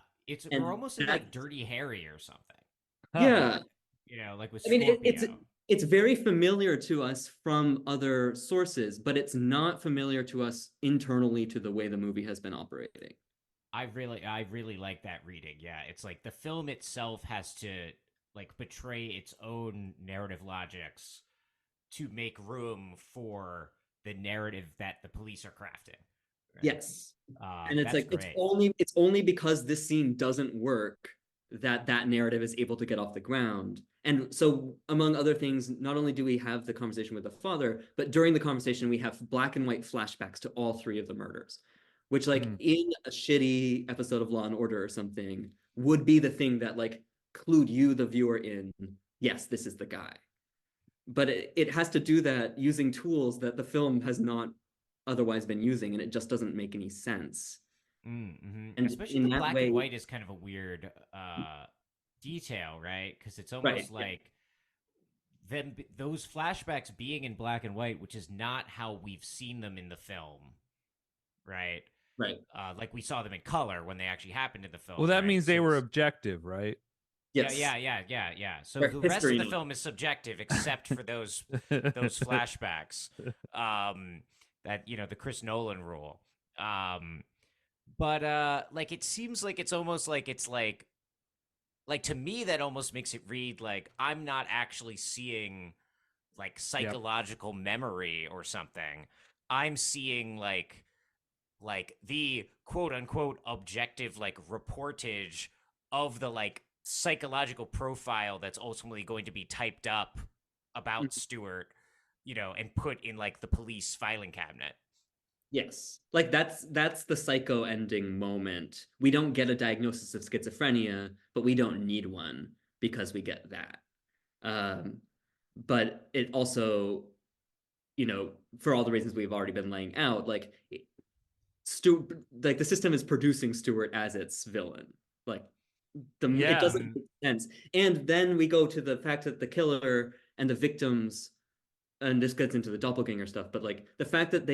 we're almost in like Dirty Harry or something. Yeah, like with I mean, Scorpio. it's very familiar to us from other sources, but it's not familiar to us internally to the way the movie has been operating. I really like that reading. Yeah, it's like the film itself has to like betray its own narrative logics to make room for the narrative that the police are crafting. Right? Yes. And it's like great. it's only because this scene doesn't work that narrative is able to get off the ground. And so among other things, not only do we have the conversation with the father, but during the conversation we have black and white flashbacks to all three of the murders, which like in a shitty episode of Law and Order or something would be the thing that like clued you, the viewer, in, yes, this is the guy. But it has to do that using tools that the film has not otherwise been using, and it just doesn't make any sense. And especially in the that black way, and white is kind of a weird detail, right? Because it's almost like them those flashbacks being in black and white, which is not how we've seen them in the film, right? Right. Like we saw them in color when they actually happened in the film. Well, that right? means they were objective, right? Yes. Yeah. So the rest of the film is subjective, except for those flashbacks. That the Chris Nolan rule. But like it seems like it's almost like it's like to me that almost makes it read like I'm not actually seeing like psychological memory or something. I'm seeing like the quote unquote objective like reportage of the like psychological profile that's ultimately going to be typed up about Stewart, and put in like the police filing cabinet. Yes. Like that's the psycho ending moment. We don't get a diagnosis of schizophrenia, but we don't need one because we get that. But it also, for all the reasons we've already been laying out, like the system is producing Stewart as its villain. Like it doesn't make sense. And then we go to the fact that the killer and the victims, and this gets into the doppelganger stuff, but like the fact that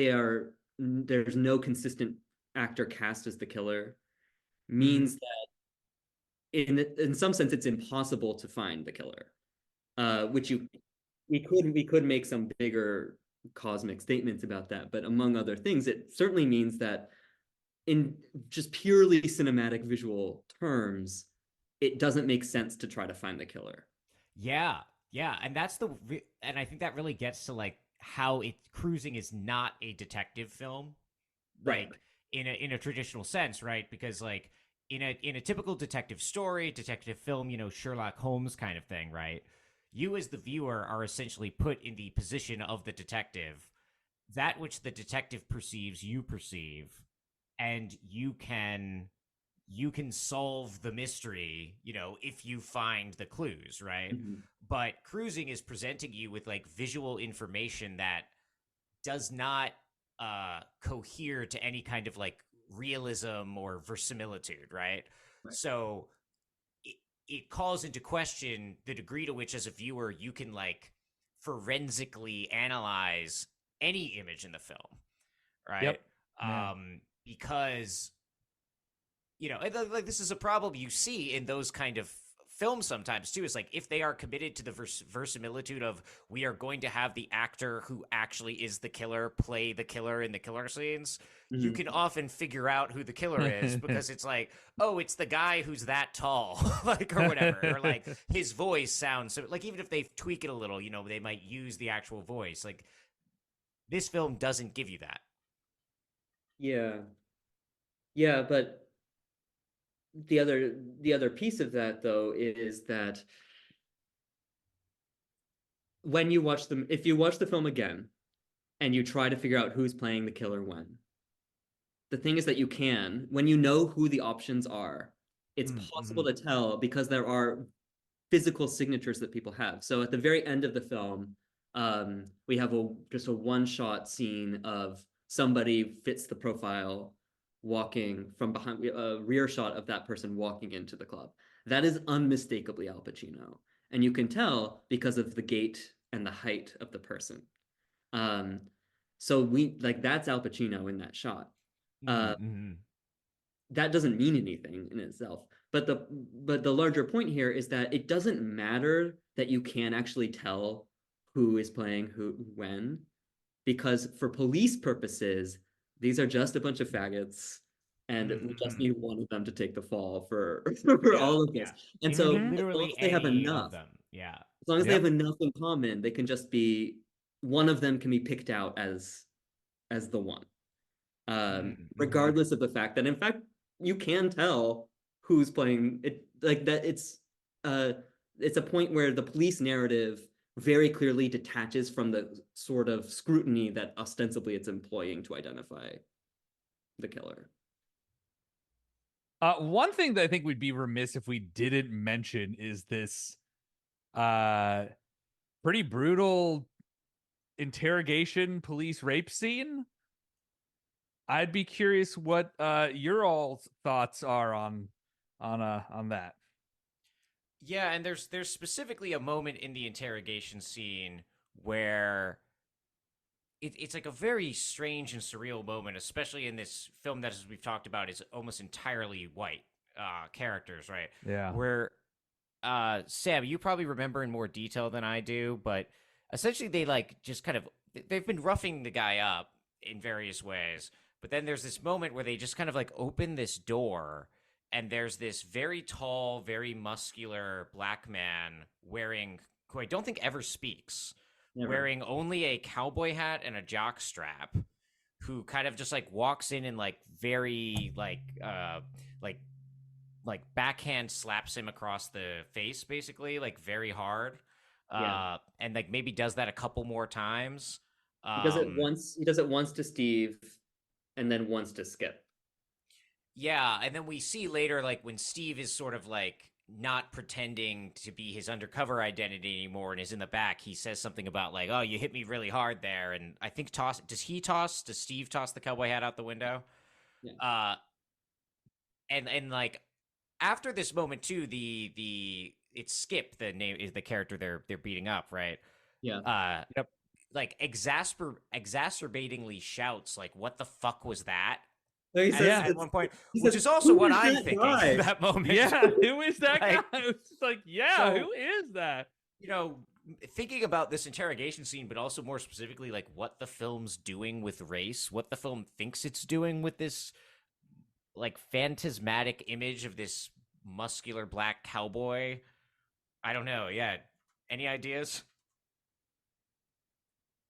there's no consistent actor cast as the killer means that in some sense it's impossible to find the killer, which we could make some bigger cosmic statements about that, but among other things, it certainly means that in just purely cinematic visual terms, it doesn't make sense to try to find the killer. Yeah, yeah, and and I think that really gets to like how Cruising is not a detective film, Right. like in a traditional sense, right? Because like in a typical detective story, detective film, Sherlock Holmes kind of thing, right? You as the viewer are essentially put in the position of the detective. That which the detective perceives, you perceive, and you can solve the mystery, if you find the clues, right? Mhm. But Cruising is presenting you with like visual information that does not cohere to any kind of like realism or verisimilitude, right? Right. So it, it calls into question the degree to which, as a viewer, you can like forensically analyze any image in the film, right? Yep. Yeah. Because like this is a problem you see in those kind of films sometimes too. Is like if they are committed to the verisimilitude of we are going to have the actor who actually is the killer play the killer in the killer scenes, you Mhm. can often figure out who the killer is because it's like, oh, it's the guy who's that tall, like, or whatever, or like his voice sounds so, like, even if they tweak it a little, they might use the actual voice. Like this film doesn't give you that. Yeah. Yeah, but the other piece of that though is that when you watch them, if you watch the film again and you try to figure out who's playing the killer when, the thing is that you can, when you know who the options are, it's Mm-hmm. possible to tell because there are physical signatures that people have. So at the very end of the film, we have just a one shot scene of somebody fits the profile walking from behind, a rear shot of that person walking into the club. That is unmistakably Al Pacino. And you can tell because of the gait and the height of the person. Um, so we like that's Al Pacino in that shot. Uh, Mm-hmm. that doesn't mean anything in itself. But the larger point here is that it doesn't matter that you can actually tell who is playing who when, because for police purposes, these are just a bunch of faggots, and we just Mm-hmm. need one of them to take the fall for for Yeah, all of this. yeah. And It could so be Hmm. as long literally as they have any of enough, them. Yeah. as long as they have Yep. enough in common, they can just be one of them can be picked out as the one, Mm-hmm. regardless of the fact that in fact you can tell who's playing it, like that it's a point where the police narrative very clearly detaches from the sort of scrutiny that ostensibly it's employing to identify the killer. One thing that I think we'd be remiss if we didn't mention is this uh pretty brutal interrogation police rape scene. I'd be curious what your all thoughts are on that. Yeah, and there's specifically a moment in the interrogation scene where it's like a very strange and surreal moment, especially in this film that, as we've talked about, is almost entirely white characters, right? Yeah. Where Sam, you probably remember in more detail than I do, but essentially they like just kind of they've been roughing the guy up in various ways. But then there's this moment where they just kind of like open this door and there's this very tall, very muscular black man wearing who I don't think ever speaks, Never. wearing only a cowboy hat and a jock strap, who kind of just like walks in and like very like like backhand slaps him across the face, basically, like very hard, Yeah, and like maybe does that a couple more times. he um does it once to Steve and then once to Skip. yeah, and then we see later, like when Steve is sort of like not pretending to be his undercover identity anymore and is in the back, he says something about like, oh, you hit me really hard there. And I think does Steve toss the cowboy hat out the window? Yeah. uh and like after this moment too, the it's Skip, the name is the character they're beating up, right? Yeah. uh Yep. like exacerbatingly shouts like, what the fuck was that, No, he says Yeah. at one point, he which says, is also who what is I'm that thinking at guy? that moment. Yeah. Who is that Like, guy? It's like, yeah, so who is that? you know thinking about this interrogation scene, but also more specifically, like what the film's doing with race, what the film thinks it's doing with this like phantasmatic image of this muscular black cowboy. I don't know. Yeah. Any ideas?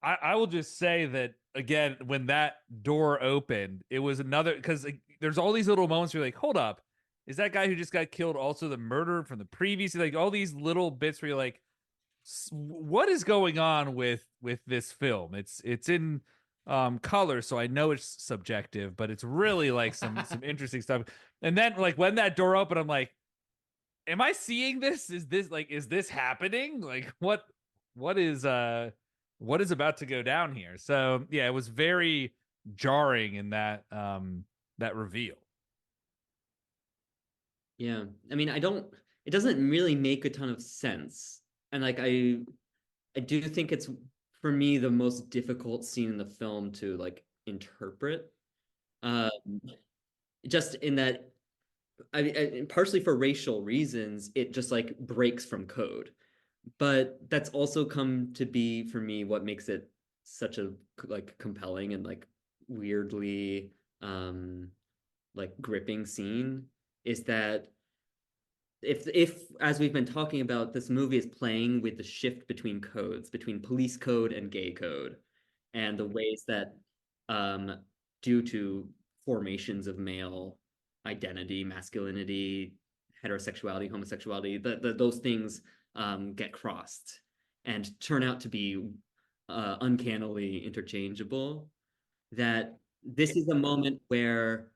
I will just say that again, when that door opened, it was another because like, there's all these little moments where you're like, hold up, is that guy who just got killed also the murderer from the previous? Like all these little bits where you're like, what is going on with this film? It's in color, so I know it's subjective, but it's really like some interesting stuff. And then like when that door opened, I'm like, am I seeing this? Is this happening? Like what is what is about to go down here? So yeah, it was very jarring in that reveal. Yeah. I mean, it doesn't really make a ton of sense. And like I do think it's for me the most difficult scene in the film to like interpret. Um, just in that partially for racial reasons, it just like breaks from code. But that's also come to be for me what makes it such a like compelling and like weirdly like gripping scene is that if as we've been talking about, this movie is playing with the shift between codes, between police code and gay code, and the ways that um due to formations of male identity, masculinity, heterosexuality, homosexuality, those things get crossed and turn out to be uncannily interchangeable. That this is a moment where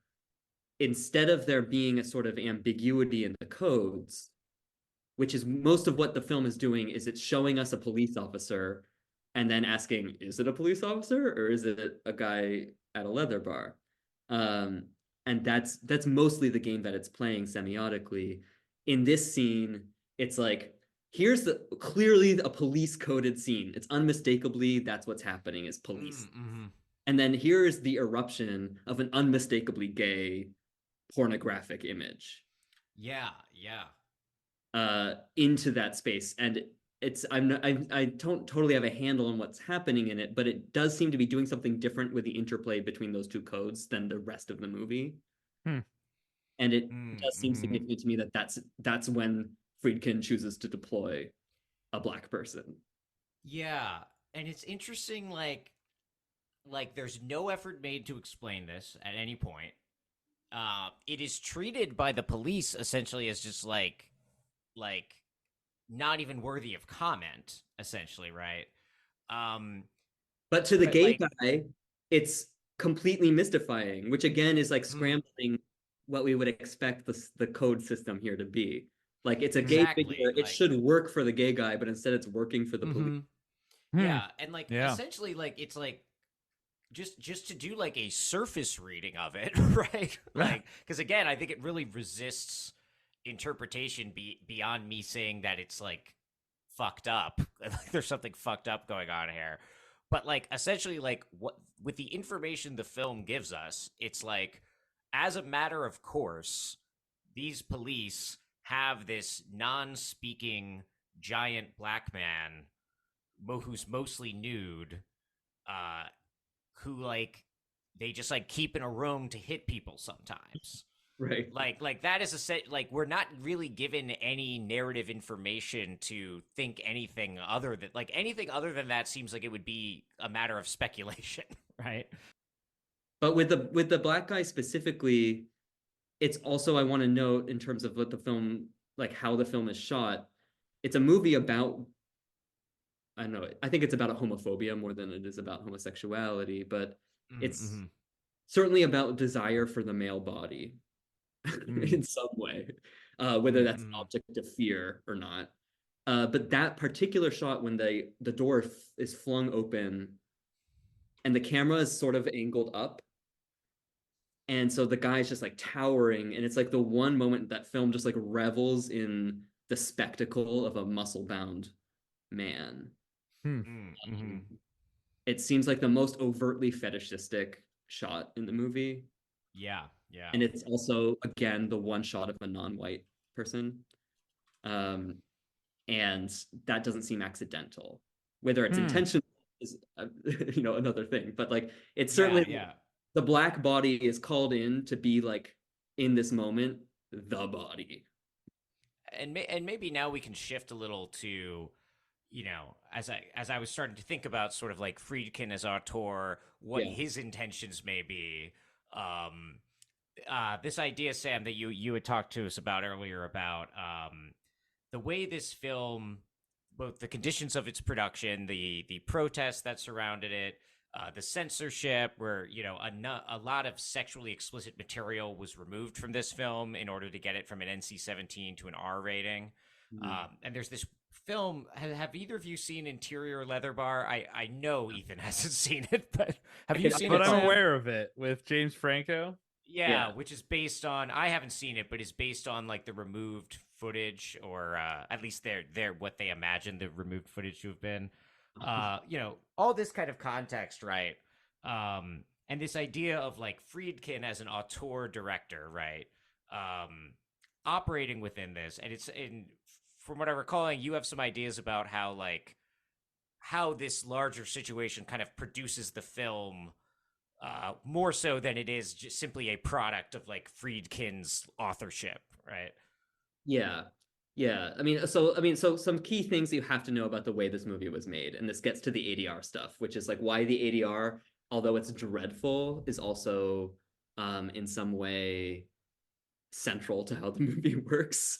instead of there being a sort of ambiguity in the codes, which is most of what the film is doing, is it's showing us a police officer and then asking, is it a police officer or is it a guy at a leather bar? Um, and that's mostly the game that it's playing semiotically. In this scene, it's like, here's the clearly a police coded scene. It's unmistakably that's what's happening is police. Mm-hmm. And then here's the eruption of an unmistakably gay pornographic image Yeah, yeah. into that space. And it's I don't totally have a handle on what's happening in it, but it does seem to be doing something different with the interplay between those two codes than the rest of the movie. Hmm. And it does seem Mm-hmm. significant to me that that's when Friedkin chooses to deploy a black person. Yeah, and it's interesting. Like there's no effort made to explain this at any point. It is treated by the police essentially as just like not even worthy of comment. Essentially, right? Um, But to the but gay like guy, it's completely mystifying, which again is like mm, scrambling what we would expect the code system here to be. Like it's a gay exactly figure. It like. should work for the gay guy, but instead it's working for the police. Mm-hmm. Hmm. Yeah, and like Yeah. essentially like it's like just to do like a surface reading of it, right? Like because again, I think it really resists interpretation beyond me saying that it's like fucked up. Like there's something fucked up going on here. But like essentially like what with the information the film gives us, it's like as a matter of course, these police have this non-speaking giant black man who's mostly nude, uh, who like they just like keep in a room to hit people sometimes. Right. Like that is a set. Like we're not really given any narrative information to think anything other than like anything other than that seems like it would be a matter of speculation, right? But with the black guy specifically, it's also I want to note in terms of what the film like how the film is shot. It's a movie about I don't know. I think it's about a homophobia more than it is about homosexuality, but it's Mm-hmm. certainly about desire for the male body Hmm. in some way, whether that's an Mm-hmm. object of fear or not. But that particular shot when the door is flung open and the camera is sort of angled up, and so the guy's just like towering, and it's like the one moment that film just like revels in the spectacle of a muscle-bound man. Hmm. Mm-hmm. It seems like the most overtly fetishistic shot in the movie. Yeah, yeah. And it's also, again, the one shot of a non-white person. Um, and that doesn't seem accidental. Whether it's Hmm. intentional is another thing, but like it's Yeah, certainly yeah. the black body is called in to be like in this moment the body. And maybe now we can shift a little to, as I was starting to think about sort of like Friedkin as auteur, what Yeah. his intentions may be. Um, this idea, Sam, that you had talked to us about earlier about the way this film, both the conditions of its production, the protests that surrounded it, the censorship, where a lot of sexually explicit material was removed from this film in order to get it from an NC-17 to an R rating. Mhm. And there's this film. Have either of you seen Interior Leather Bar? I know Ethan hasn't seen it, but have you seen But it, I'm Sam? aware of it with James Franco. Yeah, Yeah. which is based on, I haven't seen it, but is based on like the removed footage, or at least they're what they imagine the removed footage to have been. All this kind of context, right? And this idea of like Friedkin as an auteur director, right? Um, Operating within this, and from what I'm recalling, you have some ideas about how this larger situation kind of produces the film, more so than it is just simply a product of like Friedkin's authorship, right? Yeah. Yeah. So some key things you have to know about the way this movie was made, and this gets to the ADR stuff, which is like why the ADR, although it's dreadful, is also in some way central to how the movie works.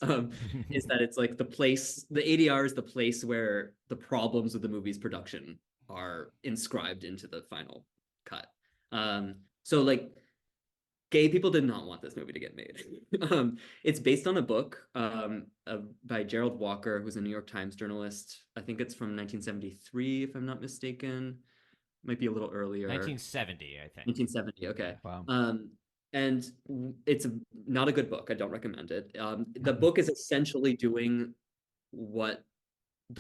Is that it's like the ADR is the place where the problems with the movie's production are inscribed into the final cut. So like gay people did not want this movie to get made. It's based on a book by Gerald Walker, who's a New York Times journalist. I think it's from 1973, if I'm not mistaken. Might be a little earlier. 1970, I think. 1970, okay. Wow. And it's not a good book. I don't recommend it. The book is essentially doing what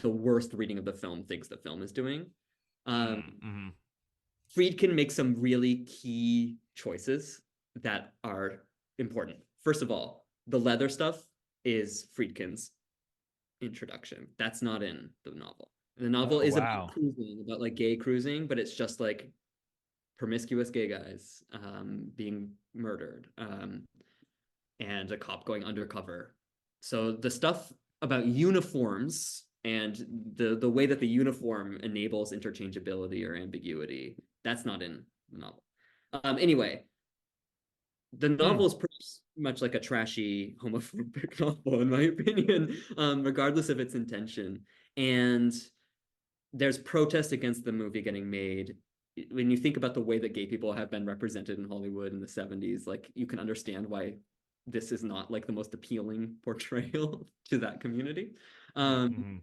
the worst reading of the film thinks the film is doing. Mm-hmm. Friedkin makes some really key choices that are important. First of all, the leather stuff is Friedkin's introduction. That's not in the novel. The novel Oh, is wow. about cruising, about like gay cruising, but it's just like promiscuous gay guys being murdered, and a cop going undercover. So the stuff about uniforms and the way that the uniform enables interchangeability or ambiguity, that's not in the novel. Anyway, the novel is pretty much like a trashy homophobic novel, in my opinion, regardless of its intention. And there's protest against the movie getting made. When you think about the way that gay people have been represented in Hollywood in the 70s, like you can understand why this is not like the most appealing portrayal to that community. Mm-hmm.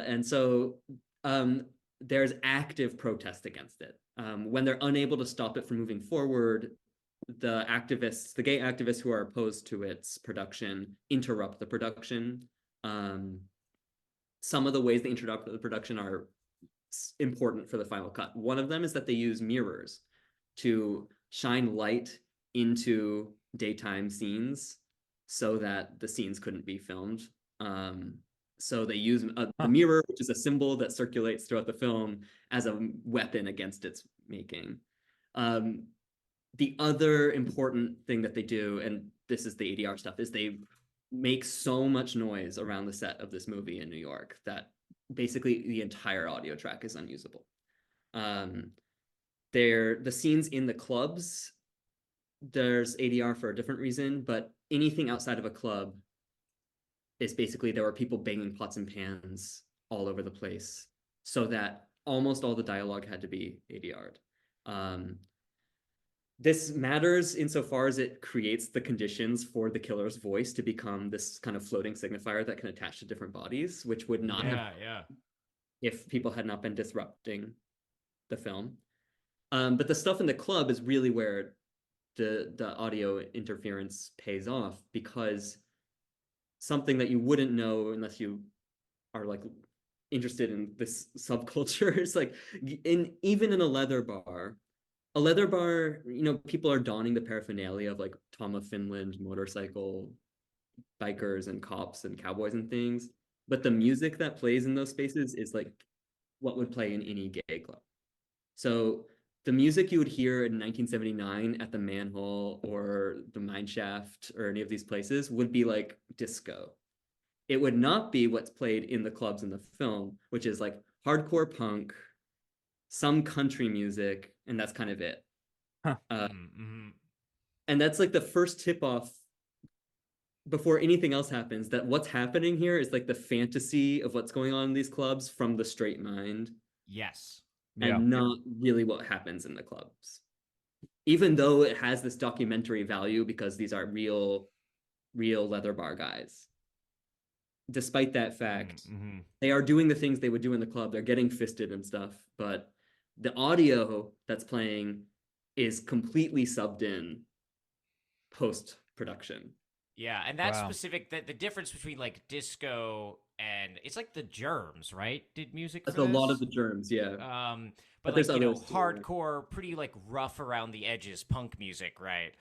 And so there's active protest against it. When they're unable to stop it from moving forward, the gay activists who are opposed to its production, interrupt the production. Some of the ways they interrupt the production are important for the final cut. One of them is that they use mirrors to shine light into daytime scenes so that the scenes couldn't be filmed. So they use the mirror, which is a symbol that circulates throughout the film, as a weapon against its making. The other important thing that they do, and this is the ADR stuff, is they make so much noise around the set of this movie in New York that basically the entire audio track is unusable. The scenes in the clubs, there's ADR for a different reason, but anything outside of a club is basically there were people banging pots and pans all over the place, so that almost all the dialogue had to be ADR'd. This matters insofar as it creates the conditions for the killer's voice to become this kind of floating signifier that can attach to different bodies, which would not have Yeah. if people had not been disrupting the film. But the stuff in the club is really where the audio interference pays off, because something that you wouldn't know unless you are like interested in this subculture is like even in a leather bar, people are donning the paraphernalia of like Tom of Finland motorcycle bikers and cops and cowboys and things. but the music that plays in those spaces is like what would play in any gay club. So the music you would hear in 1979 at the Manhole or the Mine Shaft or any of these places would be like disco. It would not be what's played in the clubs in the film, which is like hardcore punk, some country music, and that's kind of it. Huh. Mm-hmm. And that's like the first tip off before anything else happens, that what's happening here is like the fantasy of what's going on in these clubs from the straight mind Yes. Yeah. and not really what happens in the clubs. Even though it has this documentary value because these are real leather bar guys. Despite that fact, Mm-hmm. they are doing the things they would do in the club. They're getting fisted and stuff, but the audio that's playing is completely subbed in post production. Yeah, and that Wow. specific the difference between like disco and it's like the Germs, right? Did music for That's a lot of this? the germs, yeah. But There's like, others too. hardcore, pretty like rough around the edges punk music, right?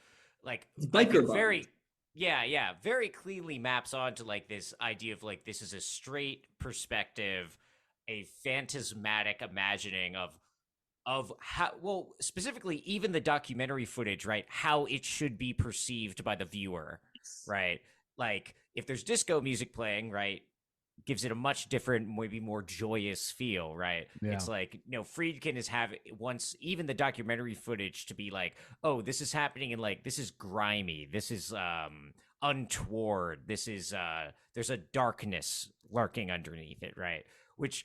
Like It's I biker think bars. yeah, very cleanly maps onto like this idea of like this is a straight perspective, a phantasmatic imagining of how, well, specifically even the documentary footage, right? How it should be perceived by the viewer, right? Like if there's disco music playing, right, gives it a much different, maybe more joyous feel, right? Yeah. It's like, Friedkin is having once even the documentary footage to be like, oh, this is happening, and like this is grimy, this is untoward, this is there's a darkness lurking underneath it, right? Which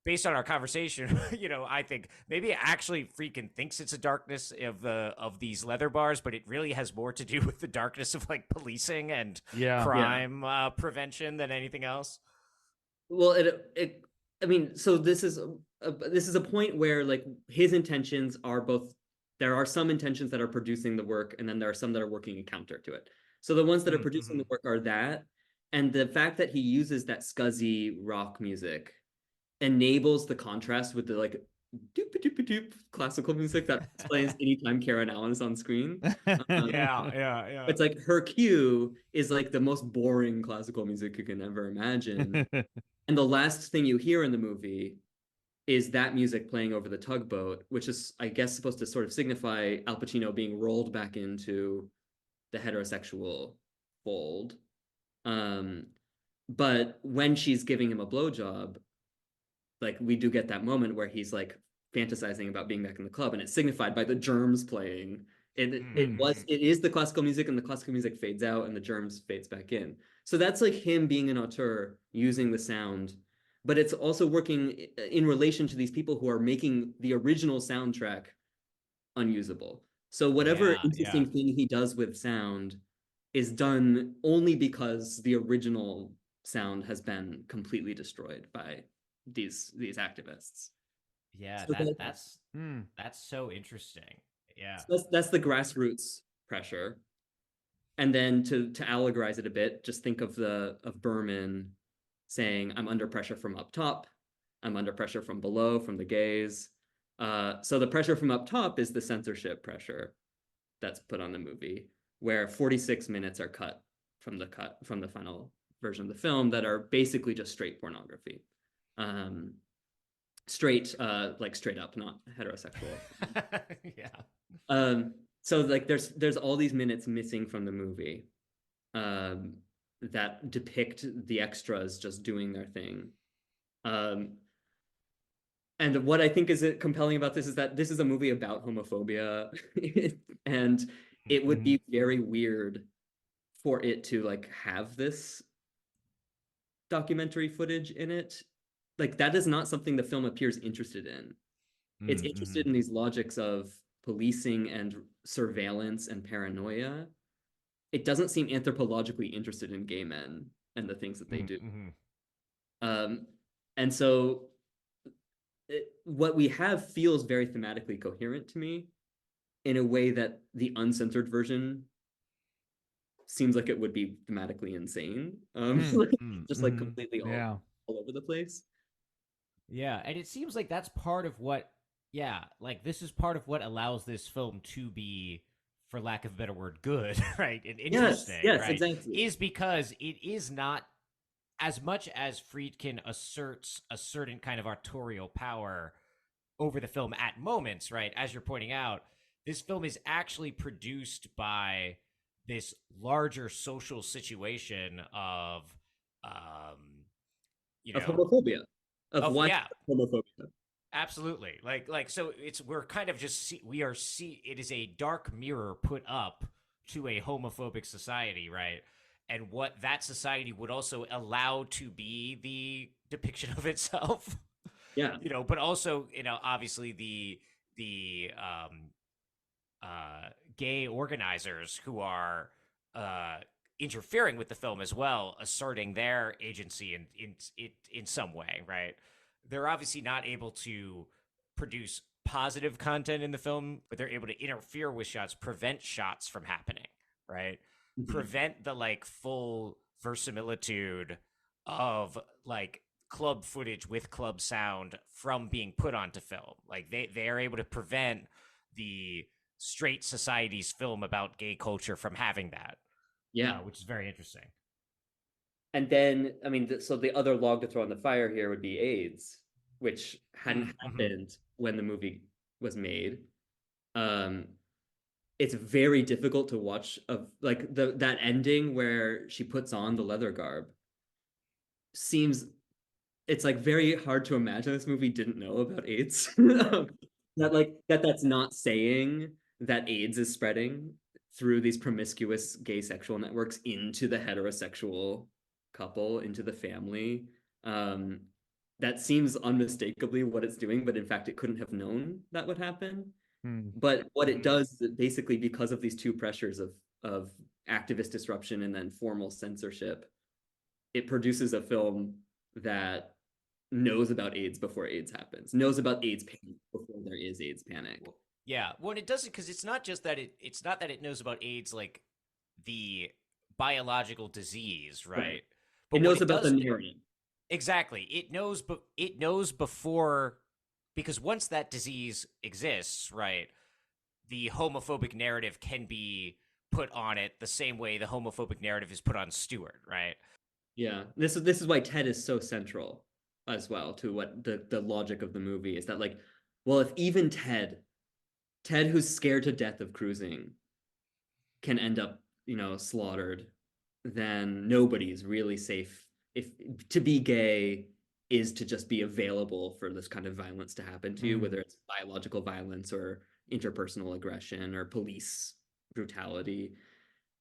based on our conversation, I think maybe actually Friedkin thinks it's a darkness of these leather bars, but it really has more to do with the darkness of like policing and Yeah. crime prevention than anything else. Well, I mean, so this is a point where like his intentions are both. There are some intentions that are producing the work, and then there are some that are working counter to it. So the ones that are producing Mm-hmm. the work are that, and the fact that he uses that scuzzy rock music enables the contrast with the like doop doop doop classical music that plays anytime Karen Allen is on screen. Yeah. It's like her cue is like the most boring classical music you can ever imagine. And the last thing you hear in the movie is that music playing over the tugboat, which is, I guess, supposed to sort of signify Al Pacino being rolled back into the heterosexual fold. But when she's giving him a blowjob, like we do get that moment where he's like fantasizing about being back in the club, and it's signified by the germs playing. It is the classical music, and the classical music fades out, and the germs fades back in. So that's like him being an auteur using the sound, but it's also working in relation to these people who are making the original soundtrack unusable. So whatever Yeah. interesting thing he does with sound is done only because the original sound has been completely destroyed by these activists. Yeah, So that's so interesting. Yeah. that's the grassroots pressure. And then to allegorize it a bit, just think of Berman saying, "I'm under pressure from up top, I'm under pressure from below, from the gays." So the pressure from up top is the censorship pressure that's put on the movie, where 46 minutes are cut from the final version of the film that are basically just straight pornography. Straight, like straight up, not heterosexual. Yeah. So like there's all these minutes missing from the movie that depict the extras just doing their thing. And what I think is compelling about this is that this is a movie about homophobia, and it would be very weird for it to like have this documentary footage in it. Like that is not something the film appears interested in. It's interested in these logics of policing and surveillance and paranoia. It doesn't seem anthropologically interested in gay men and the things that they do. And so what we have feels very thematically coherent to me in a way that the uncensored version seems like it would be thematically insane. Just like completely all over the place. Yeah, and it seems like that's part of what, like this is part of what allows this film to be, for lack of a better word, good, right? And interesting, yes, right? exactly. Is because it is not as much as Friedkin asserts a certain kind of authorial power over the film at moments, right? As you're pointing out, this film is actually produced by this larger social situation of, um, you Of know, homophobia, of yeah, widespread homophobia. absolutely. Like so it's we're kind of just we are it is a dark mirror put up to a homophobic society, right? And what that society would also allow to be the depiction of itself. Yeah. But also, obviously the gay organizers who are uh interfering with the film as well, asserting their agency in some way, right? They're obviously not able to produce positive content in the film, but they're able to interfere with shots, prevent shots from happening, right? Mhm. Prevent the like full verisimilitude of like club footage with club sound from being put onto film. Like they are able to prevent the straight society's film about gay culture from having that, Yeah. which is very interesting. And then, I mean, so the other log to throw on the fire here would be AIDS, which hadn't Mm-hmm. happened when the movie was made. Um, it's very difficult to watch of like that ending where she puts on the leather garb seems it's like very hard to imagine this movie didn't know about AIDS. That's not saying that AIDS is spreading through these promiscuous gay sexual networks into the heterosexual couple, into the family. Um, that seems unmistakably what it's doing, but in fact, it couldn't have known that would happen. Hmm. But what it Mm-hmm. does, basically, because of these two pressures of activist disruption and then formal censorship, it produces a film that knows about AIDS before AIDS happens, knows about AIDS panic before there is AIDS panic. Yeah, well, it doesn't because it's not just that it's not that it knows about AIDS like the biological disease, Right. right? It But what knows it about the does narrative. exactly, it knows before because once that disease exists, right? The homophobic narrative can be put on it the same way the homophobic narrative is put on Stewart, right? Yeah. This is why Ted is so central as well to what the logic of the movie is that like, well, if even Ted who's scared to death of cruising can end up, slaughtered, then nobody's really safe. If to be gay is to just be available for this kind of violence to happen to you, Mm. whether it's biological violence or interpersonal aggression or police brutality.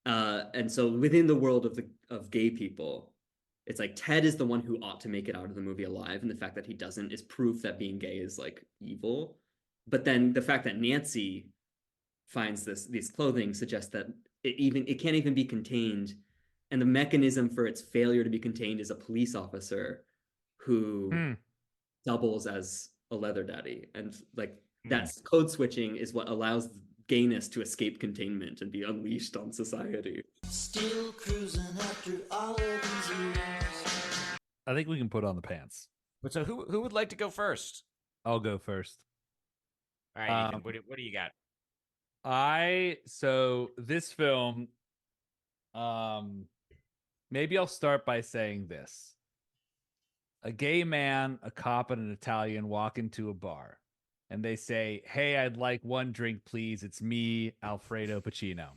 And so within the world of gay people, it's like Ted is the one who ought to make it out of the movie alive, and the fact that he doesn't is proof that being gay is like evil. But then the fact that Nancy finds these clothing suggests that it can't even be contained, and the mechanism for its failure to be contained is a police officer who Hmm. doubles as a leather daddy, and like Mm. that's code switching is what allows gayness to escape containment and be unleashed on society. Still cruising after all of these years. I think we can put on the pants. But so who would like to go first? I'll go first. All right, Ethan, what do you got? So this film, maybe I'll start by saying this. A gay man, a cop, and an Italian walk into a bar and they say, "Hey, I'd like one drink, please. It's me, Alfredo Pacino."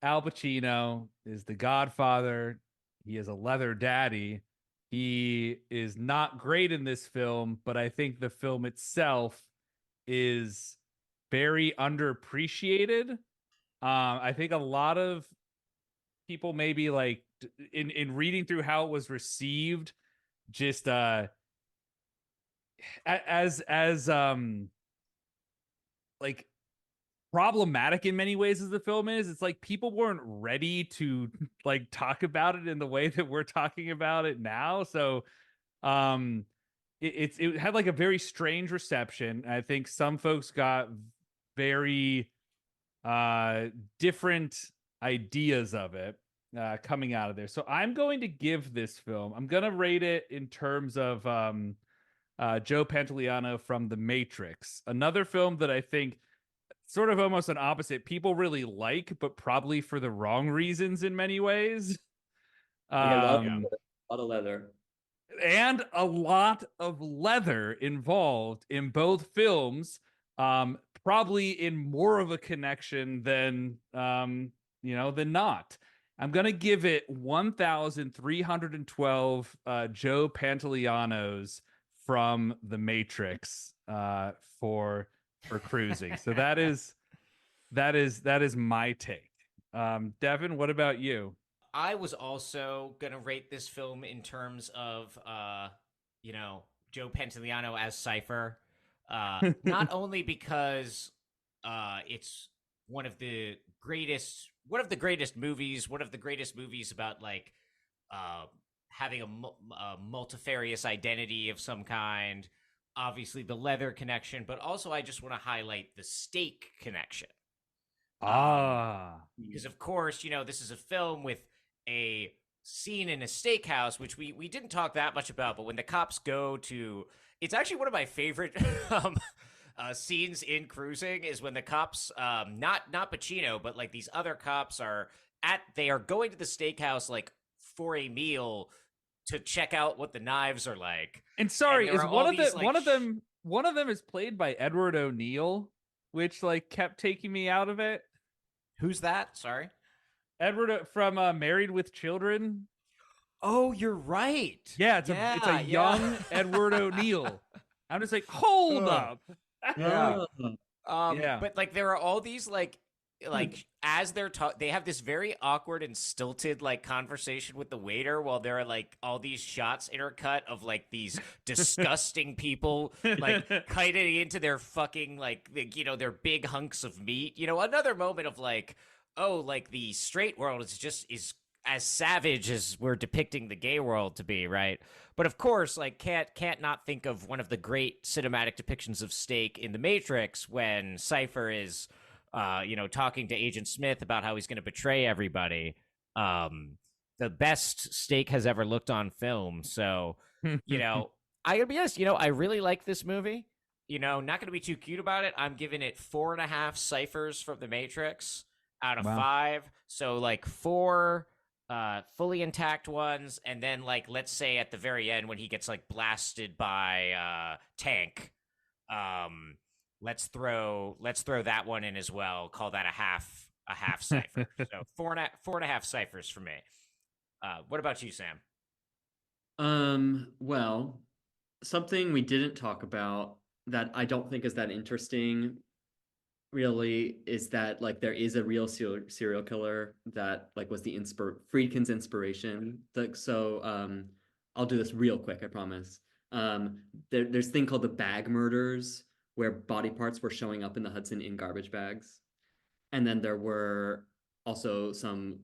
Al Pacino is the Godfather. He is a leather daddy. He is not great in this film, but I think the film itself is very underappreciated. I think a lot of people maybe like in reading through how it was received, just as like problematic in many ways as the film is. It's like people weren't ready to like talk about it in the way that we're talking about it now. So it had like a very strange reception. I think some folks got very different ideas of it coming out of there. So I'm going to give this film, I'm going to rate it in terms of Joe Pantoliano from The Matrix, another film that I think sort of almost an opposite. People really like, but probably for the wrong reasons in many ways. Like Yeah. a lot of leather. And a lot of leather involved in both films. Probably in more of a connection than than not. I'm gonna give it 1,312 Joe Pantolianos from The Matrix for cruising. So that is my take. Devin, what about you? I was also gonna rate this film in terms of you know, Joe Pantoliano as Cypher. Not only because it's one of the greatest movies about like uh having a multifarious identity of some kind, obviously the leather connection, but also I just want to highlight the steak connection. Um, Ah. because of course, this is a film with a scene in a steakhouse, which we didn't talk that much about, but when the cops go to, it's actually one of my favorite scenes in Cruising is when the cops, not Pacino, but like these other cops they are going to the steakhouse like for a meal to check out what the knives are like, And and sorry, there is are all these one of them is played by Edward O'Neill, which like kept taking me out of it. who's that? Sorry. Edward from Married with Children. Oh, you're right. Yeah, it's a Yeah, yeah. young Edward O'Neill. I'm just like, hold Ugh. up. Yeah. Oh. Yeah. But like there are all these like as they have this very awkward and stilted like conversation with the waiter while there are like all these shots intercut of like these disgusting people like cutting into their fucking like their big hunks of meat. Another moment of like, oh, like the straight world is as savage as we're depicting the gay world to be, right? But of course, like can't not think of one of the great cinematic depictions of steak in The Matrix when Cypher is talking to Agent Smith about how he's going to betray everybody. The best steak has ever looked on film. So, I gotta be honest, I really like this movie. Not gonna be too cute about it. I'm giving it 4.5 ciphers from The Matrix out of Wow. 5. So like 4 fully intact ones, and then like let's say at the very end when he gets like blasted by tank, let's throw that one in as well. Call that a half cipher. So four and a half ciphers for me. What about you, Sam? Well, something we didn't talk about that I don't think is that interesting really is that like there is a real serial killer that like was the Friedkin's inspiration. I'll do this real quick, I promise. There's a thing called the bag murders where body parts were showing up in the Hudson in garbage bags. And then there were also some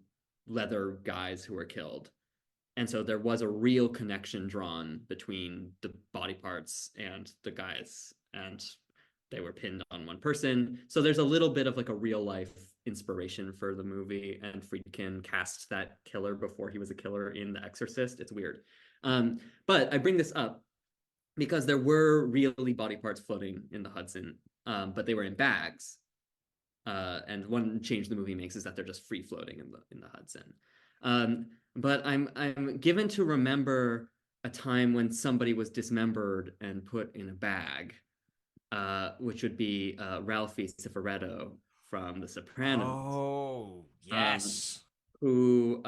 leather guys who were killed. And so there was a real connection drawn between the body parts and the guys, and they were pinned on one person. So there's a little bit of like a real life inspiration for the movie, and Friedkin cast that killer before he was a killer in The Exorcist. It's weird. But I bring this up because there were really body parts floating in the Hudson, but they were in bags. And one change the movie makes is that they're just free floating in the Hudson. But I'm given to remember a time when somebody was dismembered and put in a bag, which would be Ralphie Cifaretto from The Sopranos. Oh, yes. Who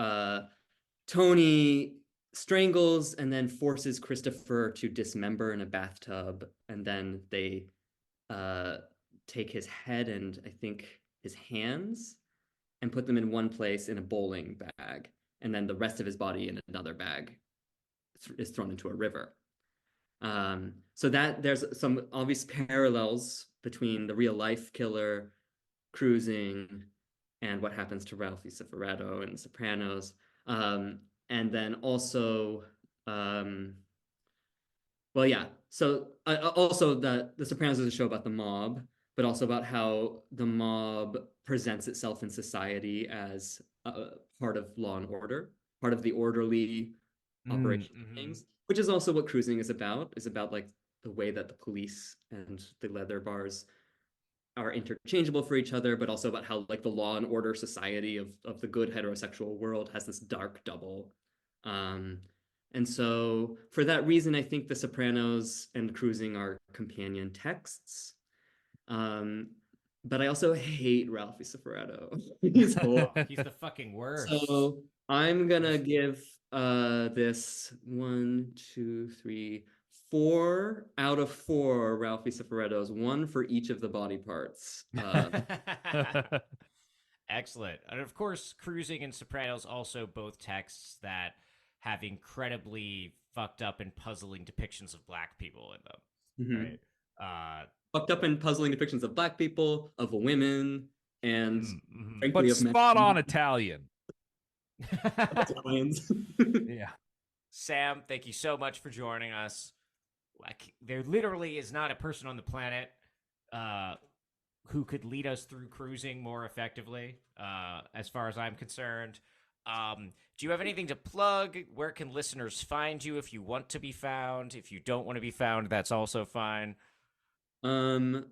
Tony strangles and then forces Christopher to dismember in a bathtub, and then they take his head and I think his hands and put them in one place in a bowling bag, and then the rest of his body in another bag is thrown into a river. So that there's some obvious parallels between the real life killer Cruising and what happens to Ralphie Cifaretto in Sopranos. And then also, well, yeah. So also the Sopranos is a show about the mob, but also about how the mob presents itself in society as part of law and order, part of the orderly operation of things, which is also what Cruising is about like the way that the police and the leather bars are interchangeable for each other, but also about how like the law and order society of the good heterosexual world has this dark double. And so for that reason, I think The Sopranos and Cruising are companion texts. But I also hate Ralphie Cifaretto. He's Oh, horrible. he's the fucking worst. So I'm gonna give this 1, 2, 3, 4 out of 4 Ralphie Cifarettos, 1 for each of the body parts. Excellent. And of course, Cruising and Sopranos also both texts that have incredibly fucked up and puzzling depictions of black people in them. Mhm. Right? Fucked up and puzzling depictions of black people, of women, and Mm-hmm. But frankly of spot on Italian. Italians. Yeah. Sam, thank you so much for joining us. There literally is not a person on the planet who could lead us through Cruising more effectively, as far as I'm concerned. Do you have anything to plug? Where can listeners find you if you want to be found? If you don't want to be found, that's also fine. Well,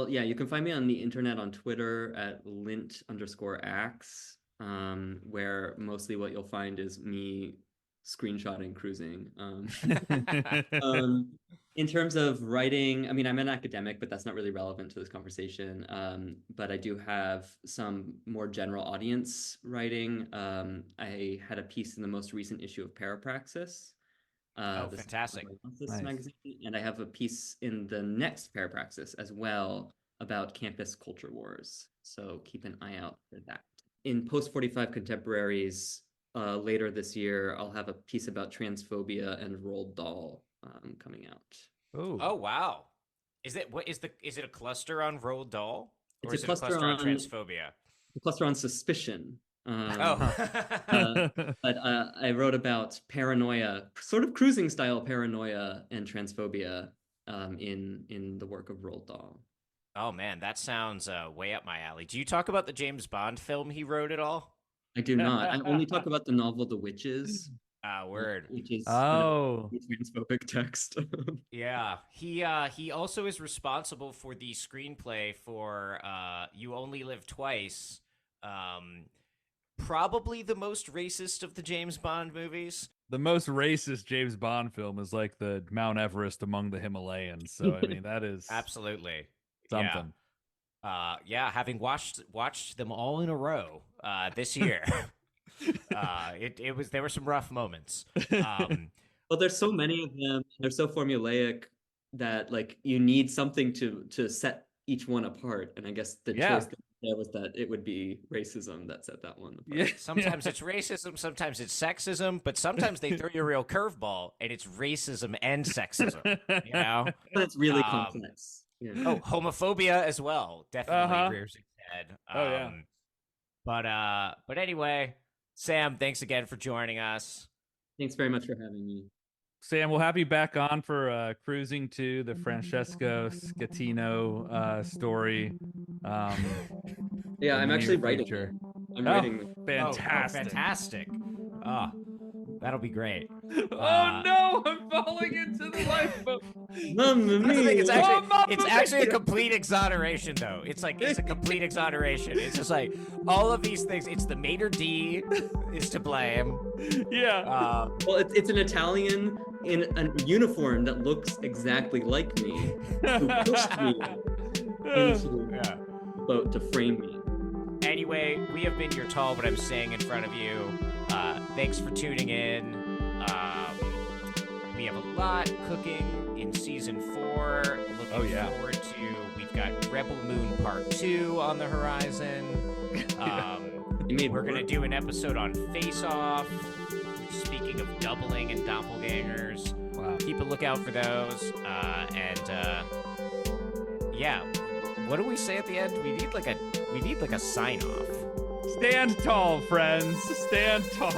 yeah, you can find me on the internet on Twitter at lint_ax, where mostly what you'll find is me screenshotting Cruising. In terms of writing, I mean, I'm an academic, but that's not really relevant to this conversation. But I do have some more general audience writing. I had a piece in the most recent issue of Parapraxis. Fantastic. Nice. Magazine, and I have a piece in the next Parapraxis as well about campus culture wars. So keep an eye out for that. In Post 45 Contemporaries, later this year, I'll have a piece about transphobia and Roald Dahl coming out. Oh wow! Is it a cluster on Roald Dahl, or It's is it a cluster on transphobia? A cluster on suspicion. Oh, But I wrote about paranoia, sort of Cruising style paranoia and transphobia in the work of Roald Dahl. Oh man, that sounds way up my alley. Do you talk about the James Bond film he wrote at all? I do not. I only talk about the novel The Witches. Word. Which is Oh. a transphobic text. Yeah, he also is responsible for the screenplay for You Only Live Twice. Probably the most racist of the James Bond movies. The most racist James Bond film is like the Mount Everest among the Himalayas. So I mean, that is Absolutely something. Yeah, having watched them all in a row this year. There were some rough moments. Well, there's so many of them. They're so formulaic that like you need something to set each one apart. And I guess the choice there was that it would be racism that set that one apart. Yeah. Sometimes it's racism, sometimes it's sexism, but sometimes they throw you a real curveball and it's racism and sexism. You know, But it's really complex. Yeah. Oh, homophobia as well definitely rears its head. But anyway, Sam, thanks again for joining us. Thanks very much for having me. Sam, we'll have you back on for Cruising to the Francesco Scatino story. Yeah, I'm actually writing. Future. I'm writing. Fantastic. Fantastic. Oh, that'll be great. Oh no, I'm falling into the lifeboat. Mamma mia. It's actually a complete exoneration, though. It's a complete exoneration. It's just like all of these things. It's the maitre d' is to blame. Yeah. Well, it's an Italian in a uniform that looks exactly like me who pushed me into the boat to frame me. Anyway, we have been your tall, but I'm saying in front of you. Thanks for tuning in. We have a lot cooking in season 4. Looking forward to. We've got Rebel Moon Part 2 on the horizon. We're gonna do an episode on Face Off. Speaking of doubling and doppelgangers, keep a lookout for those. Yeah, what do we say at the end? We need like a sign off. Stand tall, friends. Stand tall.